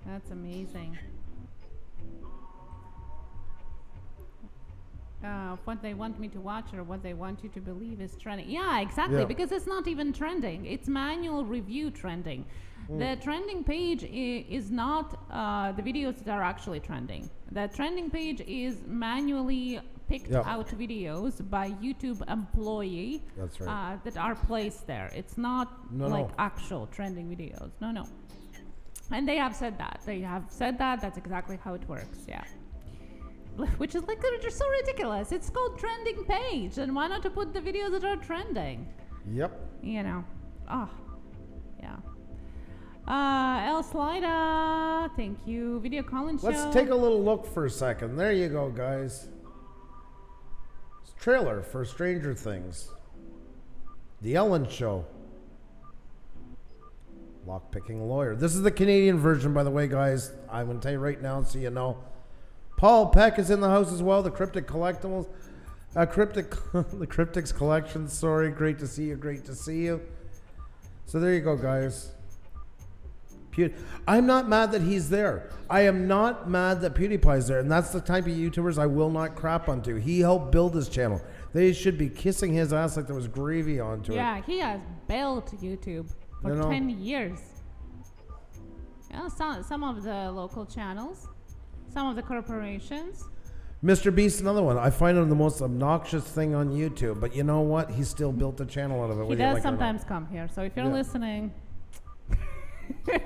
That's amazing. What they want me to watch or what they want you to believe is trending. Yeah, exactly. Yeah. Because it's not even trending. It's manual review trending. The trending page is not the videos that are actually trending. The trending page is manually picked out videos by YouTube employee. That's right. That are placed there. It's not actual trending videos. No. And they have said that. That's exactly how it works. Yeah. Which is like just so ridiculous. It's called trending page, and why not to put the videos that are trending? Yep. You know. Oh. Yeah. El Slida, thank you. Video calling show. Let's take a little look for a second. There you go, guys. It's a trailer for Stranger Things. The Ellen Show. Lockpicking lawyer. This is the Canadian version, by the way, guys. I'm going to tell you right now so you know. Paul Peck is in the house as well. The Cryptic Collectibles. The Cryptics Collection. Sorry. Great to see you. Great to see you. So there you go, guys. I'm not mad that he's there. I am not mad that PewDiePie's there. And that's the type of YouTubers I will not crap onto. He helped build his channel. They should be kissing his ass like there was gravy onto it. Yeah, he has built YouTube for 10 years. Yeah, some of the local channels, some of the corporations. Mr. Beast, another one. I find him the most obnoxious thing on YouTube. But you know what? He still built a channel out of it. He does sometimes come here. So if you're listening...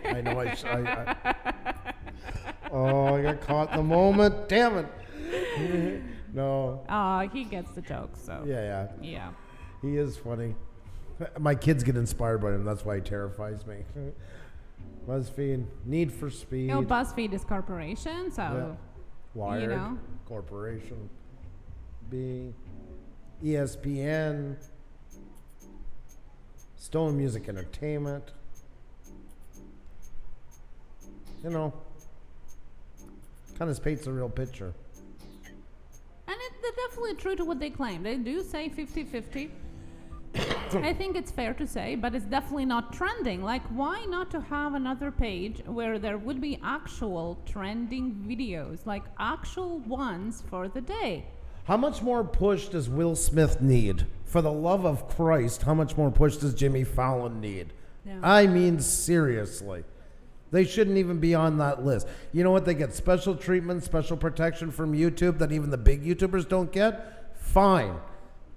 I know Oh, I got caught in the moment. Damn it. No. He gets the joke, so. Yeah. He is funny. My kids get inspired by him. That's why he terrifies me. BuzzFeed, Need for Speed. BuzzFeed is corporation, so. Wired, corporation. B, ESPN, Stone Music Entertainment. Kind of paints a real picture. And they're definitely true to what they claim. They do say 50-50. I think it's fair to say, but it's definitely not trending. Like, why not to have another page where there would be actual trending videos, like actual ones for the day? How much more push does Will Smith need? For the love of Christ, how much more push does Jimmy Fallon need? Yeah. I mean, seriously. They shouldn't even be on that list. You know what? They get special treatment, special protection from YouTube that even the big YouTubers don't get. Fine.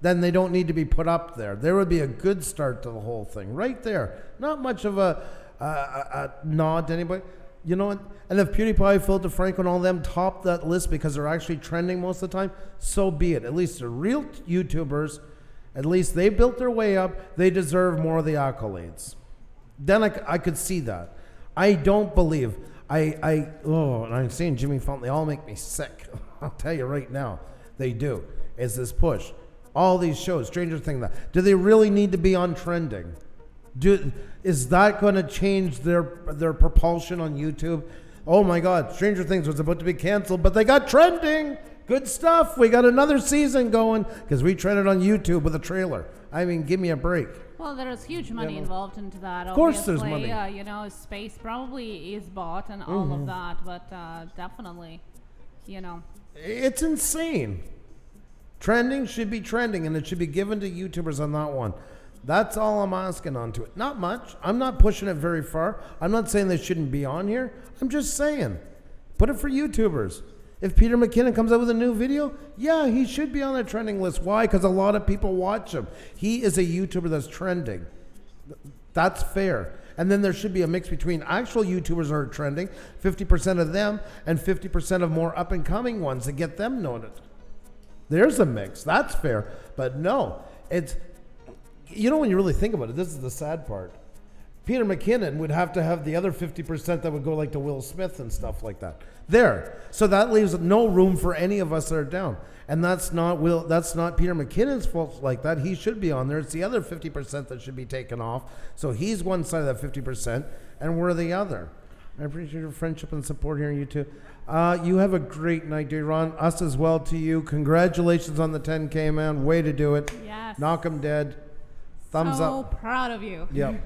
Then they don't need to be put up there. There would be a good start to the whole thing. Right there. Not much of a nod to anybody. You know what? And if PewDiePie, Phil DeFranco, and all them top that list because they're actually trending most of the time, so be it. At least they're real YouTubers. At least they built their way up. They deserve more of the accolades. Then I could see that. I don't believe. And I'm seeing Jimmy Fallon. They all make me sick. I'll tell you right now. They do. It's this push. All these shows, Stranger Things, that. Do they really need to be on trending? Is that going to change their propulsion on YouTube? Oh my God, Stranger Things was about to be canceled, but they got trending. Good stuff. We got another season going because we trended on YouTube with a trailer. I mean, give me a break. Well, there is huge money involved into that. Of course there's money. Space probably is bought and all of that, but definitely, It's insane. Trending should be trending, and it should be given to YouTubers on that one. That's all I'm asking onto it. Not much. I'm not pushing it very far. I'm not saying they shouldn't be on here. I'm just saying, put it for YouTubers. If Peter McKinnon comes out with a new video, yeah, he should be on the trending list. Why? Because a lot of people watch him. He is a YouTuber that's trending. That's fair. And then there should be a mix between actual YouTubers who are trending, 50% of them, and 50% of more up-and-coming ones to get them noted. There's a mix. That's fair. But no, it's... when you really think about it, this is the sad part. Peter McKinnon would have to have the other 50% that would go like to Will Smith and stuff like that. There. So that leaves no room for any of us that are down. And that's not Peter McKinnon's fault like that. He should be on there. It's the other 50% that should be taken off. So he's one side of that 50% and we're the other. I appreciate your friendship and support here on YouTube. You have a great night, dear Ron. Us as well to you. Congratulations on the 10K, man. Way to do it. Yes. Knock 'em dead. Thumbs up. So proud of you. Yep.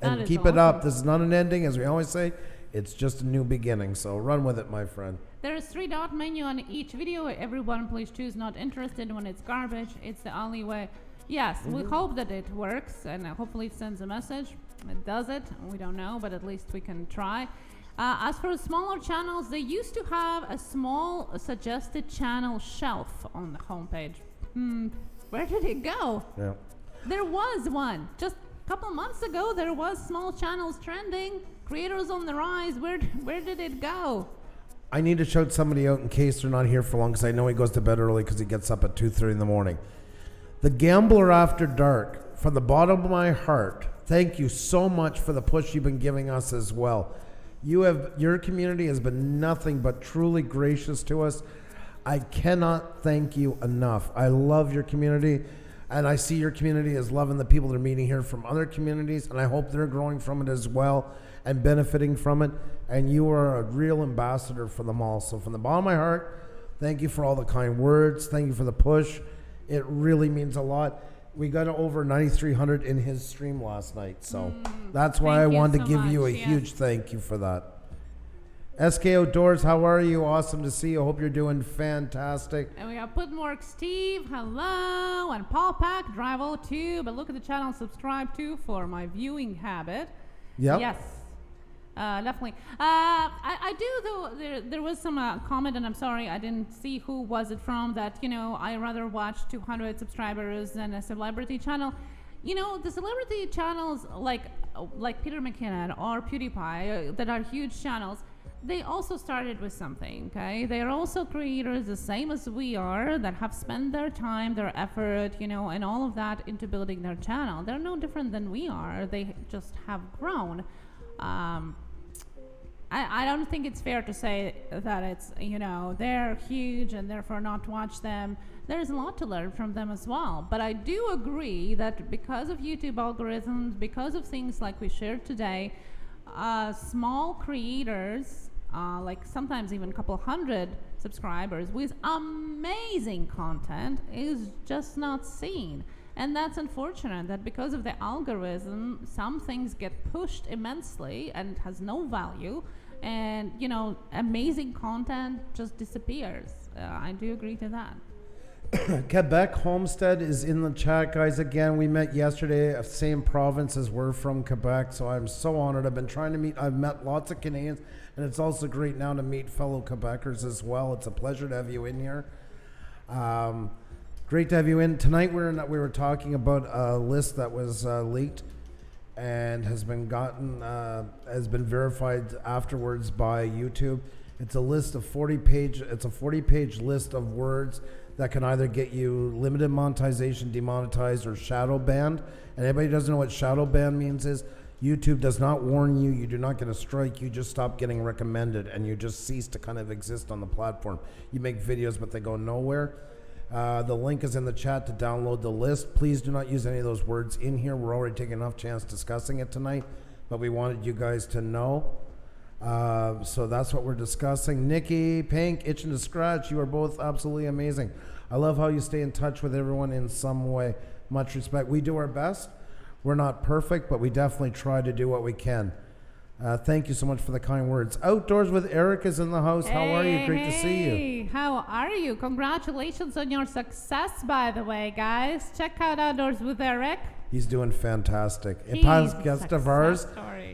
And keep it up. This is not an ending, as we always say. It's just a new beginning. So run with it, my friend. There is 3-dot menu on each video. Everyone, please choose not interested when it's garbage. It's the only way. Yes, we hope that it works and hopefully it sends a message. it does it. We don't know, but at least we can try. As for smaller channels, they used to have a small suggested channel shelf on the homepage. Where did it go? Yeah. There was one. Just a couple months ago, there was small channels trending, creators on the rise. Where did it go? I need to shout somebody out in case they're not here for long, because I know he goes to bed early because he gets up at 2:30 in the morning. The Gambler After Dark, from the bottom of my heart, thank you so much for the push you've been giving us as well. Your community has been nothing but truly gracious to us. I cannot thank you enough. I love your community, and I see your community as loving the people they're meeting here from other communities, and I hope they're growing from it as well and benefiting from it. And you are a real ambassador for them all. So from the bottom of my heart, thank you for all the kind words. Thank you for the push. It really means a lot. We got over 9,300 in his stream last night, so that's why I wanted to give you a huge thank you for that. SK Outdoors, how are you? Awesome to see you. Hope you're doing fantastic. And we got Putmork Steve, hello, and Paul Pack, Drive All Tube. But look at the channel, subscribe to for my viewing habit. Yep. Yes. Definitely. I do, though, there was some comment, and I'm sorry, I didn't see who was it from, that, I rather watch 200 subscribers than a celebrity channel. The celebrity channels like Peter McKinnon or PewDiePie that are huge channels, they also started with something, okay? They are also creators the same as we are that have spent their time, their effort, and all of that into building their channel. They're no different than we are. They just have grown. I don't think it's fair to say that it's, they're huge and therefore not to watch them. There's a lot to learn from them as well. But I do agree that because of YouTube algorithms, because of things like we shared today, small creators, like sometimes even a couple hundred subscribers with amazing content is just not seen. And that's unfortunate that because of the algorithm, some things get pushed immensely and has no value, and amazing content just disappears. I do agree to that. Quebec Homestead is in the chat, guys. Again, we met yesterday, same province as we're from, Quebec, so I'm so honored. I've met lots of Canadians, and it's also great now to meet fellow Quebecers as well. It's a pleasure to have you in here. Great to have you in. Tonight we were talking about a list that was leaked and has been verified afterwards by YouTube. It's a list of 40-page list of words that can either get you limited monetization, demonetized, or shadow banned. And anybody who doesn't know what shadow ban means is YouTube does not warn you. You do not get a strike. You just stop getting recommended, and you just cease to kind of exist on the platform. You make videos, but they go nowhere. The link is in the chat to download the list. Please do not use any of those words in here. We're already taking enough chance discussing it tonight, but we wanted you guys to know. So that's what we're discussing. Nikki, Pink, Itching to Scratch, you are both absolutely amazing. I love how you stay in touch with everyone in some way. Much respect. We do our best. We're not perfect, but we definitely try to do what we can. Thank you so much for the kind words. Outdoors with Eric is in the house. How are you? Great to see you. How are you? Congratulations on your success, by the way, guys. Check out Outdoors with Eric. He's doing fantastic. A past guest of ours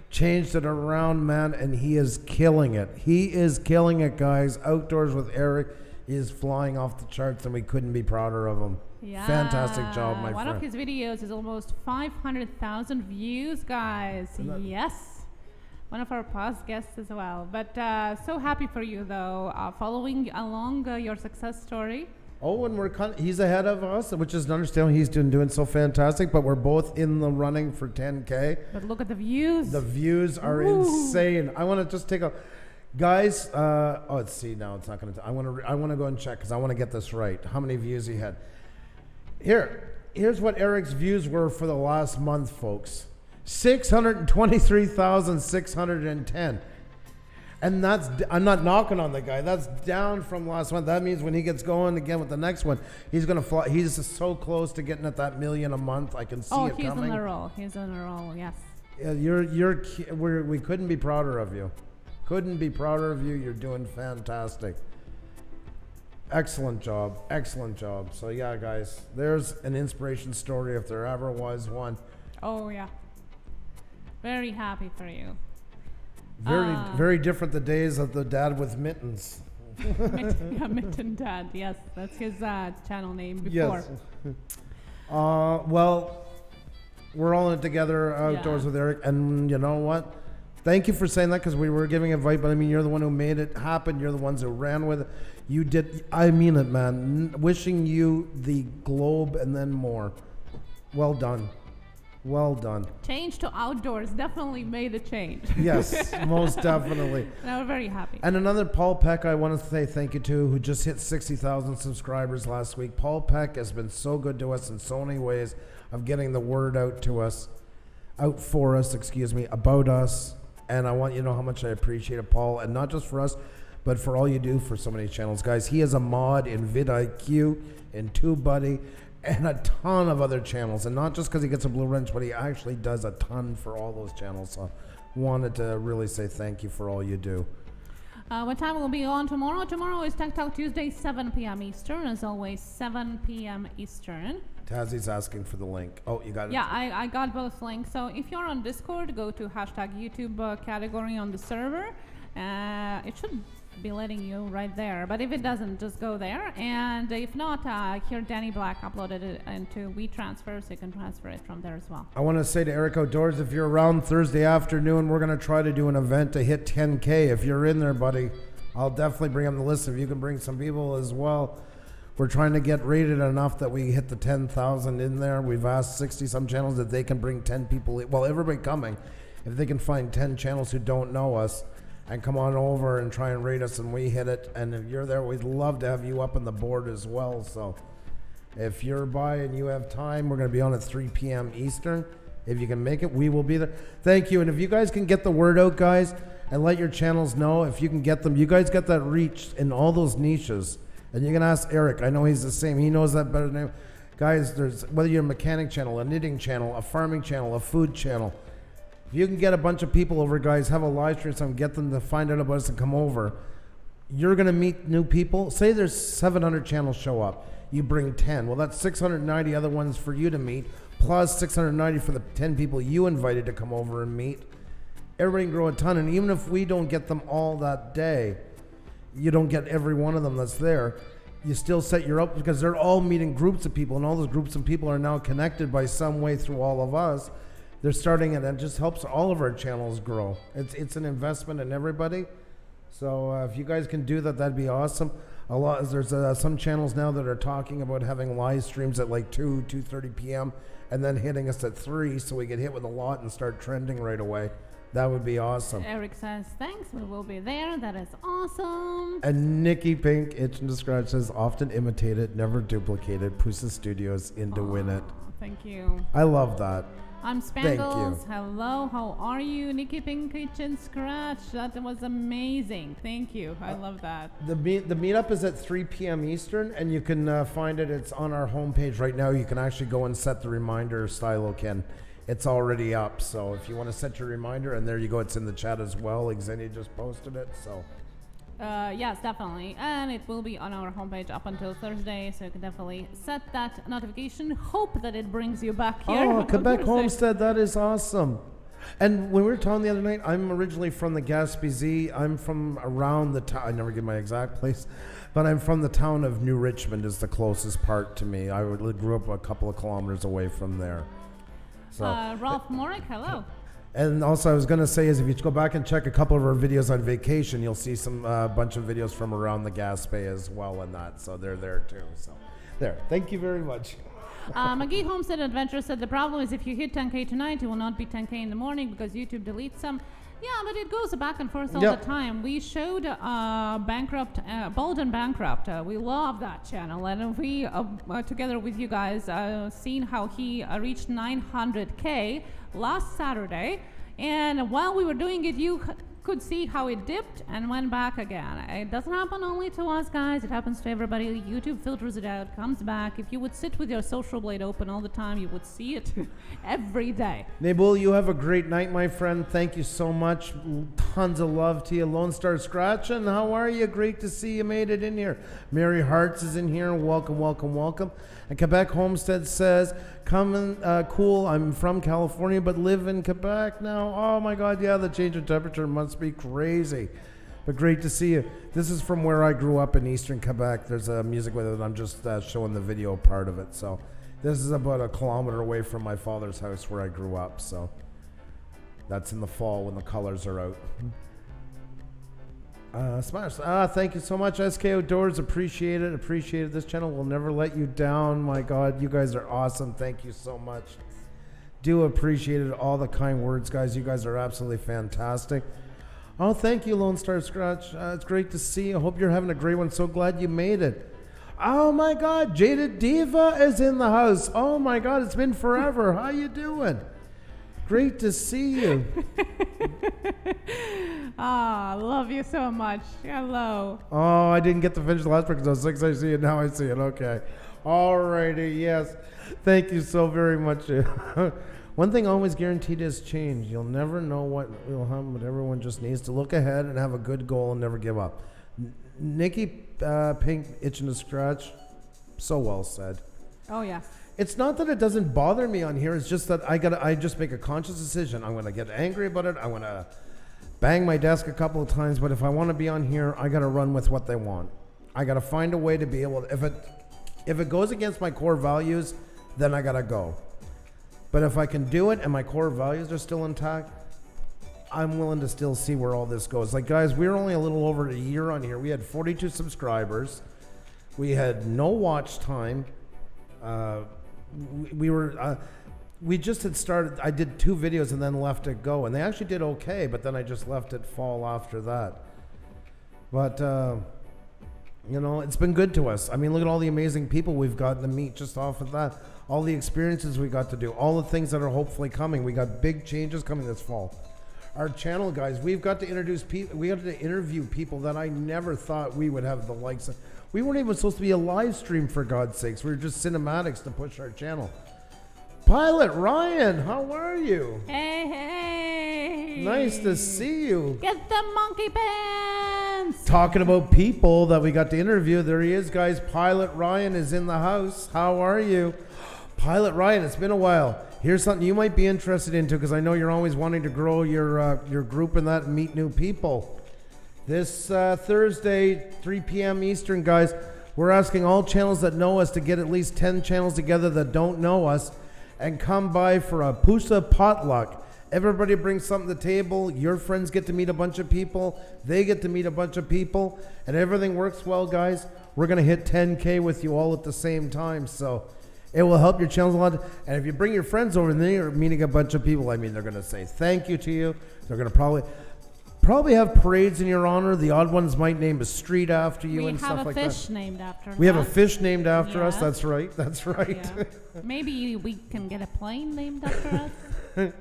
changed it around, man, and he is killing it. He is killing it, guys. Outdoors with Eric is flying off the charts, and we couldn't be prouder of him. Yeah. Fantastic job, my friend. One of his videos is almost 500,000 views, guys. Yes. One of our past guests as well. But so happy for you, though, following along your success story. Oh, and he's ahead of us, which is understandable. He's doing so fantastic, but we're both in the running for 10K. But look at the views. The views are insane. I want to just take a... Guys, let's see now. It's not going to... I want to go and check because I want to get this right. How many views he had. Here's what Eric's views were for the last month, folks. 623,610. And that's, I'm not knocking on the guy. That's down from last month. That means when he gets going again with the next one, he's going to fly. He's so close to getting at that million a month. I can see it coming. Oh, he's on a roll. He's on a roll, yes. Yeah, we couldn't be prouder of you. Couldn't be prouder of you. You're doing fantastic. Excellent job. Excellent job. So yeah, guys, there's an inspiration story if there ever was one. Oh, yeah. Very happy for you. Very different the days of the dad with mittens. Mitten Dad. Yes, that's his channel name before. Yes. Well, we're all in it together outdoors with Eric, and you know what? Thank you for saying that, because we were giving advice, but I mean, you're the one who made it happen. You're the ones who ran with it. You did. I mean it, man. Wishing you the globe and then more. Well done. Well done. Change to outdoors definitely made a change. Yes, most definitely. And we're very happy. And another Paul Peck I want to say thank you to, who just hit 60,000 subscribers last week. Paul Peck has been so good to us in so many ways of getting the word out for us, about us. And I want you to know how much I appreciate it, Paul. And not just for us, but for all you do for so many channels. Guys, he is a mod in vidIQ, in TubeBuddy, and a ton of other channels. And not just because he gets a blue wrench, but he actually does a ton for all those channels. So wanted to really say thank you for all you do. What time will be on tomorrow? Tomorrow is Tech Talk Tuesday, 7 p.m. Eastern. As always, 7 p.m. Eastern. Tazzy's asking for the link. Oh, you got it? Yeah, I got both links. So if you're on Discord, go to #YouTube category on the server. It should be letting you right there. But if it doesn't, just go there. And if not, here Danny Black uploaded it into WeTransfer, so you can transfer it from there as well. I want to say to Eric Outdoors, if you're around Thursday afternoon, we're going to try to do an event to hit 10K. If you're in there, buddy, I'll definitely bring on the list. If you can bring some people as well. We're trying to get rated enough that we hit the 10,000 in there. We've asked 60-some channels that they can bring 10 people. Well, everybody coming. If they can find 10 channels who don't know us and come on over and try and rate us and we hit it. And if you're there, we'd love to have you up on the board as well. So if you're by and you have time, we're going to be on at 3 p.m. Eastern. If you can make it, we will be there. Thank you. And if you guys can get the word out, guys, and let your channels know, if you can get them, you guys get that reach in all those niches. And you can ask Eric. I know he's the same. He knows that better than anyone. Guys, there's whether you're a mechanic channel, a knitting channel, a farming channel, a food channel. If you can get a bunch of people over, guys, have a live stream, some get them to find out about us and come over. You're going to meet new people. Say there's 700 channels show up. You bring 10. Well, that's 690 other ones for you to meet, plus 690 for the 10 people you invited to come over and meet. Everybody can grow a ton. And even if we don't get them all that day, you don't get every one of them that's there, you still set your up, because they're all meeting groups of people, and all those groups of people are now connected by some way through all of us. They're starting it, and it just helps all of our channels grow. It's an investment in everybody. So if you guys can do that, that'd be awesome. There's some channels now that are talking about having live streams at like 2:30 p.m. and then hitting us at 3, so we get hit with a lot and start trending right away. That would be awesome. Eric says, thanks, we will be there. That is awesome. And Nikki Pink, Itch and Describe, says, often imitated, never duplicated. Pusa Studios in to win it. Thank you. I love that. I'm Spangles. Hello, how are you? Nikki Pink, Itch and Scratch. That was amazing. Thank you. I love that. The meetup is at 3 p.m. Eastern, and you can find it. It's on our homepage right now. You can actually go and set the reminder. Stylo can. It's already up, so if you want to set your reminder, and there you go, it's in the chat as well. Xenia just posted it, so. Yes, definitely. And it will be on our homepage up until Thursday, so you can definitely set that notification. Hope that it brings you back here. Oh, Quebec Homestead, that is awesome. And when we were talking the other night, I'm originally from the Gaspésie. I'm from around the town. I never give my exact place, but I'm from the town of New Richmond is the closest part to me. I grew up a couple of kilometers away from there. So, Ralph Morick, hello. And also I was going to say is if you go back and check a couple of our videos on vacation, you'll see some bunch of videos from around the Gaspé as well and that. So they're there too. So there. Thank you very much. McGee Homestead Adventure said the problem is if you hit 10K tonight, it will not be 10K in the morning because YouTube deletes them. Yeah, but it goes back and forth all the time. We showed Bold and Bankrupt. We love that channel. And we, together with you guys, seen how he reached 900K last Saturday. And while we were doing it, you could see how it dipped and went back again. It doesn't happen only to us, guys. It happens to everybody. YouTube filters it out, comes back. If you would sit with your social blade open all the time, you would see it every day. Nabul, you have a great night, my friend. Thank you so much. Tons of love to you. Lone Star Scratchin', how are you? Great to see you made it in here. Mary Hartz is in here. Welcome, welcome, welcome. And Quebec Homestead says, coming cool. I'm from California, but live in Quebec now. Oh my God, yeah, the change in temperature must be crazy. But great to see you. This is from where I grew up in Eastern Quebec. There's a music with it. I'm just showing the video part of it. So this is about a kilometer away from my father's house where I grew up. So that's in the fall when the colors are out. Smash. Thank you so much, SK Outdoors. Appreciate it. Appreciate it. This channel will never let you down. My God, you guys are awesome. Thank you so much. Do appreciate it. All the kind words, guys. You guys are absolutely fantastic. Oh, thank you, Lone Star Scratch. It's great to see you. I hope you're having a great one. So glad you made it. Oh my God, Jaded Diva is in the house. Oh my God, it's been forever. How you doing? Great to see you. Love you so much. Hello. Oh, I didn't get to finish the last part because I was 6. I see it now. I see it. Okay. All righty. Yes. Thank you so very much. One thing always guaranteed is change. You'll never know what will happen, but everyone just needs to look ahead and have a good goal and never give up. Nikki Pink, itching to scratch. So well said. Oh, yeah. It's not that it doesn't bother me on here. It's just that I just make a conscious decision. I'm going to get angry about it. I'm going to bang my desk a couple of times. But if I want to be on here, I got to run with what they want. I got to find a way to be able to, if it goes against my core values, then I got to go. But if I can do it and my core values are still intact, I'm willing to still see where all this goes. Like, guys, we're only a little over a year on here. We had 42 subscribers. We had no watch time. We just had started. I did 2 videos and then left it go, and they actually did okay, but then I just left it fall after that. But you know, it's been good to us. I mean, look at all the amazing people we've gotten to meet just off of that, all the experiences we got to do, all the things that are hopefully coming. We got big changes coming this fall. Our channel, guys, we've got to introduce people. We got to interview people that I never thought we would have the likes of. We weren't even supposed to be a live stream, for God's sakes. We were just cinematics to push our channel. Pilot Ryan, how are you? Hey, hey. Nice to see you. Get the monkey pants. Talking about people that we got to interview, there he is, guys. Pilot Ryan is in the house. How are you? Pilot Ryan, it's been a while. Here's something you might be interested into, because I know you're always wanting to grow your group and that and meet new people. This Thursday, 3 p.m. Eastern, guys, we're asking all channels that know us to get at least 10 channels together that don't know us and come by for a Pusa potluck. Everybody brings something to the table. Your friends get to meet a bunch of people. They get to meet a bunch of people. And everything works well, guys. We're going to hit 10K with you all at the same time. So it will help your channels a lot. And if you bring your friends over and they're meeting a bunch of people, I mean, they're going to say thank you to you. They're going to probably have parades in your honor. The odd ones might name a street after you and stuff like that. We have a fish named after us. We have a fish named after us. That's right. That's right. Yeah. Maybe we can get a plane named after us.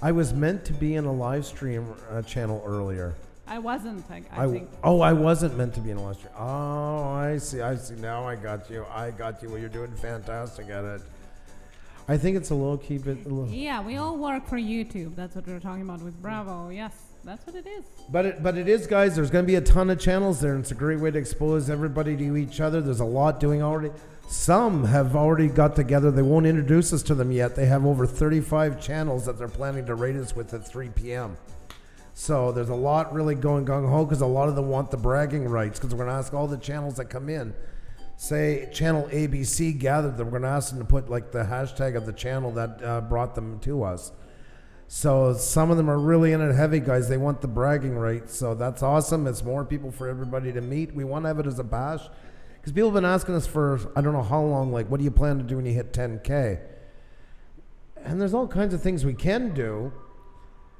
I was meant to be in a live stream channel earlier. I wasn't, I think. Oh, I wasn't meant to be in a live stream. Oh, I see. Now I got you. Well, you're doing fantastic at it. I think it's a low-key bit. Yeah, we all work for YouTube. That's what we're talking about with Bravo. Yes, that's what it is. But it is, guys. There's going to be a ton of channels there, and it's a great way to expose everybody to each other. There's a lot doing already. Some have already got together. They won't introduce us to them yet. They have over 35 channels that they're planning to rate us with at 3 p.m. So there's a lot really going gung-ho because a lot of them want the bragging rights, because we're going to ask all the channels that come in. Say channel ABC gathered them. We're going to ask them to put like the hashtag of the channel that brought them to us. So some of them are really in it heavy, guys. They want the bragging rights. So that's awesome. It's more people for everybody to meet. We want to have it as a bash. Because people have been asking us for, I don't know how long, like, what do you plan to do when you hit 10K? And there's all kinds of things we can do.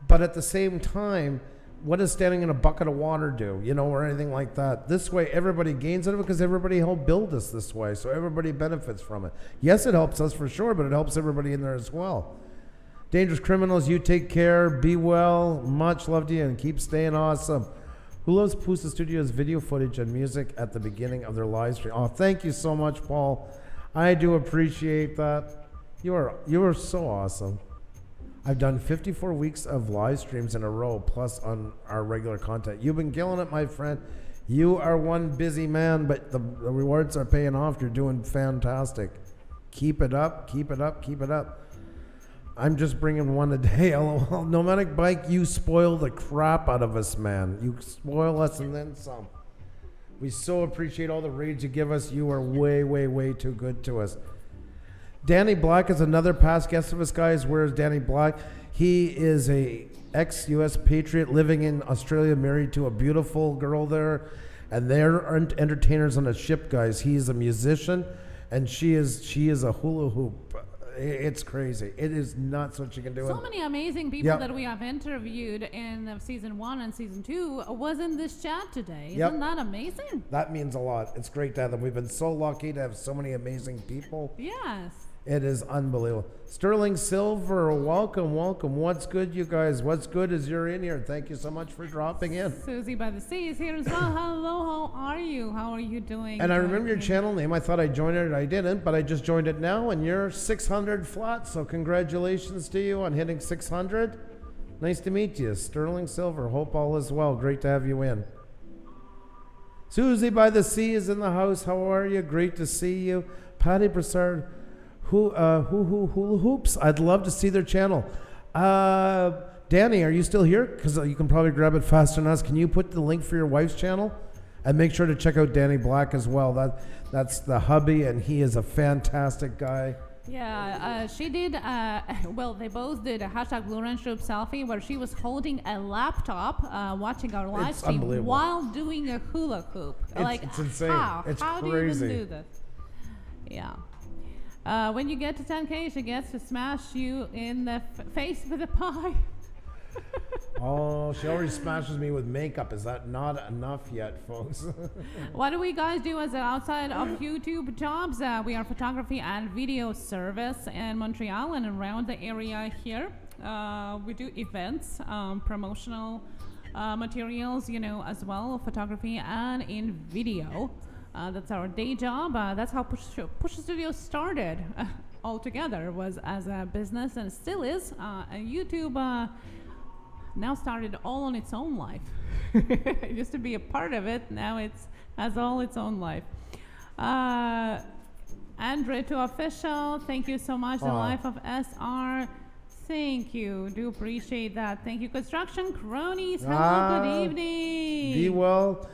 But at the same time, what does standing in a bucket of water do, or anything like that? This way, everybody gains out of it because everybody helped build us this way. So everybody benefits from it. Yes, it helps us for sure, but it helps everybody in there as well. Dangerous Criminals, you take care. Be well. Much love to you and keep staying awesome. Who loves Pusa Studios video footage and music at the beginning of their live stream? Oh, thank you so much, Paul. I do appreciate that. You are so awesome. I've done 54 weeks of live streams in a row, plus on our regular content. You've been killing it, my friend. You are one busy man, but the rewards are paying off. You're doing fantastic. Keep it up, keep it up, keep it up. I'm just bringing one a day. LOL. Nomadic Bike, you spoil the crap out of us, man. You spoil us and then some. We so appreciate all the raids you give us. You are way, way, way too good to us. Danny Black is another past guest of us, guys. Where is Danny Black? He is a ex-U.S. patriot living in Australia, married to a beautiful girl there. And they're entertainers on a ship, guys. He's a musician, and she is a hula hoop. It's crazy. It is nuts what you can do. So many amazing people that we have interviewed in season 1 and season 2 was in this chat today. Isn't that amazing? That means a lot. It's great to have them. We've been so lucky to have so many amazing people. Yes. It is unbelievable. Sterling Silver, welcome, welcome. What's good, you guys? What's good is you're in here. Thank you so much for dropping in. Susie by the Sea is here as well. Hello, how are you? How are you doing? And I remember your channel name. I thought I joined it. I didn't, but I just joined it now, and you're 600 flat, so congratulations to you on hitting 600. Nice to meet you. Sterling Silver. Hope all is well. Great to have you in. Susie by the Sea is in the house. How are you? Great to see you. Patty Broussard. Hula Hoops. I'd love to see their channel. Danny, are you still here? Because you can probably grab it faster than us. Can you put the link for your wife's channel? And make sure to check out Danny Black as well. That's the hubby, and he is a fantastic guy. Yeah, she did, well, they both did a hashtag Blue Ranch Group selfie where she was holding a laptop watching our live stream while doing a hula hoop. It's insane. How Crazy. do you even do this? Yeah. When you get to 10K, she gets to smash you in the face with a pie. Oh, she already smashes me with makeup. Is that not enough yet, folks? What do we guys do as outside of YouTube jobs? We are photography and video service in Montreal and around the area here. We do events, promotional materials, as well, photography and in video. That's our day job. That's how Puša Studios started altogether, was as a business, and still is. And YouTube now started all on its own life. It used to be a part of it. Now it has all its own life. Andre to official, thank you so much. The Life of SR. Thank you. Do appreciate that. Thank you. Construction Cronies. Hello, good evening. Be well.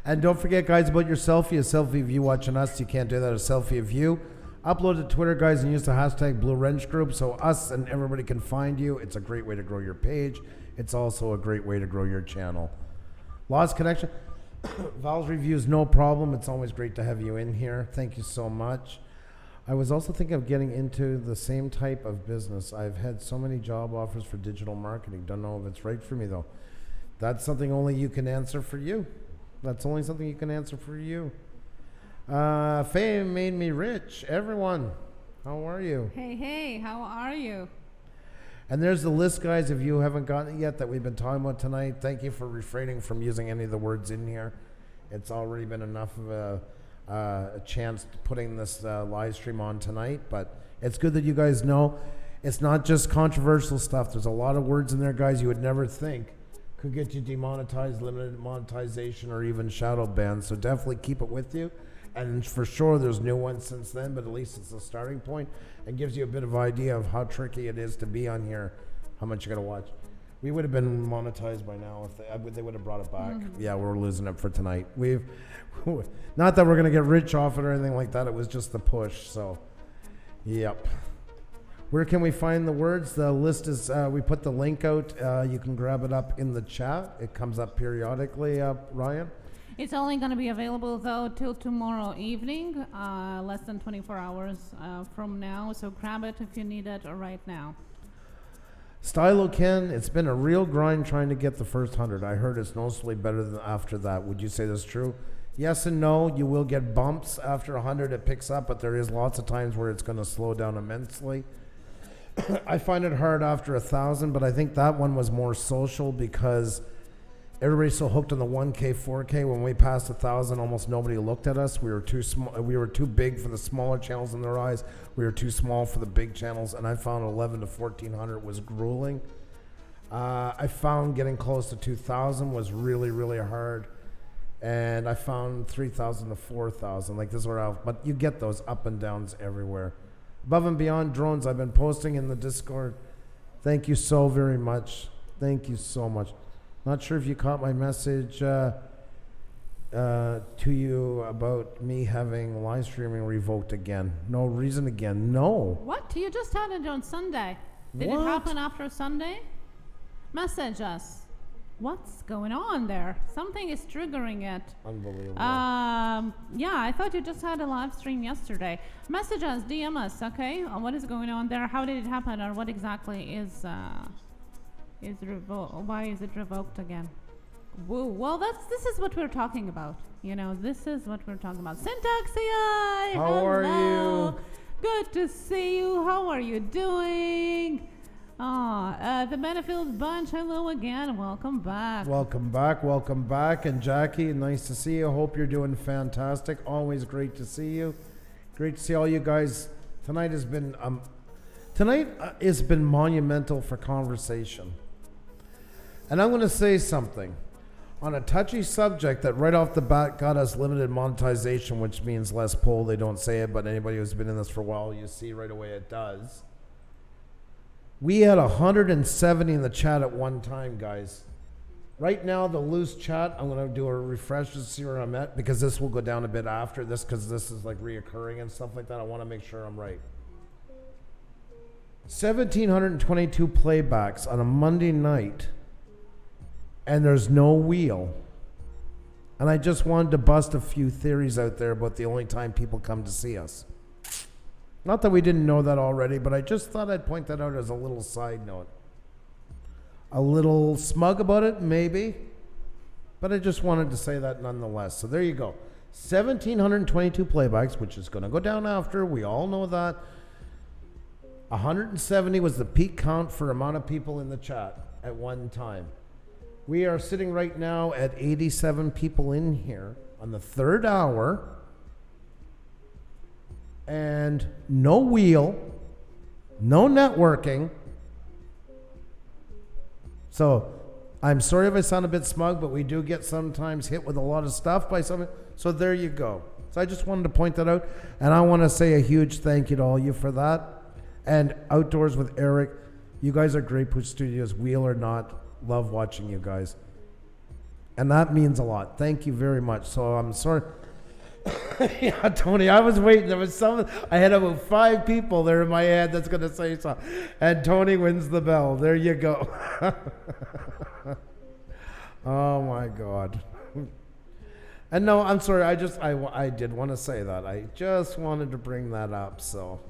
And don't forget, guys, about your selfie. A selfie of you watching us. You can't do that. A selfie of you. Upload to Twitter, guys, and use the hashtag Blue Wrench Group so us and everybody can find you. It's a great way to grow your page. It's also a great way to grow your channel. Lost connection. Val's reviews, no problem. It's always great to have you in here. Thank you so much. I was also thinking of getting into the same type of business. I've had so many job offers for digital marketing. Don't know if it's right for me, though. That's something only you can answer for you. That's only something you can answer for you. Fame made me rich. Everyone, how are you? Hey, how are you? And there's the list, guys, if you haven't gotten it yet, that we've been talking about tonight. Thank you for refraining from using any of the words in here. It's already been enough of a chance to putting this live stream on tonight, but it's good that you guys know it's not just controversial stuff. There's a lot of words in there, guys, you would never think could get you demonetized, limited monetization, or even shadow banned. So definitely keep it with you. And for sure, there's new ones since then, but at least it's a starting point and gives you a bit of idea of how tricky it is to be on here, how much you got to watch. We would have been monetized by now if they would have brought it back. Mm-hmm. Yeah, we're losing it for tonight. Not that we're going to get rich off it or anything like that. It was just the push. So, yep. Where can we find the words? The list is, we put the link out. You can grab it up in the chat. It comes up periodically, Ryan. It's only going to be available, though, till tomorrow evening, less than 24 hours from now. So grab it if you need it right now. Stylo Ken, it's been a real grind trying to get the first 100. I heard it's noticeably better than after that. Would you say that's true? Yes and no. You will get bumps after 100. It picks up, but there is lots of times where it's going to slow down immensely. I find it hard after 1,000, but I think that one was more social because everybody's so hooked on the 1K, 4K. When we passed 1,000, almost nobody looked at us. We were too small. We were too big for the smaller channels in their eyes. We were too small for the big channels, and I found 11 to 1,400 was grueling. I found getting close to 2,000 was really, really hard, and I found 3,000 to 4,000. Like this were out, but you get those up and downs everywhere. Above and beyond drones, I've been posting in the Discord. Thank you so very much. Thank you so much. Not sure if you caught my message to you about me having live streaming revoked again. No reason again. No. What? You just had it on Sunday. Did What? it happen after Sunday? Message us. What's going on there? Something is triggering it. Unbelievable. Yeah, I thought you just had a live stream yesterday. Message us, DM us, okay? What is going on there? How did it happen, or what exactly is revoked? Why is it revoked again? Woo. Well, this is what we're talking about. You know, this is what we're talking about. Syntaxi, How are you? Good to see you. How are you doing? The Benefield Bunch, hello again. Welcome back. Welcome back. Welcome back. And Jackie, nice to see you. Hope you're doing fantastic. Always great to see you. Great to see all you guys. Tonight has been monumental for conversation. And I'm going to say something on a touchy subject that right off the bat got us limited monetization, which means less pull. They don't say it, but anybody who's been in this for a while, you see right away it does. We had 170 in the chat at one time, guys. Right now, the loose chat, I'm going to do a refresh to see where I'm at, because this will go down a bit after this, because this is like reoccurring and stuff like that. I want to make sure I'm right. 1,722 playbacks on a Monday night, and there's no wheel. And I just wanted to bust a few theories out there about the only time people come to see us. Not that we didn't know that already, but I just thought I'd point that out as a little side note. A little smug about it, maybe, but I just wanted to say that nonetheless. So there you go. 1,722 playbacks, which is going to go down after. We all know that. 170 was the peak count for amount of people in the chat at one time. We are sitting right now at 87 people in here on the third hour. And no wheel, no networking. So I'm sorry if I sound a bit smug, but we do get sometimes hit with a lot of stuff by some. So there you go. So I just wanted to point that out. And I want to say a huge thank you to all you for that. And Outdoors with Eric, you guys are great, Push Studios, wheel or not. Love watching you guys. And that means a lot. Thank you very much. So I'm sorry. Yeah, Tony, I was waiting. There was some. I had about 5 people there in my head that's going to say something. And Tony wins the bell. There you go. Oh, my God. And no, I'm sorry. I did want to say that. I just wanted to bring that up. So,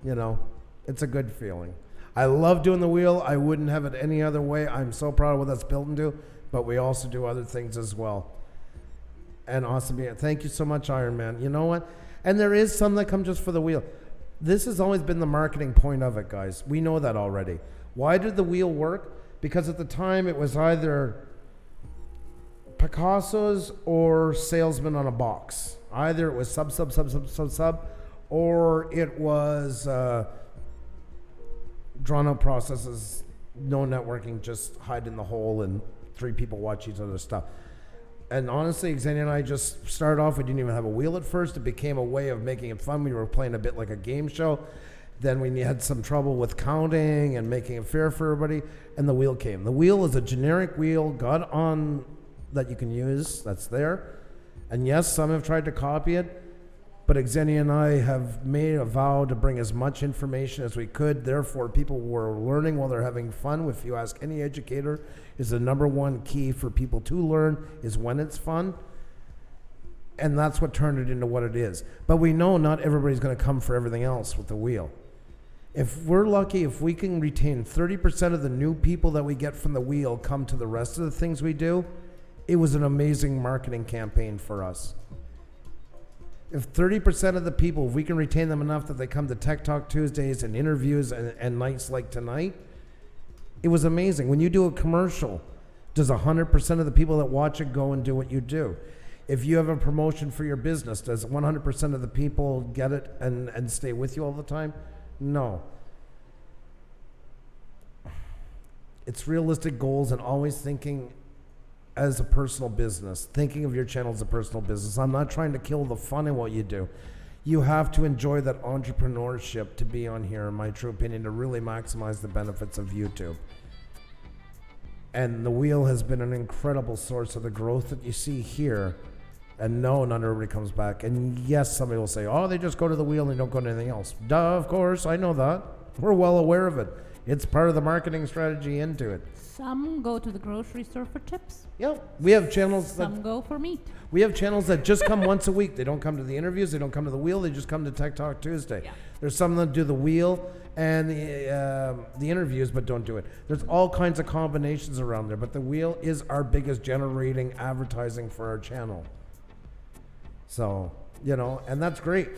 you know, it's a good feeling. I love doing the wheel. I wouldn't have it any other way. I'm so proud of what that's built into. But we also do other things as well. And awesome. Thank you so much, Iron Man. You know what? And there is some that come just for the wheel. This has always been the marketing point of it, guys. We know that already. Why did the wheel work? Because at the time it was either Picasso's or Salesman on a box. Either it was sub, or it was drawn out processes, no networking, just hide in the hole and 3 people watch each other's stuff. And honestly, Xenia and I just started off, we didn't even have a wheel at first. It became a way of making it fun. We were playing a bit like a game show. Then we had some trouble with counting and making it fair for everybody. And the wheel came. The wheel is a generic wheel, got on, that you can use, that's there. And yes, some have tried to copy it. But Xenia and I have made a vow to bring as much information as we could. Therefore, people were learning while they're having fun. If you ask any educator, is the number one key for people to learn is when it's fun. And that's what turned it into what it is. But we know not everybody's going to come for everything else with the wheel. If we're lucky, if we can retain 30% of the new people that we get from the wheel come to the rest of the things we do, it was an amazing marketing campaign for us. If 30% of the people, if we can retain them enough that they come to Tech Talk Tuesdays and interviews and nights like tonight, it was amazing. When you do a commercial, does 100% of the people that watch it go and do what you do? If you have a promotion for your business, does 100% of the people get it and stay with you all the time? No. It's realistic goals and always thinking as a personal business, thinking of your channel as a personal business. I'm not trying to kill the fun in what you do. You have to enjoy that entrepreneurship to be on here, in my true opinion, to really maximize the benefits of YouTube. And the wheel has been an incredible source of the growth that you see here. And no, not everybody comes back. And yes, somebody will say, oh, they just go to the wheel and they don't go to anything else. Duh, of course, I know that. We're well aware of it. It's part of the marketing strategy into it. Some go to the grocery store for tips. Yep. We have channels Some go for meat. We have channels that just come once a week. They don't come to the interviews. They don't come to the wheel. They just come to Tech Talk Tuesday. Yeah. There's some that do the wheel and the interviews, but don't do it. There's all kinds of combinations around there, but the wheel is our biggest generating advertising for our channel. So, you know, and that's great.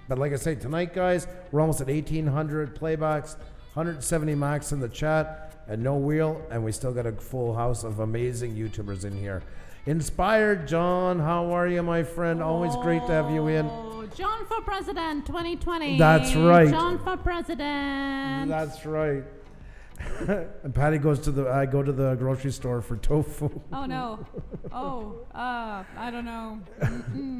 But like I say, tonight, guys, we're almost at 1,800 playbacks, 170 max in the chat, and no wheel, and we still got a full house of amazing YouTubers in here. Inspired John, how are you, my friend? Always great to have you in. John for President 2020. That's right. John for President. That's right. And Patty goes to I go to the grocery store for tofu. Oh no. I don't know.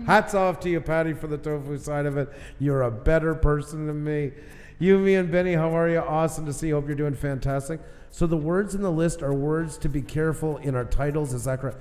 Hats off to you, Patty, for the tofu side of it. You're a better person than me. You, me, and Benny, how are you? Awesome to see you. Hope you're doing fantastic. So the words in the list are words to be careful in our titles. Is that correct?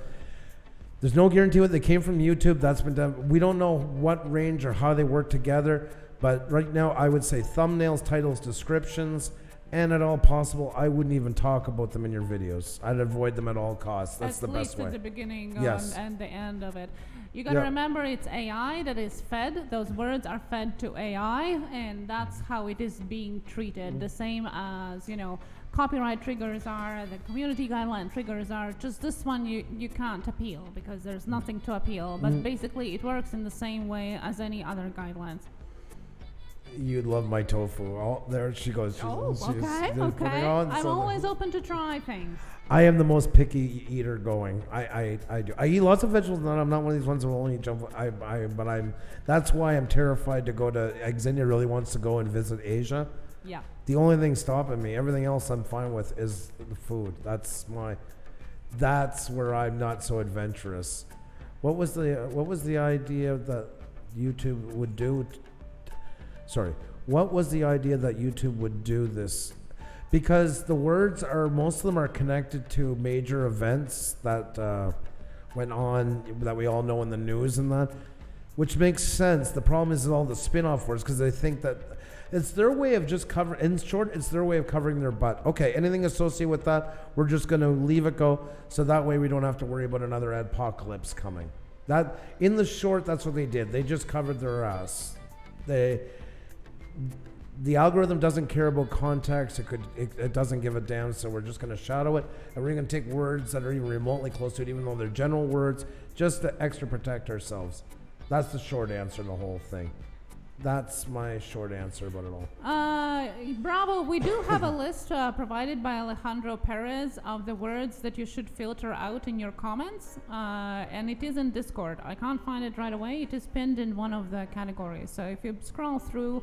There's no guarantee what they came from YouTube. That's been done. We don't know what range or how they work together. But right now, I would say thumbnails, titles, descriptions, and at all possible, I wouldn't even talk about them in your videos. I'd avoid them at all costs. That's the best way. At least at the beginning Yes. and the end of it. You got to remember it's AI that is fed. Those words are fed to AI, and that's how it is being treated. The same as, you know, copyright triggers are, the community guideline triggers are. Just this one you can't appeal because there's nothing to appeal. But basically it works in the same way as any other guidelines. You'd love my tofu. Oh, there she goes. Okay. I'm always open to try things. I am the most picky eater going. I do. I eat lots of vegetables, and I'm not one of these ones that will only jump. But I'm. That's why I'm terrified to go to. Xenia really wants to go and visit Asia. Yeah. The only thing stopping me, everything else I'm fine with, is the food. That's where I'm not so adventurous. What was the idea that YouTube would do? What was the idea that YouTube would do this? Because the words are, most of them are connected to major events that went on, that we all know in the news and that, which makes sense. The problem is all the spin-off words, because they think that it's their way of just covering, in short, it's their way of covering their butt. Okay, anything associated with that, we're just going to leave it go, so that way we don't have to worry about another apocalypse coming. That, in the short, that's what they did. They just covered their ass. The algorithm doesn't care about context. It doesn't give a damn, so we're just going to shadow it, and we're going to take words that are even remotely close to it, even though they're general words, just to extra protect ourselves. That's the short answer to the whole thing. That's my short answer about it all. Bravo, we do have a list provided by Alejandro Perez of the words that you should filter out in your comments, and it is in Discord. I can't find it right away. It is pinned in one of the categories, so if you scroll through,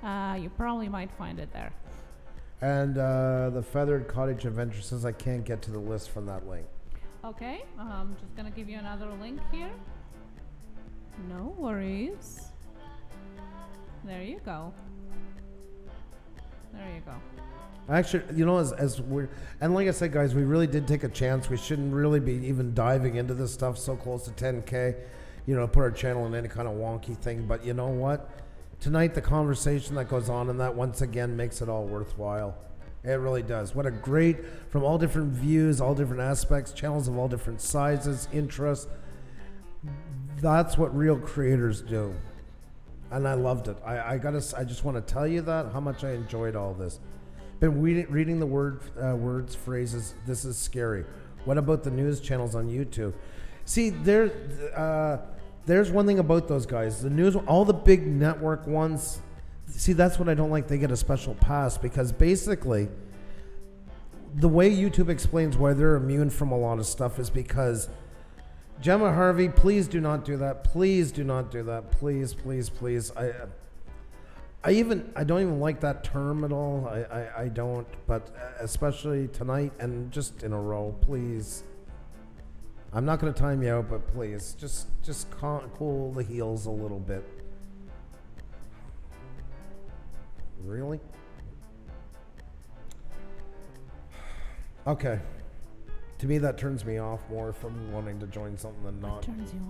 you probably might find it there. And the Feathered Cottage Adventure says I can't get to the list from that link. Okay, I'm just going to give you another link here. No worries. There you go. There you go. Actually, you know, as we're, and like I said, guys, we really did take a chance. We shouldn't really be even diving into this stuff so close to 10K, you know, put our channel in any kind of wonky thing. But you know what? Tonight, the conversation that goes on in that once again makes it all worthwhile. It really does. What a great, from all different views, all different aspects, channels of all different sizes, interests. That's what real creators do. And I loved it. I just want to tell you that, how much I enjoyed all this. Been reading the words, phrases, this is scary. What about the news channels on YouTube? See, there's one thing about those guys. The news, all the big network ones, see, that's what I don't like. They get a special pass because basically the way YouTube explains why they're immune from a lot of stuff is because Gemma Harvey, please do not do that. Please do not do that. Please, please, please. I don't even like that term at all. I don't, but especially tonight and just in a row, please. I'm not going to time you out, but please, just cool the heels a little bit. Really? Okay. To me, that turns me off more from wanting to join something than not. What turns you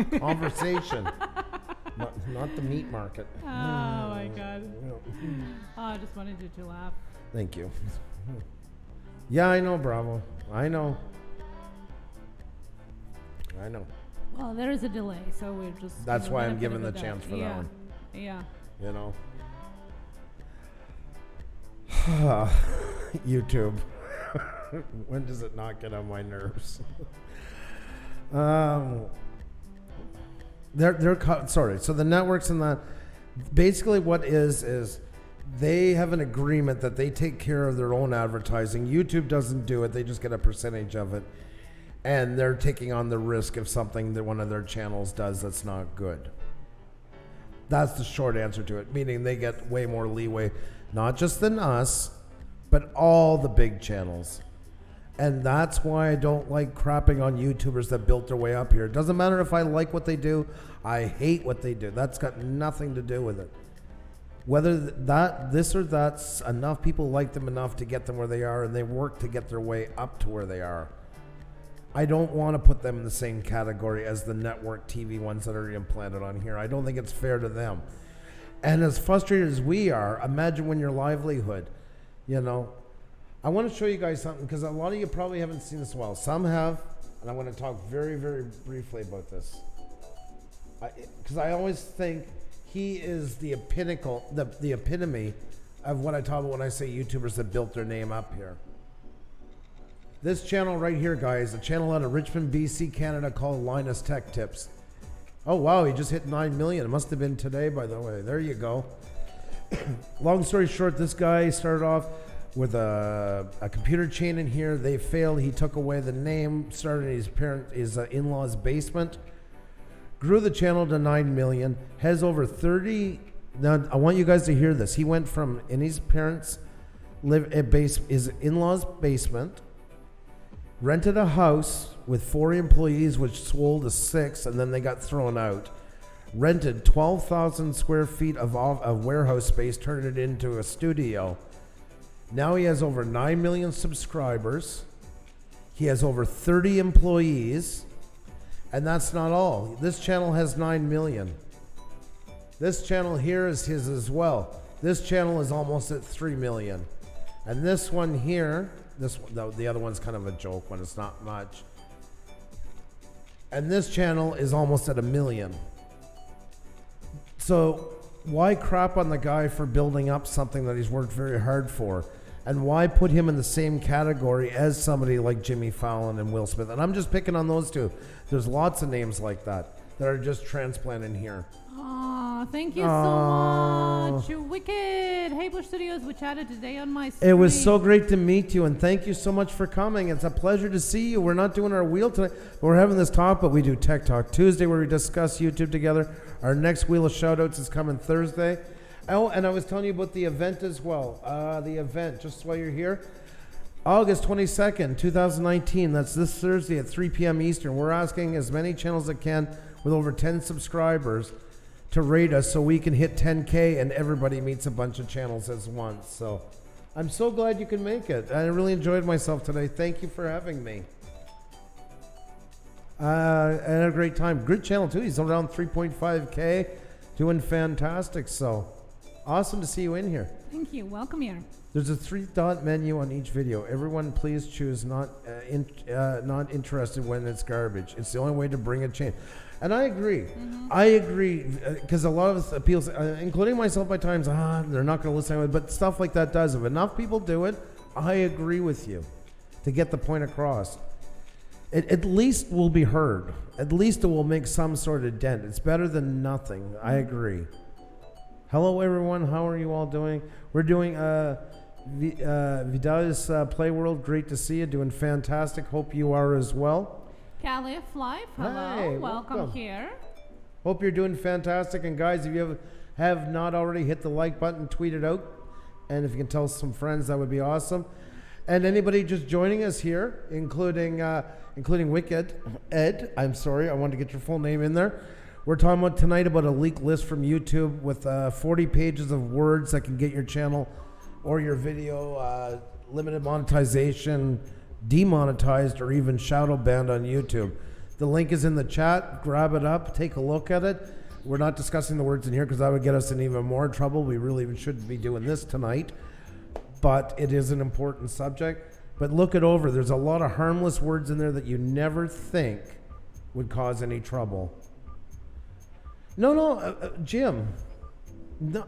on? Conversation. Not the meat market. Oh my God. Oh, I just wanted you to laugh. Thank you. Yeah, I know, Bravo. I know. Well, there is a delay, so we're just... That's why I'm giving the chance for that one. Yeah. You know? YouTube. When does it not get on my nerves? Sorry. So the networks and that, basically what is they have an agreement that they take care of their own advertising. YouTube doesn't do it. They just get a percentage of it. And they're taking on the risk of something that one of their channels does that's not good. That's the short answer to it, meaning they get way more leeway, not just than us, but all the big channels. And that's why I don't like crapping on YouTubers that built their way up here. It doesn't matter if I like what they do. I hate what they do. That's got nothing to do with it. Whether this or that's, enough people like them enough to get them where they are, and they work to get their way up to where they are. I don't want to put them in the same category as the network TV ones that are implanted on here. I don't think it's fair to them. And as frustrated as we are, imagine when your livelihood, you know. I want to show you guys something because a lot of you probably haven't seen this in a while. Some have, and I want to talk very, very briefly about this. Because I always think he is the pinnacle, the epitome of what I talk about when I say YouTubers that built their name up here. This channel right here, guys, a channel out of Richmond, BC, Canada called Linus Tech Tips. Oh, wow, he just hit 9 million. It must have been today, by the way. There you go. Long story short, this guy started off with a computer chain in here. They failed. He took away the name, started his in-law's basement, grew the channel to 9 million, has over 30. Now, I want you guys to hear this. He went from in his parents' his in-law's basement, rented a house with 4 employees, which swelled to 6, and then they got thrown out. Rented 12,000 square feet of warehouse space, turned it into a studio. Now he has over 9 million subscribers. He has over 30 employees. And that's not all. This channel has 9 million. This channel here is his as well. This channel is almost at 3 million. And this one here, the other one's kind of a joke one. It's not much. And this channel is almost at 1 million. So why crap on the guy for building up something that he's worked very hard for? And why put him in the same category as somebody like Jimmy Fallon and Will Smith? And I'm just picking on those two. There's lots of names like that are just transplanted here. Oh, thank you so much. You're wicked. Hey, Bush Studios, we chatted today on my stream. It was so great to meet you, and thank you so much for coming. It's a pleasure to see you. We're not doing our wheel tonight. We're having this talk, but we do Tech Talk Tuesday where we discuss YouTube together. Our next Wheel of Shoutouts is coming Thursday. Oh, and I was telling you about the event as well. The event, just while you're here, August 22nd, 2019. That's this Thursday at 3 p.m. Eastern. We're asking as many channels as can with over 10 subscribers to rate us so we can hit 10K and everybody meets a bunch of channels at once. So I'm so glad you can make it. I really enjoyed myself today. Thank you for having me. I had a great time. Good channel too. He's around 3.5K, doing fantastic. So awesome to see you in here. Thank you. Welcome here. There's a 3-dot menu on each video. Everyone, please choose not interested when it's garbage. It's the only way to bring a change. And I agree. Mm-hmm. I agree because a lot of appeals, including myself, by times, they're not going to listen. But stuff like that does. If enough people do it, I agree with you to get the point across. at least we'll be heard. At least it will make some sort of dent. It's better than nothing. I agree. Hello, everyone. How are you all doing? We're doing Vidal's Play World. Great to see you. Doing fantastic. Hope you are as well. Caliph Life. Hello. Hey, welcome here. Hope you're doing fantastic. And guys, if you have not already, hit the like button, tweet it out. And if you can tell some friends, that would be awesome. And anybody just joining us here, including Wicked Ed. I'm sorry, I wanted to get your full name in there. We're talking about tonight about a leaked list from YouTube with 40 pages of words that can get your channel or your video limited monetization, demonetized, or even shadow banned on YouTube. The link is in the chat. Grab it up. Take a look at it. We're not discussing the words in here because that would get us in even more trouble. We really shouldn't be doing this tonight. But it is an important subject. But look it over. There's a lot of harmless words in there that you never think would cause any trouble. Jim. No,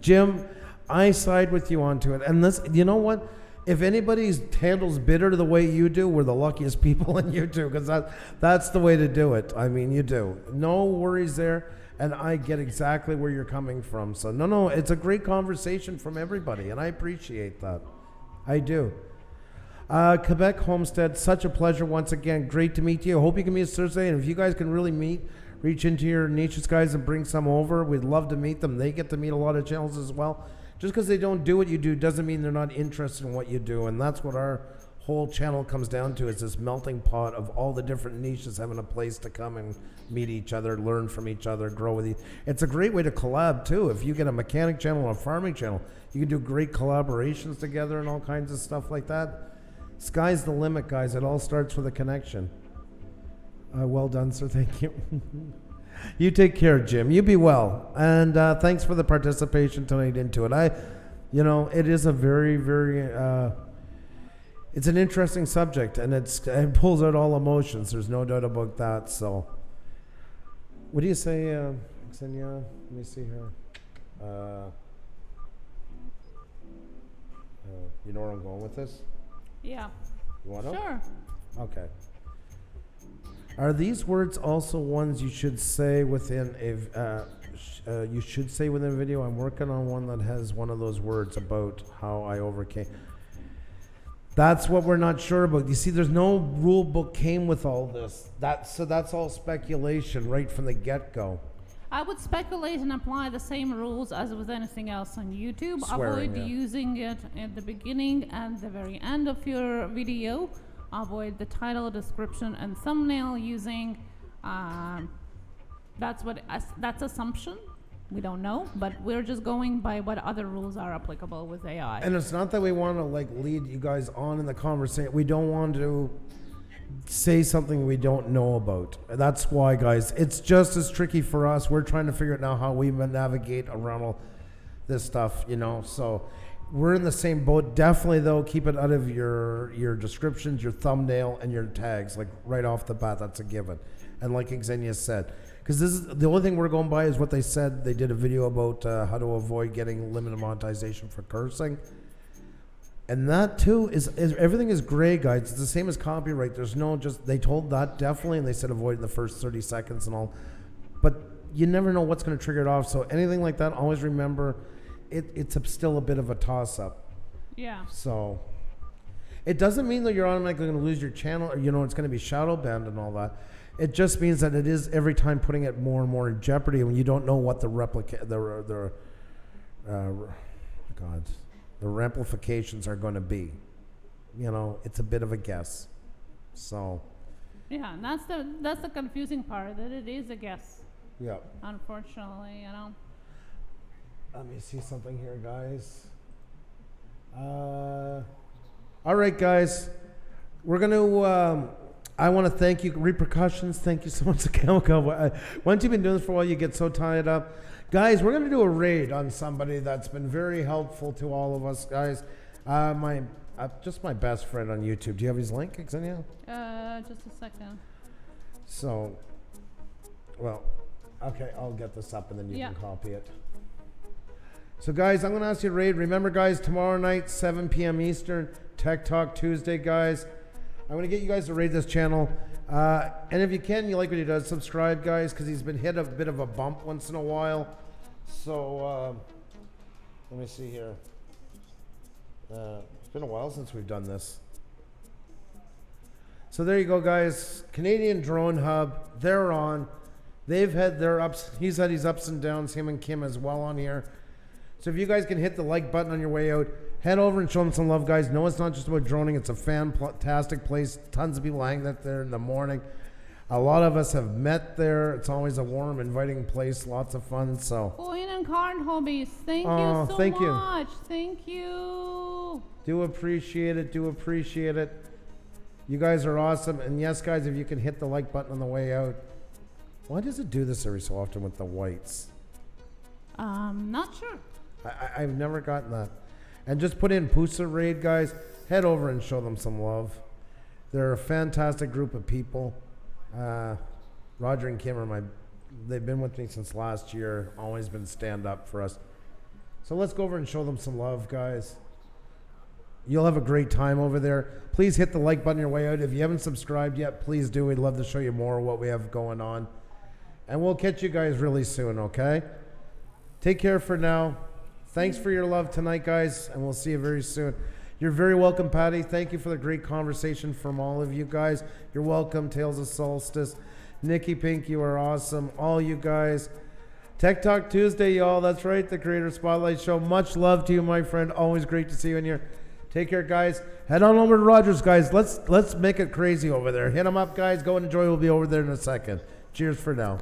Jim, I side with you onto it. And this, you know what? If anybody handles bitter the way you do, we're the luckiest people in YouTube because that's the way to do it. I mean, you do. No worries there. And I get exactly where you're coming from. So, no, it's a great conversation from everybody, and I appreciate that. I do. Quebec Homestead, such a pleasure once again. Great to meet you. I hope you can meet us Thursday, and if you guys can really reach into your niches guys and bring some over, we'd love to meet them. They get to meet a lot of channels as well. Just because they don't do what you do doesn't mean they're not interested in what you do, and that's what our whole channel comes down to, is this melting pot of all the different niches having a place to come and meet each other, learn from each other, grow with each. It's a great way to collab too. If you get a mechanic channel and a farming channel, you can do great collaborations together and all kinds of stuff like that. Sky's the limit, guys. It all starts with a connection. Well done, sir. Thank you. You take care, Jim. You be well. And thanks for the participation tonight into it. It is a very, very, it's an interesting subject, and it pulls out all emotions. There's no doubt about that. So, what do you say, Xenia? Let me see here. You know where I'm going with this? Yeah. You want to? Sure. Okay. Are these words also ones you should say within a video? I'm working on one that has one of those words about how I overcame. That's what we're not sure about. You see, there's no rule book came with all this. So that's all speculation right from the get-go. I would speculate and apply the same rules as with anything else on YouTube. Swearing, Avoid using it at the beginning and the very end of your video. Avoid the title, description, and thumbnail using. That's assumption. We don't know, but we're just going by what other rules are applicable with AI. And it's not that we want to lead you guys on in the conversation. We don't want to say something we don't know about. That's why, guys, it's just as tricky for us. We're trying to figure out now how we navigate around all this stuff, So we're in the same boat. Definitely, though, keep it out of your descriptions, your thumbnail, and your tags. Right off the bat, that's a given. And like Xenia said, because this is the only thing we're going by is what they said. They did a video about how to avoid getting limited monetization for cursing. And that too is everything is gray, guys. It's the same as copyright. There's no they told that definitely, and they said avoid in the first 30 seconds and all. But you never know what's going to trigger it off. So anything like that, always remember, it's still a bit of a toss-up. Yeah. So it doesn't mean that you're automatically going to lose your channel, or it's going to be shadow banned and all that. It just means that it is every time putting it more and more in jeopardy when you don't know what the ramifications are going to be. It's a bit of a guess. So. Yeah, and that's the confusing part, that it is a guess. Yeah. Unfortunately, Let me see something here, guys. All right, guys. We're going to. I want to thank you. Repercussions, thank you so much again. Once you've been doing this for a while, you get so tied up. Guys, we're going to do a raid on somebody that's been very helpful to all of us, guys. Just my best friend on YouTube. Do you have his link, Xenia? Just a second. So, okay, I'll get this up and then you can copy it. So, guys, I'm going to ask you to raid. Remember, guys, tomorrow night, 7 p.m. Eastern, Tech Talk Tuesday, guys. I'm going to get you guys to rate this channel. And if you can, you like what he does, subscribe, guys, because he's been hit a bit of a bump once in a while. So, let me see here. It's been a while since we've done this. So there you go, guys. Canadian Drone Hub, they're on. They've had their ups. He's had his ups and downs, him and Kim as well on here. So if you guys can hit the like button on your way out, head over and show them some love, guys. No, it's not just about droning. It's a fantastic place. Tons of people hang out there in the morning. A lot of us have met there. It's always a warm, inviting place. Lots of fun. So. Owen and Cant hobbies, thank you so much. Thank you. Do appreciate it. Do appreciate it. You guys are awesome. And yes, guys, if you can hit the like button on the way out. Why does it do this every so often with the whites? Not sure. I've never gotten that. And just put in Pusa raid, guys. Head over and show them some love. They're a fantastic group of people. Roger and Kim are they've been with me since last year. Always been stand up for us. So let's go over and show them some love, guys. You'll have a great time over there. Please hit the like button on your way out. If you haven't subscribed yet, please do. We'd love to show you more of what we have going on. And we'll catch you guys really soon, okay? Take care for now. Thanks for your love tonight, guys, and we'll see you very soon. You're very welcome, Patty. Thank you for the great conversation from all of you guys. You're welcome, Tales of Solstice. Nikki Pink, you are awesome. All you guys. Tech Talk Tuesday, y'all. That's right, the Creator Spotlight Show. Much love to you, my friend. Always great to see you in here. Take care, guys. Head on over to Rogers, guys. Let's make it crazy over there. Hit them up, guys. Go and enjoy. We'll be over there in a second. Cheers for now.